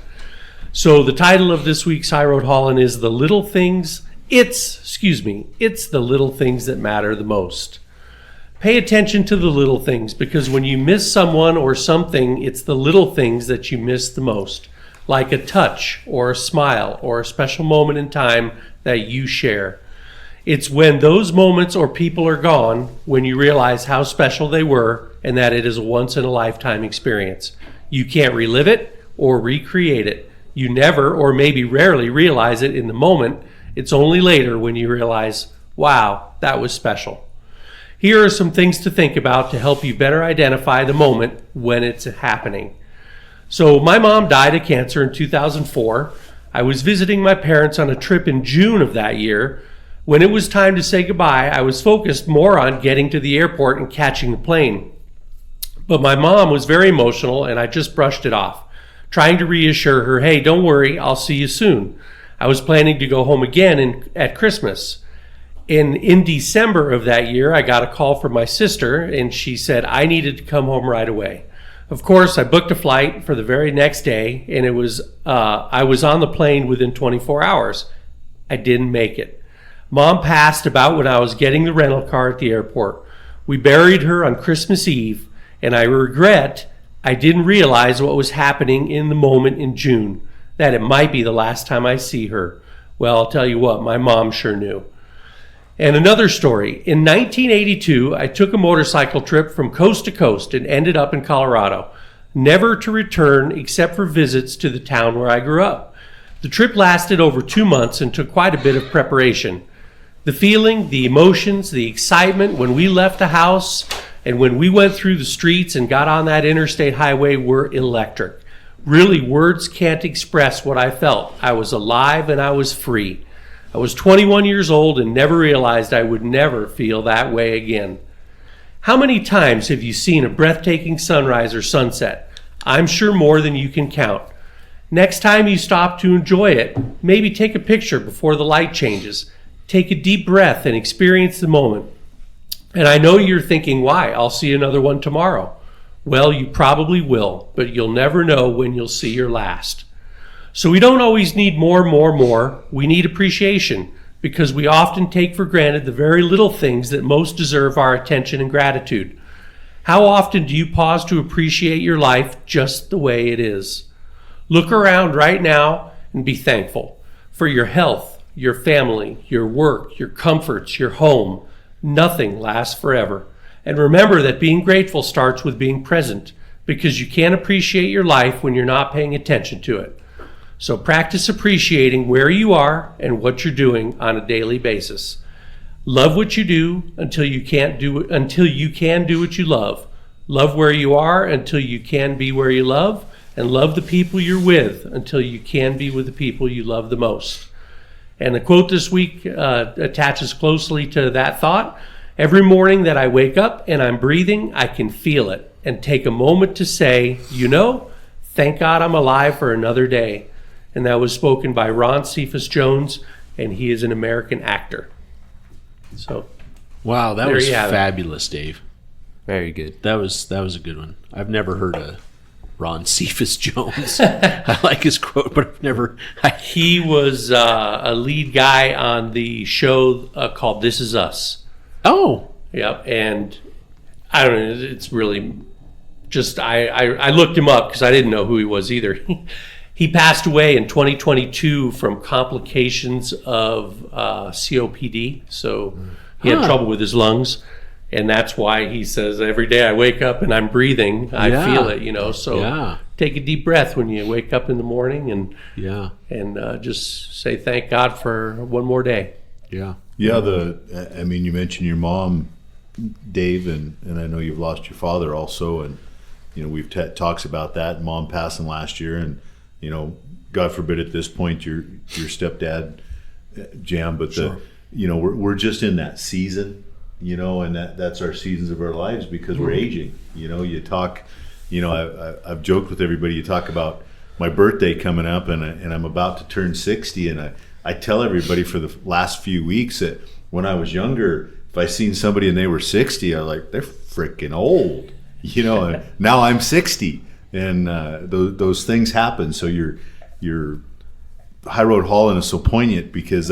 Speaker 6: So the title of this week's high road hauling is The Little Things. It's the little things that matter the most. Pay attention to the little things, because when you miss someone or something, it's the little things that you miss the most, like a touch or a smile or a special moment in time that you share. It's when those moments or people are gone when you realize how special they were and that it is a once-in-a-lifetime experience. You can't relive it or recreate it. You never, or maybe rarely, realize it in the moment. It's only later when you realize, wow, that was special. Here are some things to think about to help you better identify the moment when it's happening. So my mom died of cancer in 2004. I was visiting my parents on a trip in June of that year. When it was time to say goodbye, I was focused more on getting to the airport and catching the plane. But my mom was very emotional and I just brushed it off, trying to reassure her, hey, don't worry, I'll see you soon. I was planning to go home again at Christmas. In December of that year, I got a call from my sister, and she said I needed to come home right away. Of course, I booked a flight for the very next day, and I was on the plane within 24 hours. I didn't make it. Mom passed about when I was getting the rental car at the airport. We buried her on Christmas Eve, and I regret I didn't realize what was happening in the moment in June, that it might be the last time I see her. Well, I'll tell you what, my mom sure knew. And another story. In 1982, I took a motorcycle trip from coast to coast and ended up in Colorado, never to return except for visits to the town where I grew up. The trip lasted over 2 months and took quite a bit of preparation. The feeling, the emotions, the excitement when we left the house and when we went through the streets and got on that interstate highway were electric. Really, words can't express what I felt. I was alive and I was free. I was 21 years old and never realized I would never feel that way again. How many times have you seen a breathtaking sunrise or sunset? I'm sure more than you can count. Next time you stop to enjoy it, maybe take a picture before the light changes. Take a deep breath and experience the moment. And I know you're thinking, why? I'll see another one tomorrow. Well, you probably will, but you'll never know when you'll see your last. So we don't always need more. We need appreciation, because we often take for granted the very little things that most deserve our attention and gratitude. How often do you pause to appreciate your life just the way it is? Look around right now and be thankful for your health, your family, your work, your comforts, your home. Nothing lasts forever. And remember that being grateful starts with being present, because you can't appreciate your life when you're not paying attention to it. So practice appreciating where you are and what you're doing on a daily basis. Love what you do until you can do what you love. Love where you are until you can be where you love, and love the people you're with until you can be with the people you love the most. And the quote this week attaches closely to that thought. Every morning that I wake up and I'm breathing, I can feel it and take a moment to say, thank God I'm alive for another day. And that was spoken by Ron Cephas Jones, and he is an American actor. So,
Speaker 4: wow, that was fabulous, Dave.
Speaker 5: Very good.
Speaker 4: That was a good one. I've never heard of Ron Cephas Jones. I like his quote, but I've never.
Speaker 6: He was a lead guy on the show called This Is Us.
Speaker 4: Oh,
Speaker 6: yeah, and I don't know. It's really just I looked him up because I didn't know who he was either. He passed away in 2022 from complications of COPD. So he had trouble with his lungs. And that's why he says, every day I wake up and I'm breathing, I feel it, So take a deep breath when you wake up in the morning and
Speaker 4: Yeah.
Speaker 6: and just say thank God for one more day.
Speaker 4: Yeah.
Speaker 3: Yeah, I mean, you mentioned your mom, Dave, and I know you've lost your father also, and you know we've talks about that. Mom passing last year, and you know, God forbid at this point your stepdad, Jam, but
Speaker 2: Sure.
Speaker 3: you know we're just in that season, you know, and that's our seasons of our lives because we're aging. You know, you talk, you know, I've joked with everybody. You talk about my birthday coming up, and I'm about to turn 60, and I tell everybody for the last few weeks that when I was younger, if I seen somebody and they were 60, I was like, they're freaking old, you know. And now I'm 60, and those things happen. So your High Road Hauling is so poignant because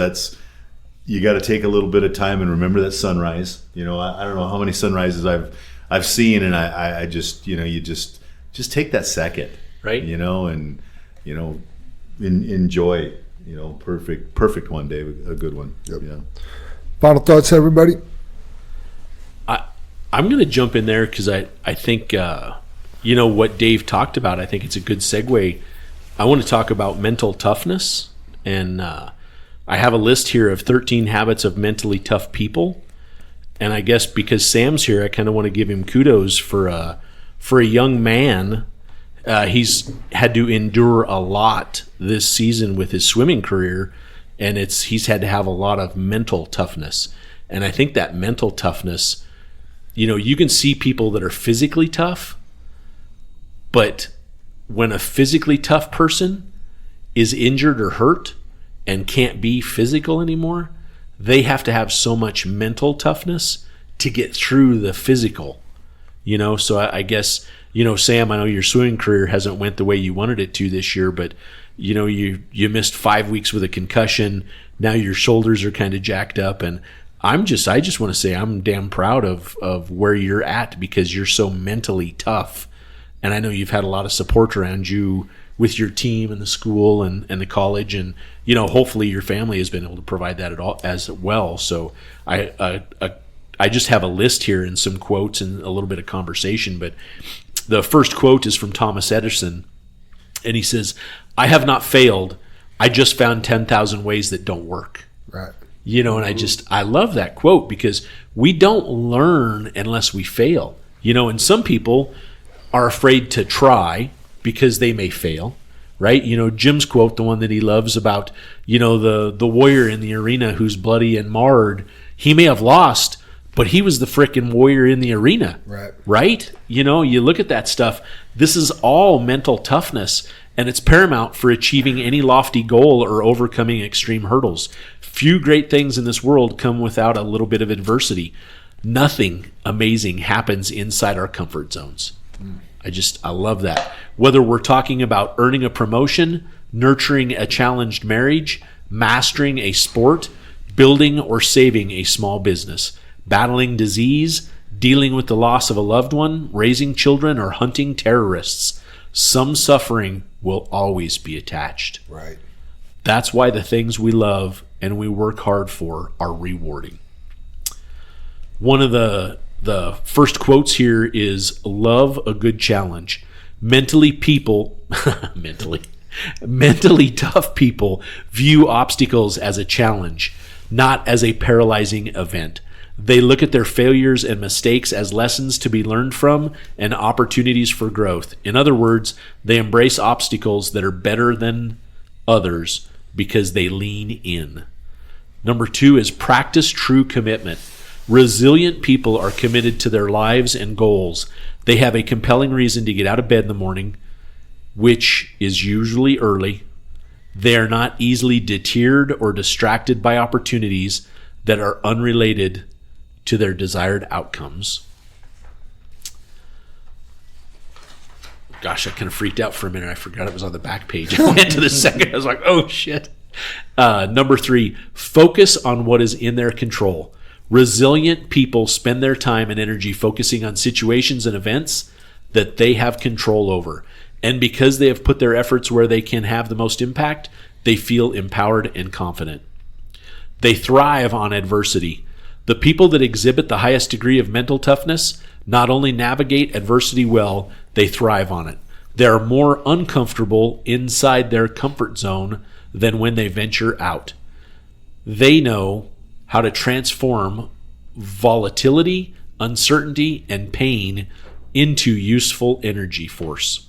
Speaker 3: you got to take a little bit of time and remember that sunrise. You know, I don't know how many sunrises I've seen, and I just, you know, you just take that second,
Speaker 4: Right.
Speaker 3: You know, and you know, enjoy. You know, perfect one, Dave. A good one.
Speaker 2: Yep.
Speaker 3: Yeah.
Speaker 2: Final thoughts, everybody?
Speaker 4: I'm going to jump in there because I think, you know, what Dave talked about, I think it's a good segue. I want to talk about mental toughness. And I have a list here of 13 habits of mentally tough people. And I guess because Sam's here, I kind of want to give him kudos for a young man. He's had to endure a lot this season with his swimming career, and he's had to have a lot of mental toughness. And I think that mental toughness, you know, you can see people that are physically tough, but when a physically tough person is injured or hurt and can't be physical anymore, they have to have so much mental toughness to get through the physical, you know. So I guess, you know, Sam, I know your swimming career hasn't went the way you wanted it to this year, but you know, you missed 5 weeks with a concussion. Now your shoulders are kind of jacked up, and I just want to say I'm damn proud of where you're at because you're so mentally tough. And I know you've had a lot of support around you with your team and the school and the college, and you know, hopefully your family has been able to provide that as well. So I just have a list here and some quotes and a little bit of conversation, but the first quote is from Thomas Edison, and he says, "I have not failed. I just found 10,000 ways that don't work."
Speaker 2: Right.
Speaker 4: You know, and I love that quote because we don't learn unless we fail. You know, and some people are afraid to try because they may fail, right? You know, Jim's quote, the one that he loves about, you know, the warrior in the arena who's bloody and marred, he may have lost, but he was the frickin' warrior in the arena.
Speaker 2: Right.
Speaker 4: Right? You know, you look at that stuff. This is all mental toughness, and it's paramount for achieving any lofty goal or overcoming extreme hurdles. Few great things in this world come without a little bit of adversity. Nothing amazing happens inside our comfort zones. I love that. Whether we're talking about earning a promotion, nurturing a challenged marriage, mastering a sport, building or saving a small business, battling disease, dealing with the loss of a loved one, raising children, or hunting terrorists, some suffering will always be attached.
Speaker 2: Right.
Speaker 4: That's why the things we love and we work hard for are rewarding. One of the first quotes here is, "Love a good challenge. Mentally tough people view obstacles as a challenge, not as a paralyzing event. They look at their failures and mistakes as lessons to be learned from and opportunities for growth. In other words, they embrace obstacles that are better than others because they lean in." Number 2 is practice true commitment. Resilient people are committed to their lives and goals. They have a compelling reason to get out of bed in the morning, which is usually early. They are not easily deterred or distracted by opportunities that are unrelated to their desired outcomes. Gosh, I kind of freaked out for a minute. I forgot it was on the back page. I went to the second. I was like, oh, shit. Number 3, focus on what is in their control. Resilient people spend their time and energy focusing on situations and events that they have control over. And because they have put their efforts where they can have the most impact, they feel empowered and confident. They thrive on adversity. The people that exhibit the highest degree of mental toughness not only navigate adversity well, they thrive on it. They're more uncomfortable inside their comfort zone than when they venture out. They know how to transform volatility, uncertainty, and pain into useful energy force.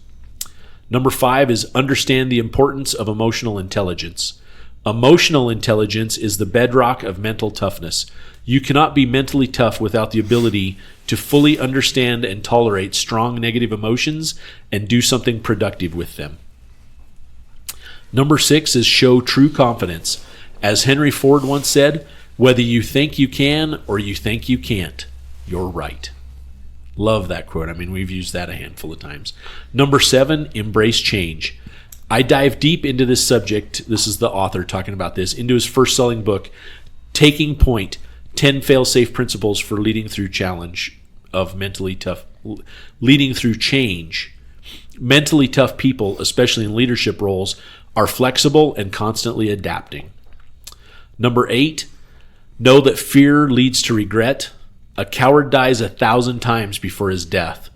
Speaker 4: Number 5 is understand the importance of emotional intelligence. Emotional intelligence is the bedrock of mental toughness. You cannot be mentally tough without the ability to fully understand and tolerate strong negative emotions and do something productive with them. Number 6 is show true confidence. As Henry Ford once said, whether you think you can or you think you can't, you're right. Love that quote. I mean, we've used that a handful of times. Number 7, embrace change. I dive deep into this subject. This is the author talking about this, into his first selling book, Taking Point, 10 Fail-Safe Principles for Leading Through Challenge of Mentally Tough, Leading Through Change. Mentally tough people, especially in leadership roles, are flexible and constantly adapting. Number 8, know that fear leads to regret. A coward dies 1,000 times before his death,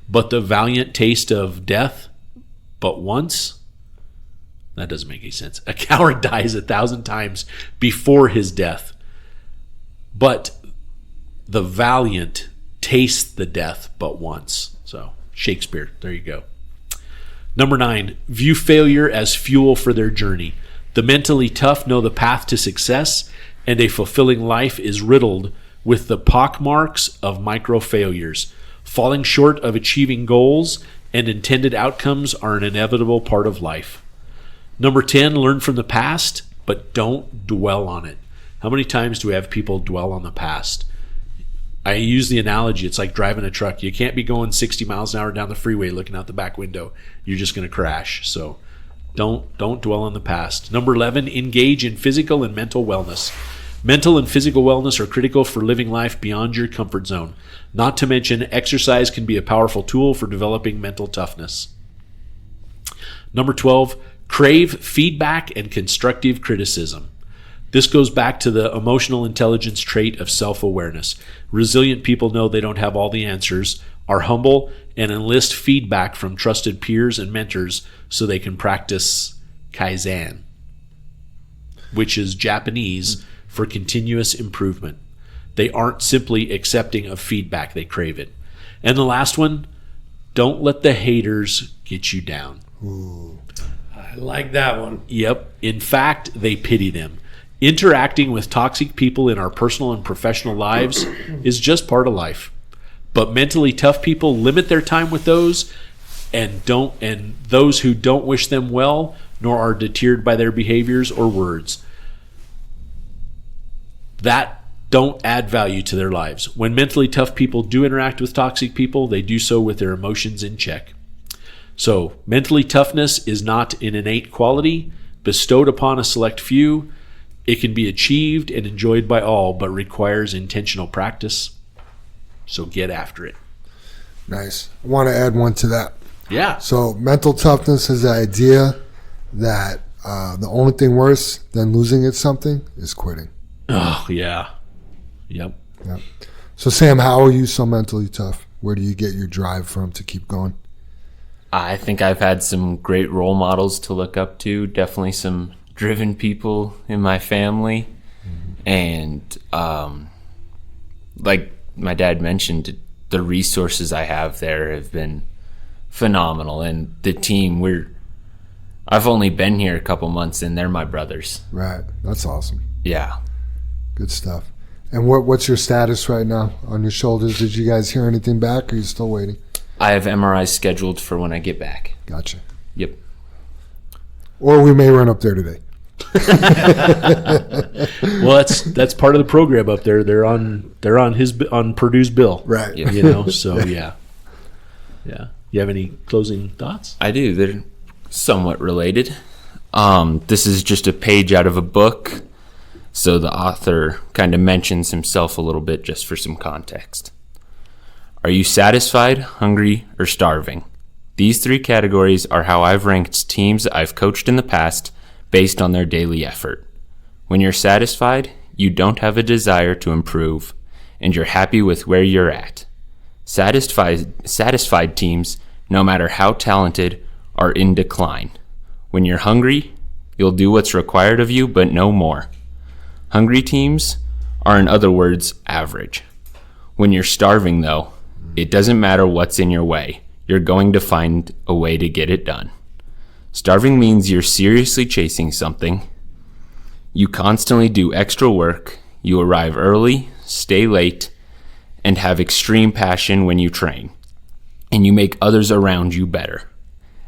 Speaker 4: but the valiant taste of death but once? That doesn't make any sense. A coward dies 1,000 times before his death, but the valiant taste the death but once. So, Shakespeare, there you go. Number 9, view failure as fuel for their journey. The mentally tough know the path to success, and a fulfilling life is riddled with the pockmarks of micro failures. Falling short of achieving goals and intended outcomes are an inevitable part of life. Number 10, learn from the past, but don't dwell on it. How many times do we have people dwell on the past? I use the analogy, it's like driving a truck. You can't be going 60 miles an hour down the freeway looking out the back window. You're just going to crash. So don't dwell on the past. Number 11, engage in physical and mental wellness. Mental and physical wellness are critical for living life beyond your comfort zone. Not to mention, exercise can be a powerful tool for developing mental toughness. Number 12, crave feedback and constructive criticism. This goes back to the emotional intelligence trait of self-awareness. Resilient people know they don't have all the answers, are humble, and enlist feedback from trusted peers and mentors so they can practice Kaizen, which is Japanese for continuous improvement. They aren't simply accepting of feedback, they crave it. And the last one, don't let the haters get you down.
Speaker 6: Ooh, I like that one.
Speaker 4: Yep. In fact, they pity them. Interacting with toxic people in our personal and professional lives is just part of life. But mentally tough people limit their time with those and those who don't wish them well, nor are deterred by their behaviors or words that don't add value to their lives. When mentally tough people do interact with toxic people, they do so with their emotions in check. So, mentally toughness is not an innate quality bestowed upon a select few. It can be achieved and enjoyed by all, but requires intentional practice. So get after it.
Speaker 2: Nice. I want to add one to that.
Speaker 4: Yeah.
Speaker 2: So mental toughness is the idea that the only thing worse than losing at something is quitting.
Speaker 4: Oh, yeah. Yep.
Speaker 2: So, Sam, how are you so mentally tough? Where do you get your drive from to keep going?
Speaker 5: I think I've had some great role models to look up to. Definitely some driven people in my family. And like my dad mentioned, the resources I have there have been phenomenal. And the team, I've only been here a couple months and they're my brothers.
Speaker 2: Right. That's awesome.
Speaker 5: Yeah.
Speaker 2: Good stuff. And what's your status right now on your shoulders? Did you guys hear anything back, or are you still waiting?
Speaker 5: I have MRIs scheduled for when I get back.
Speaker 2: Gotcha.
Speaker 5: Yep.
Speaker 2: Or we may run up there today.
Speaker 4: Well, that's part of the program up there. They're on Purdue's bill,
Speaker 2: right?
Speaker 4: You know, so yeah. You have any closing thoughts?
Speaker 5: I do. They're somewhat related. This is just a page out of a book. So the author kind of mentions himself a little bit just for some context. Are you satisfied, hungry, or starving? These 3 categories are how I've ranked teams I've coached in the past based on their daily effort. When you're satisfied, you don't have a desire to improve, and you're happy with where you're at. Satisfied teams no matter how talented, are in decline. When you're hungry, you'll do what's required of you, but no more. Hungry teams are, in other words, average. When you're starving, though, it doesn't matter what's in your way. You're going to find a way to get it done. Starving means you're seriously chasing something. You constantly do extra work. You arrive early, stay late, and have extreme passion when you train. And you make others around you better.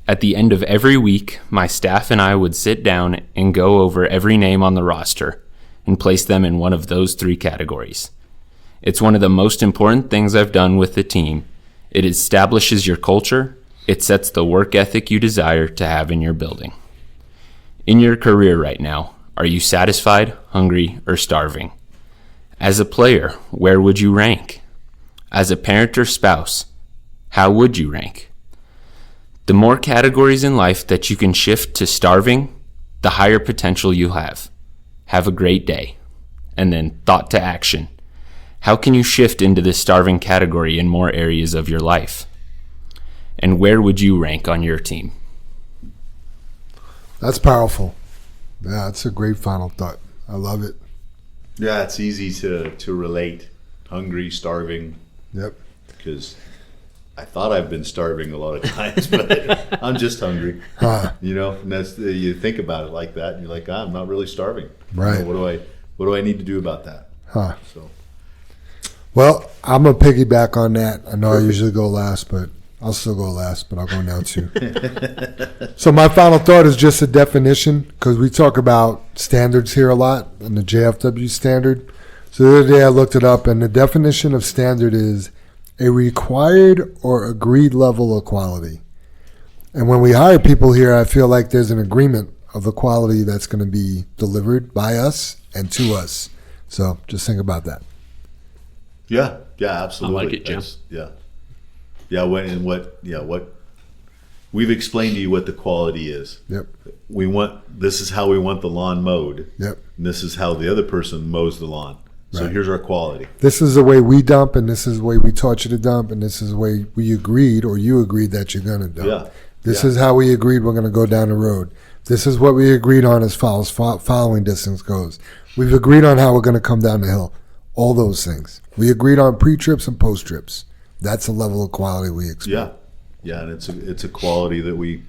Speaker 5: At the end of every week, my staff and I would sit down and go over every name on the roster and place them in one of those 3 categories. It's one of the most important things I've done with the team. It establishes your culture. It sets the work ethic you desire to have in your building. In your career right now, are you satisfied, hungry, or starving? As a player, where would you rank? As a parent or spouse, how would you rank? The more categories in life that you can shift to starving, the higher potential you have. Have a great day. And then thought to action. How can you shift into this starving category in more areas of your life? And where would you rank on your team?
Speaker 2: That's powerful. Yeah, that's a great final thought. I love it.
Speaker 3: Yeah, it's easy to relate. Hungry, starving.
Speaker 2: Yep.
Speaker 3: Because I thought I've been starving a lot of times, but I'm just hungry. You know, and that's you think about it like that, and you're like, I'm not really starving.
Speaker 2: Right.
Speaker 3: You know, what do I need to do about that? So.
Speaker 2: Well, I'm gonna piggyback on that. I know I usually go last, but I'll still go last, but I'll go now too. So my final thought is just a definition, because we talk about standards here a lot, and the JFW standard. So the other day I looked it up, and the definition of standard is a required or agreed level of quality. And when we hire people here, I feel like there's an agreement of the quality that's going to be delivered by us and to us. So just think about that.
Speaker 3: Yeah, absolutely.
Speaker 4: I like it, Jim.
Speaker 3: What we've explained to you what the quality is.
Speaker 2: Yep.
Speaker 3: This is how we want the lawn mowed.
Speaker 2: Yep.
Speaker 3: And this is how the other person mows the lawn. So
Speaker 2: Right.
Speaker 3: here's our quality.
Speaker 2: This is the way we dump, and this is the way we taught you to dump, and this is the way we agreed, or you agreed that you're going to dump.
Speaker 3: Yeah.
Speaker 2: This is how we agreed we're going to go down the road. This is what we agreed on as far as following distance goes. We've agreed on how we're going to come down the hill. All those things. We agreed on pre-trips and post-trips. That's the level of quality we expect.
Speaker 3: Yeah, and it's a quality that we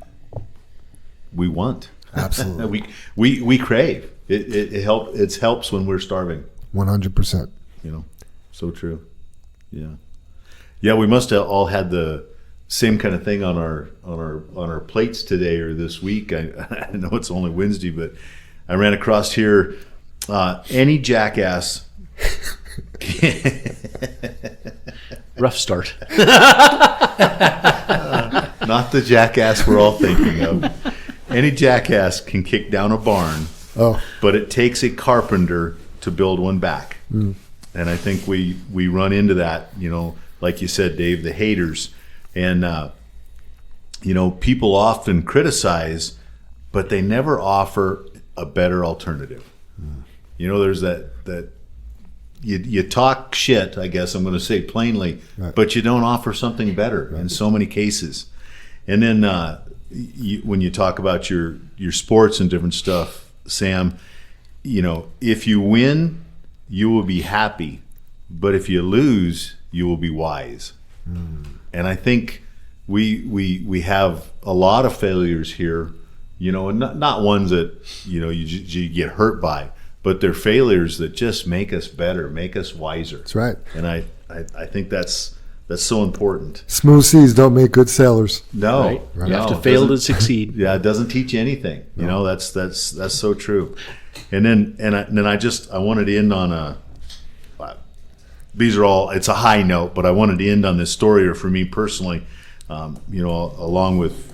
Speaker 3: want.
Speaker 2: Absolutely.
Speaker 3: we crave. It helps when we're starving.
Speaker 2: 100%.
Speaker 3: You know, so true. Yeah. We must have all had the same kind of thing on our plates today or this week. I know it's only Wednesday, but I ran across here. Any jackass.
Speaker 4: Rough start.
Speaker 3: Not the jackass we're all thinking of. Any jackass can kick down a barn, but it takes a carpenter to build one back. And I think we run into that, you know, like you said, Dave, the haters. And, you know, people often criticize, but they never offer a better alternative. You know, there's that you talk shit, I guess I'm going to say plainly,
Speaker 2: right.
Speaker 3: But you don't offer something better in so many cases. And then when you talk about your sports and different stuff, Sam, you know, if you win, you will be happy, but if you lose, you will be wise. And I think we have a lot of failures here, you know, and not ones that, you know, you get hurt by, but they're failures that just make us better, make us wiser.
Speaker 2: That's right.
Speaker 3: And I think that's so important.
Speaker 2: Smooth seas don't make good sailors.
Speaker 3: No,
Speaker 4: Right? You have to fail to succeed.
Speaker 3: Yeah, it doesn't teach you anything. You know, that's so true. And then I wanted to end on these are all, it's a high note, but I wanted to end on this story, or for me personally, you know, along with,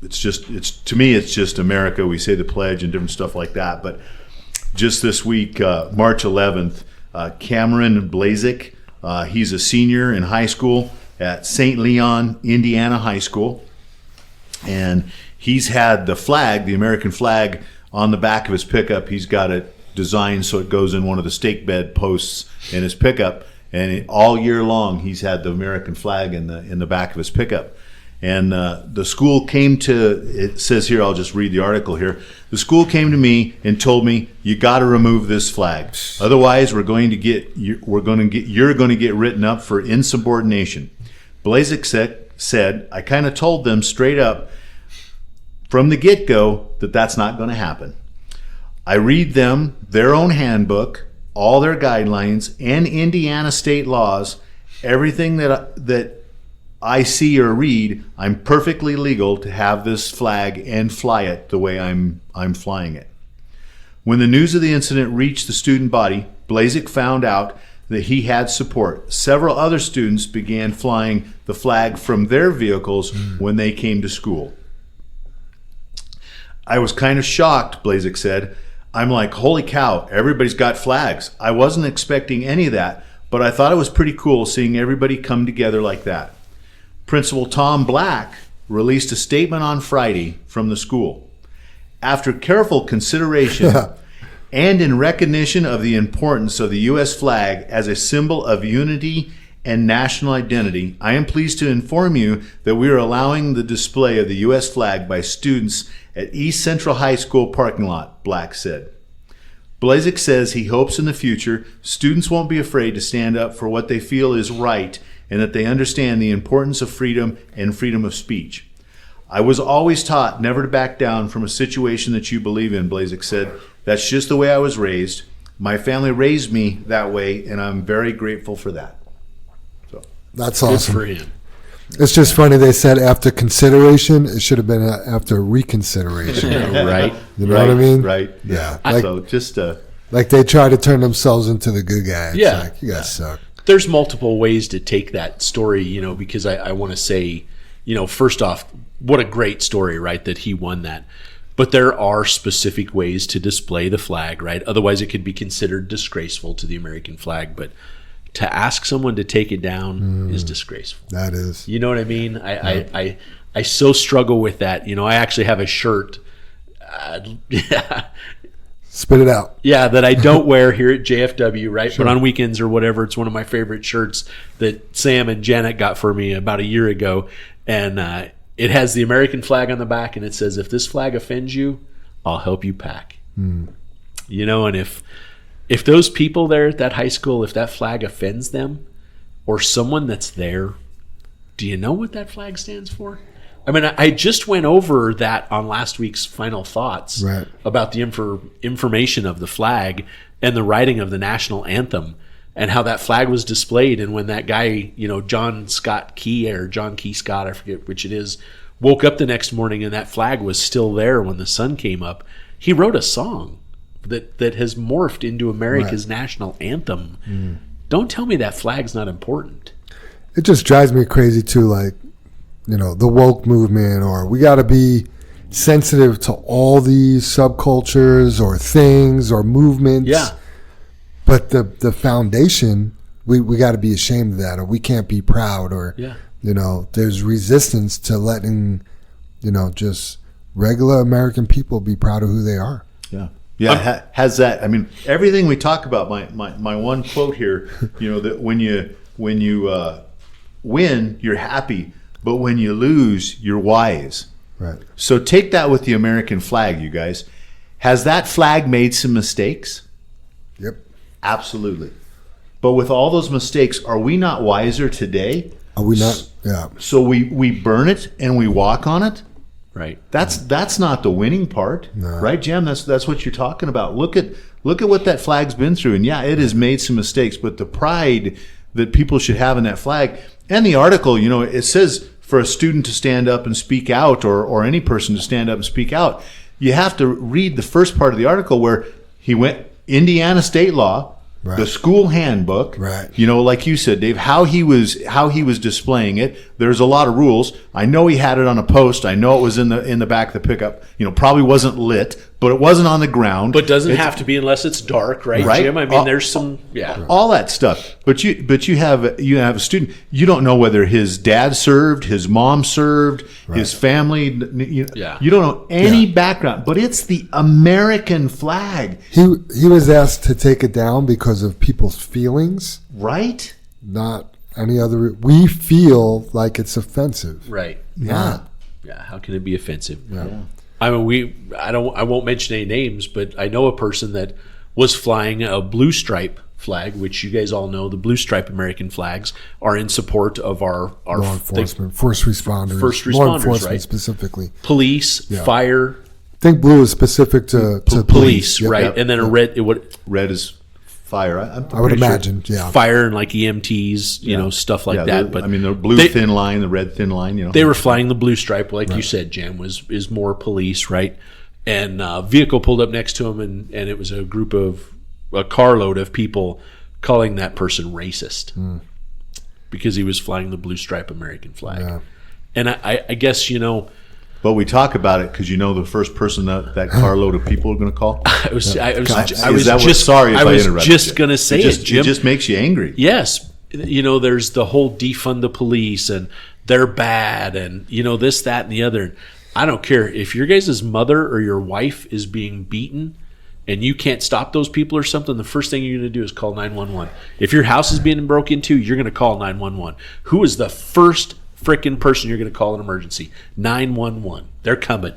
Speaker 3: to me it's just America. We say the pledge and different stuff like that, but just this week, March 11th, Cameron Blazik, he's a senior in high school at St. Leon, Indiana High School. And he's had the flag, the American flag, on the back of his pickup. He's got it designed so it goes in one of the stake bed posts in his pickup. And all year long, he's had the American flag in the back of his pickup. And the school came to, it says here, I'll just read the article here. The school came to me and told me, you got to remove this flag. Otherwise, you're going to get written up for insubordination. Blazek said, I kind of told them straight up from the get-go that that's not going to happen. I read them their own handbook, all their guidelines, and Indiana state laws. Everything that I see or read, I'm perfectly legal to have this flag and fly it the way I'm flying it. When the news of the incident reached the student body, Blazek found out that he had support. Several other students began flying the flag from their vehicles when they came to school. I was kind of shocked, Blazek said. I'm like, holy cow, everybody's got flags. I wasn't expecting any of that, but I thought it was pretty cool seeing everybody come together like that. Principal Tom Black released a statement on Friday from the school. After careful consideration and in recognition of the importance of the U.S. flag as a symbol of unity and national identity, I am pleased to inform you that we are allowing the display of the U.S. flag by students at East Central High School parking lot, Black said. Blazek says he hopes in the future students won't be afraid to stand up for what they feel is right and that they understand the importance of freedom and freedom of speech. I was always taught never to back down from a situation that you believe in, Blazek said. That's just the way I was raised. My family raised me that way, and I'm very grateful for that. So
Speaker 2: that's awesome.
Speaker 4: Good for him.
Speaker 2: It's just funny they said after consideration. It should have been after reconsideration.
Speaker 4: Right.
Speaker 2: You know what I mean?
Speaker 3: Right.
Speaker 2: Yeah.
Speaker 3: So just
Speaker 2: like they try to turn themselves into the good guy. It's
Speaker 4: Yeah.
Speaker 2: like, you guys suck.
Speaker 4: There's multiple ways to take that story, because I want to say, first off, what a great story, right, that he won that. But there are specific ways to display the flag, right? Otherwise, it could be considered disgraceful to the American flag. But to ask someone to take it down is disgraceful.
Speaker 2: That is.
Speaker 4: You know what I mean? I so struggle with that. I actually have a shirt.
Speaker 2: Spit it out.
Speaker 4: Yeah, that I don't wear here at JFW, right? Sure. But on weekends or whatever, it's one of my favorite shirts that Sam and Janet got for me about a year ago. And it has the American flag on the back, and it says, if this flag offends you, I'll help you pack. And if those people there at that high school, if that flag offends them or someone that's there, do you know what that flag stands for? I mean, I just went over that on last week's Final Thoughts about the information of the flag and the writing of the national anthem and how that flag was displayed. And when that guy, John Key Scott, I forget which it is, woke up the next morning and that flag was still there when the sun came up, he wrote a song that has morphed into America's national anthem. Don't tell me that flag's not important.
Speaker 2: It just drives me crazy too, like, the woke movement, or we got to be sensitive to all these subcultures or things or movements.
Speaker 4: Yeah.
Speaker 2: But the foundation, we got to be ashamed of that, or we can't be proud, or, there's resistance to letting, just regular American people be proud of who they are.
Speaker 3: Yeah. Yeah. Has that, I mean, everything we talk about, my one quote here, that when you win, you're happy. But when you lose, you're wise.
Speaker 2: Right.
Speaker 3: So take that with the American flag, you guys. Has that flag made some mistakes?
Speaker 2: Yep.
Speaker 3: Absolutely. But with all those mistakes, are we not wiser today?
Speaker 2: Are we not? Yeah.
Speaker 3: So we burn it and we walk on it?
Speaker 4: Right.
Speaker 3: That's not the winning part.
Speaker 2: No.
Speaker 3: Right, Jim? That's what you're talking about. Look at what that flag's been through. And yeah, it has made some mistakes, but the pride that people should have in that flag. And the article, it says for a student to stand up and speak out, or any person to stand up and speak out, you have to read the first part of the article where he went Indiana state law, the school handbook, like you said, Dave, how he was displaying it. There's a lot of rules. I know he had it on a post. I know it was in the back of the pickup. Probably wasn't lit, but it wasn't on the ground.
Speaker 4: But doesn't have to be unless it's dark, right, Jim? I mean, there's some,
Speaker 3: all that stuff. But you have a student. You don't know whether his dad served, his mom served, his family. You don't know any background. But it's the American flag.
Speaker 2: He was asked to take it down because of people's feelings.
Speaker 3: Right.
Speaker 2: Not. any other. We feel like it's offensive.
Speaker 4: Right.
Speaker 2: Yeah.
Speaker 4: Yeah. How can it be offensive?
Speaker 2: Yeah.
Speaker 4: I mean, I won't mention any names, but I know a person that was flying a blue stripe flag, which you guys all know the blue stripe American flags are in support of our
Speaker 2: Law enforcement, first responders, law enforcement
Speaker 4: right?
Speaker 2: specifically,
Speaker 4: police, fire.
Speaker 2: I think blue is specific to
Speaker 4: police,
Speaker 2: Yep.
Speaker 4: right?
Speaker 3: Yep.
Speaker 4: And then
Speaker 3: Red is fire. I'm
Speaker 2: I would
Speaker 3: pretty sure.
Speaker 2: imagine, yeah.
Speaker 4: fire and like EMTs, you know, stuff like that. But
Speaker 3: I mean, the blue thin line, the red thin line. You know,
Speaker 4: they were flying the blue stripe, like you said, Jan, is more police, right? And a vehicle pulled up next to him, and it was a carload of people calling that person racist because he was flying the blue stripe American flag.
Speaker 2: Yeah.
Speaker 4: And I guess, you know,
Speaker 3: but we talk about it because you know the first person that carload of people are going to call.
Speaker 4: I was
Speaker 3: Sorry if I interrupted
Speaker 4: just
Speaker 3: you.
Speaker 4: going to say it, Jim.
Speaker 3: It just makes you angry.
Speaker 4: Yes. You know, there's the whole defund the police and they're bad and, you know, this, that, and the other. I don't care if your guys' mother or your wife is being beaten and you can't stop those people or something, the first thing you're going to do is call 911. If your house is being broke into, you're going to call 911. Who is the first freaking person you're going to call an emergency? 911. They're coming.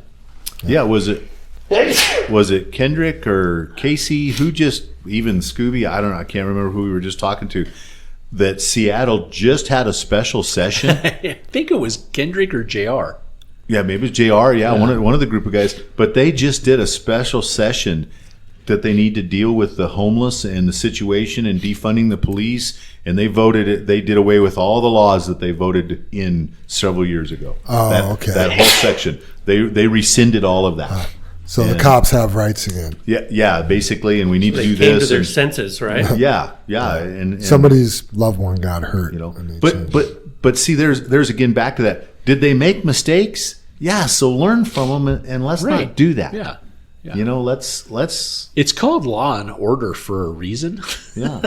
Speaker 3: Yeah, was it Kendrick or Casey who just, even Scooby, I don't know, I can't remember who we were just talking to, that Seattle just had a special session.
Speaker 4: I think it was Kendrick or JR.
Speaker 3: Yeah, maybe it was JR, yeah. One of the group of guys, but they just did a special session that they need to deal with the homeless and the situation and defunding the police, and they did away with all the laws that they voted in several years ago.
Speaker 2: Oh, okay.
Speaker 3: That whole section. They rescinded all of that.
Speaker 2: So the cops have rights again.
Speaker 3: Yeah, basically, and we need to do
Speaker 6: They came
Speaker 3: this.
Speaker 6: to their senses, right?
Speaker 3: Yeah, and
Speaker 2: Somebody's loved one got hurt.
Speaker 3: you know,
Speaker 2: and they changed.
Speaker 3: but see, there's again back to that. Did they make mistakes? Yeah, so learn from them and let's not do that.
Speaker 4: Yeah.
Speaker 3: You know, let's
Speaker 4: It's called Law and Order for a reason.
Speaker 3: yeah.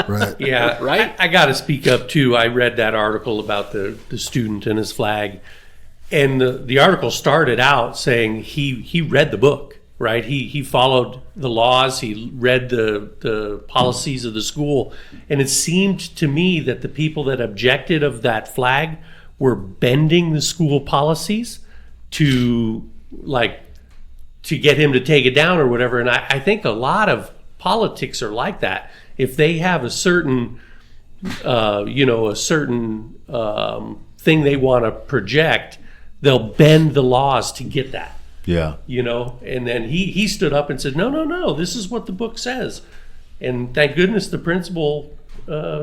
Speaker 2: right.
Speaker 6: Yeah,
Speaker 4: Right?
Speaker 6: I got to speak up too. I read that article about the student and his flag, and the article started out saying he read the book, right? He followed the laws. He read the policies of the school, and it seemed to me that the people that objected of that flag were bending the school policies to get him to take it down or whatever. And I think a lot of politics are like that. If they have a certain, thing they want to project, they'll bend the laws to get that,
Speaker 3: Yeah.
Speaker 6: you know? And then he stood up and said, no, this is what the book says. And thank goodness the principal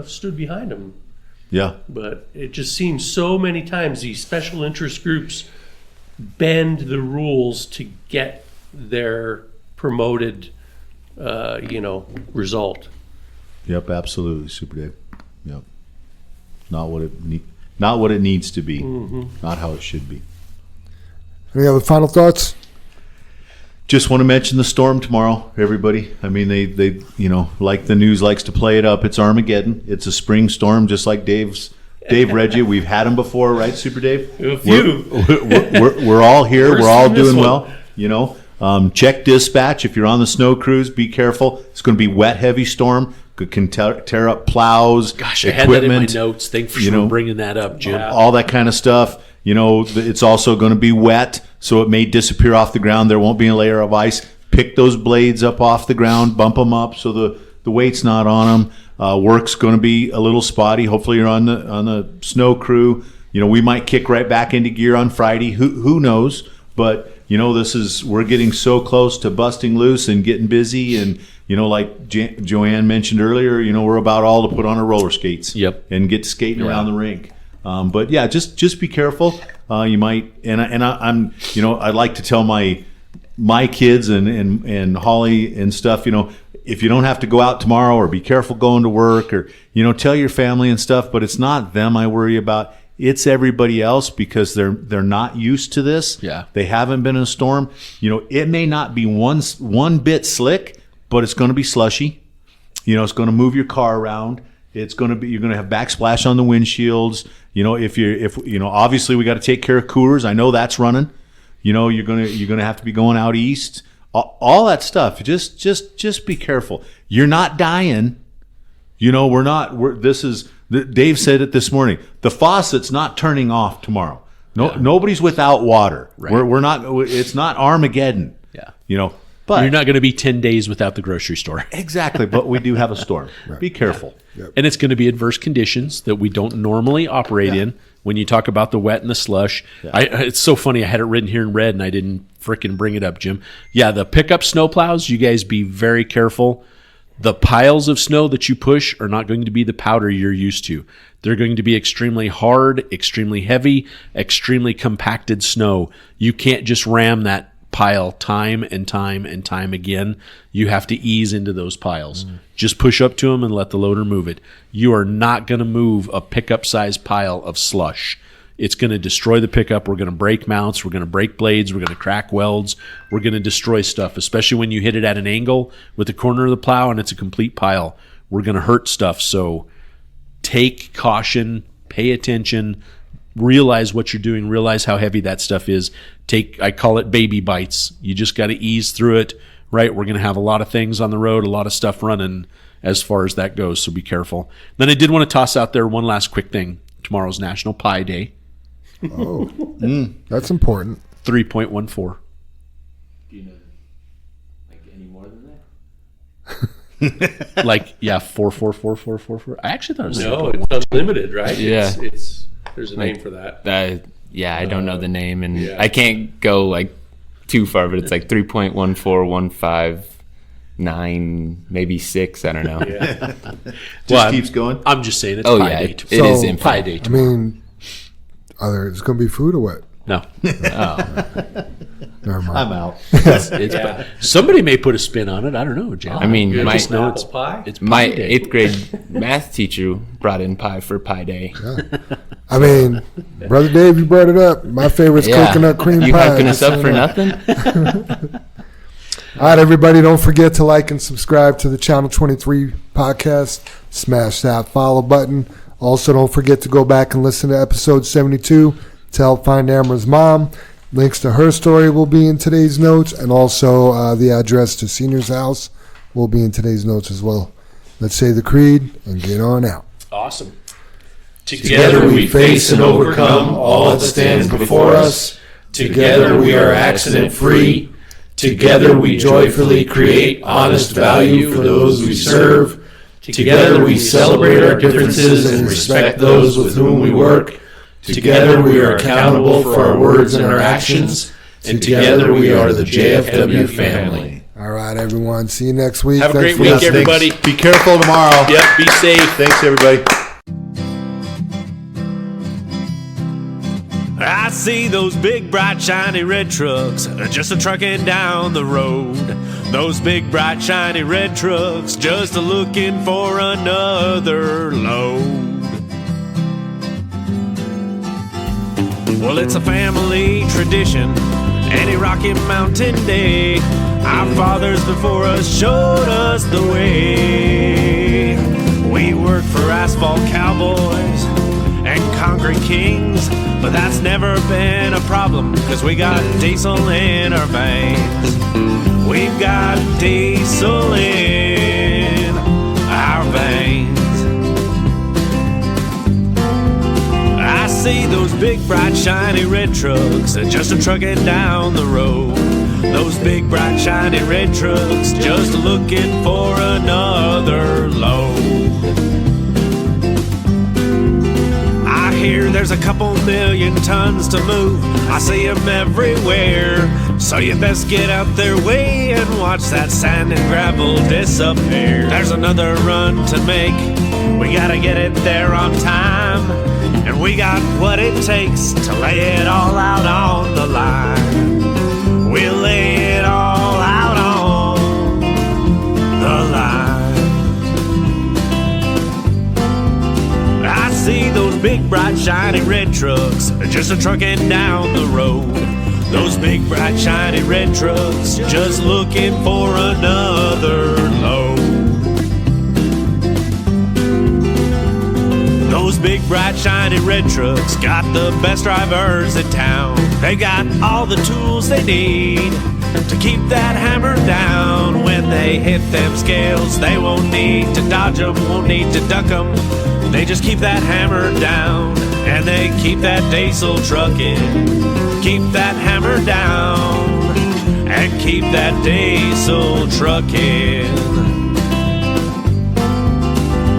Speaker 6: stood behind him.
Speaker 3: Yeah.
Speaker 6: But it just seems so many times these special interest groups bend the rules to get their promoted, result.
Speaker 3: Yep, absolutely, Super Dave. Yep. Not what it needs to be. Not how it should be.
Speaker 2: Any other final thoughts?
Speaker 3: Just want to mention the storm tomorrow, everybody. I mean, they like the news likes to play it up. It's Armageddon. It's a spring storm, just like Dave read you. We've had them before, right, Super Dave?
Speaker 6: A few.
Speaker 3: We're all here. We're all
Speaker 6: seen this
Speaker 3: doing
Speaker 6: one.
Speaker 3: well. You know, check dispatch if you're on the snow cruise. Be careful. It's going to be wet, heavy storm. Can tear up plows.
Speaker 4: Gosh, I had that in my notes. Thanks for bringing that up, Jim.
Speaker 3: All that kind of stuff. You know, it's also going to be wet, so it may disappear off the ground. There won't be a layer of ice. Pick those blades up off the ground, bump them up so the weight's not on them. Work's going to be a little spotty. Hopefully you're on the snow crew. You know, we might kick right back into gear on Friday. Who knows? But you know, we're getting so close to busting loose and getting busy, and you know, like Joanne mentioned earlier, you know, we're about all to put on our roller skates.
Speaker 4: Yep.
Speaker 3: And get skating around the rink. But yeah, just be careful. You might, and I'm, you know, I'd like to tell my kids and Holly and stuff, you know, if you don't have to go out tomorrow, or be careful going to work, or you know, tell your family and stuff. But it's not them I worry about. It's everybody else, because they're not used to this.
Speaker 4: Yeah.
Speaker 3: They haven't been in a storm. You know, it may not be one bit slick, but it's going to be slushy. You know, it's going to move your car around. It's going to be, you're going to have backsplash on the windshields. You know, if you know, obviously we got to take care of coolers. I know that's running. You know, you're going to have to be going out east. All that stuff. Just be careful. You're not dying. You know, this is Dave said it this morning. The faucet's not turning off tomorrow. Nobody's without water.
Speaker 4: Right.
Speaker 3: We're not. It's not Armageddon.
Speaker 4: Yeah.
Speaker 3: But
Speaker 4: you're not going to be 10 days without the grocery store.
Speaker 3: Exactly. But we do have a storm. Be careful.
Speaker 4: And it's going to be adverse conditions that we don't normally operate in. When you talk about the wet and the slush, it's so funny. I had it written here in red, and I didn't frickin' bring it up, Jim. Yeah, the pickup snowplows. You guys be very careful. The piles of snow that you push are not going to be the powder you're used to. They're going to be extremely hard, extremely heavy, extremely compacted snow. You can't just ram that pile time and time and time again. You have to ease into those piles. Just push up to them and let the loader move it. You are not going to move a pickup size pile of slush. It's going to destroy the pickup. We're going to break mounts. We're going to break blades. We're going to crack welds. We're going to destroy stuff, especially when you hit it at an angle with the corner of the plow and it's a complete pile. We're going to hurt stuff. So take caution, pay attention, realize what you're doing, realize how heavy that stuff is. I call it baby bites. You just got to ease through it, right? We're going to have a lot of things on the road, a lot of stuff running as far as that goes, so be careful. Then I did want to toss out there one last quick thing. Tomorrow's National Pie Day.
Speaker 2: Oh, that's important.
Speaker 4: 3.14.
Speaker 5: Do you know, like, any more than
Speaker 4: that? Like, yeah, 4. I actually thought it was
Speaker 6: it's unlimited, right?
Speaker 5: Yeah.
Speaker 6: It's there's a name for that.
Speaker 5: I don't know the name, and I can't go like too far, but it's like 3.14159, maybe 6. I don't know.
Speaker 3: Just keeps going.
Speaker 4: I'm just saying it's
Speaker 5: Pie
Speaker 4: Day.
Speaker 5: it is in
Speaker 4: Pie Day tomorrow.
Speaker 2: I mean, is going to be food or what?
Speaker 4: No.
Speaker 2: Never mind.
Speaker 3: I'm out.
Speaker 4: Somebody may put a spin on it. I don't know, Jim.
Speaker 5: I mean,
Speaker 6: You
Speaker 5: my
Speaker 6: just know it's pie.
Speaker 4: It's
Speaker 5: my
Speaker 4: Pie Day.
Speaker 5: 8th grade math teacher brought in pie for Pie Day.
Speaker 2: I mean, Brother Dave, you brought it up. My favorite's coconut cream
Speaker 5: you
Speaker 2: pie.
Speaker 5: hooking us up for nothing?
Speaker 2: All right, everybody, don't forget to like and subscribe to the Channel 23 podcast. Smash that follow button. Also, don't forget to go back and listen to episode 72 to help find Amber's mom. Links to her story will be in today's notes, and also the address to Senior's house will be in today's notes as well. Let's say the creed and get on out.
Speaker 4: Awesome.
Speaker 2: Together we face and overcome all that stands before us. Together we are accident-free. Together we joyfully create honest value for those we serve. Together we celebrate our differences and respect those with whom we work. Together we are accountable for our words and our actions. And together we are the JFW family. All right, everyone. See you next week.
Speaker 4: Have a
Speaker 2: Thanks
Speaker 4: great
Speaker 2: for
Speaker 4: week, everybody.
Speaker 3: Be careful tomorrow.
Speaker 4: Yep, be safe.
Speaker 3: Thanks, everybody.
Speaker 1: I see those big, bright, shiny red trucks just a-trucking down the road. Those big, bright, shiny red trucks just a-looking for another load. Well, it's a family tradition, any Rocky Mountain day. Our fathers before us showed us the way. We work for asphalt cowboys and concrete kings, but that's never been a problem, cause we got diesel in our veins. We've got diesel in our veins. I see those big, bright, shiny red trucks just a-trucking down the road. Those big, bright, shiny red trucks just looking for another load. I hear there's a couple million tons to move. I see them everywhere. So you best get out their way and watch that sand and gravel disappear. There's another run to make. We gotta get it there on time. And we got what it takes to lay it all out on the line. We'll lay it all out on the line. I see those big, bright, shiny red trucks just a-trucking down the road. Those big, bright, shiny red trucks just looking for another load. Those big, bright, shiny red trucks got the best drivers in town. They got all the tools they need to keep that hammer down. When they hit them scales, they won't need to dodge them, won't need to duck them. They just keep that hammer down, and they keep that diesel trucking. Keep that hammer down, and keep that diesel trucking.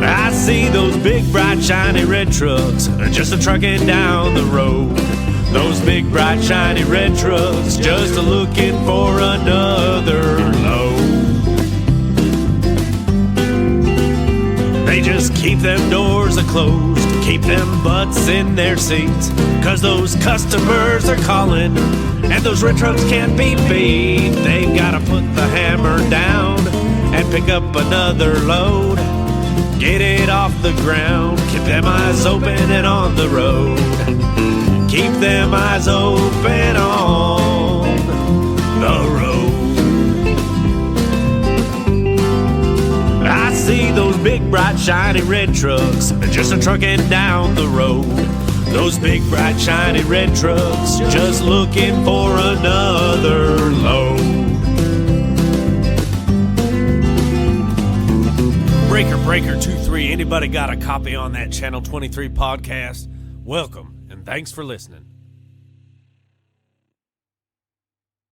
Speaker 1: I see those big, bright, shiny red trucks just a-trucking down the road. Those big, bright, shiny red trucks just a-looking for another load. They just keep them doors a-closed, keep them butts in their seats, 'cause those customers are calling, and those red trucks can't be beat. They gotta put the hammer down and pick up another load. Get it off the ground, keep them eyes open and on the road. Keep them eyes open on the road. I see those big, bright, shiny red trucks just a-trucking down the road. Those big, bright, shiny red trucks just looking for another load. Breaker 23, anybody got a copy on that Channel 23 podcast? Welcome, and thanks for listening.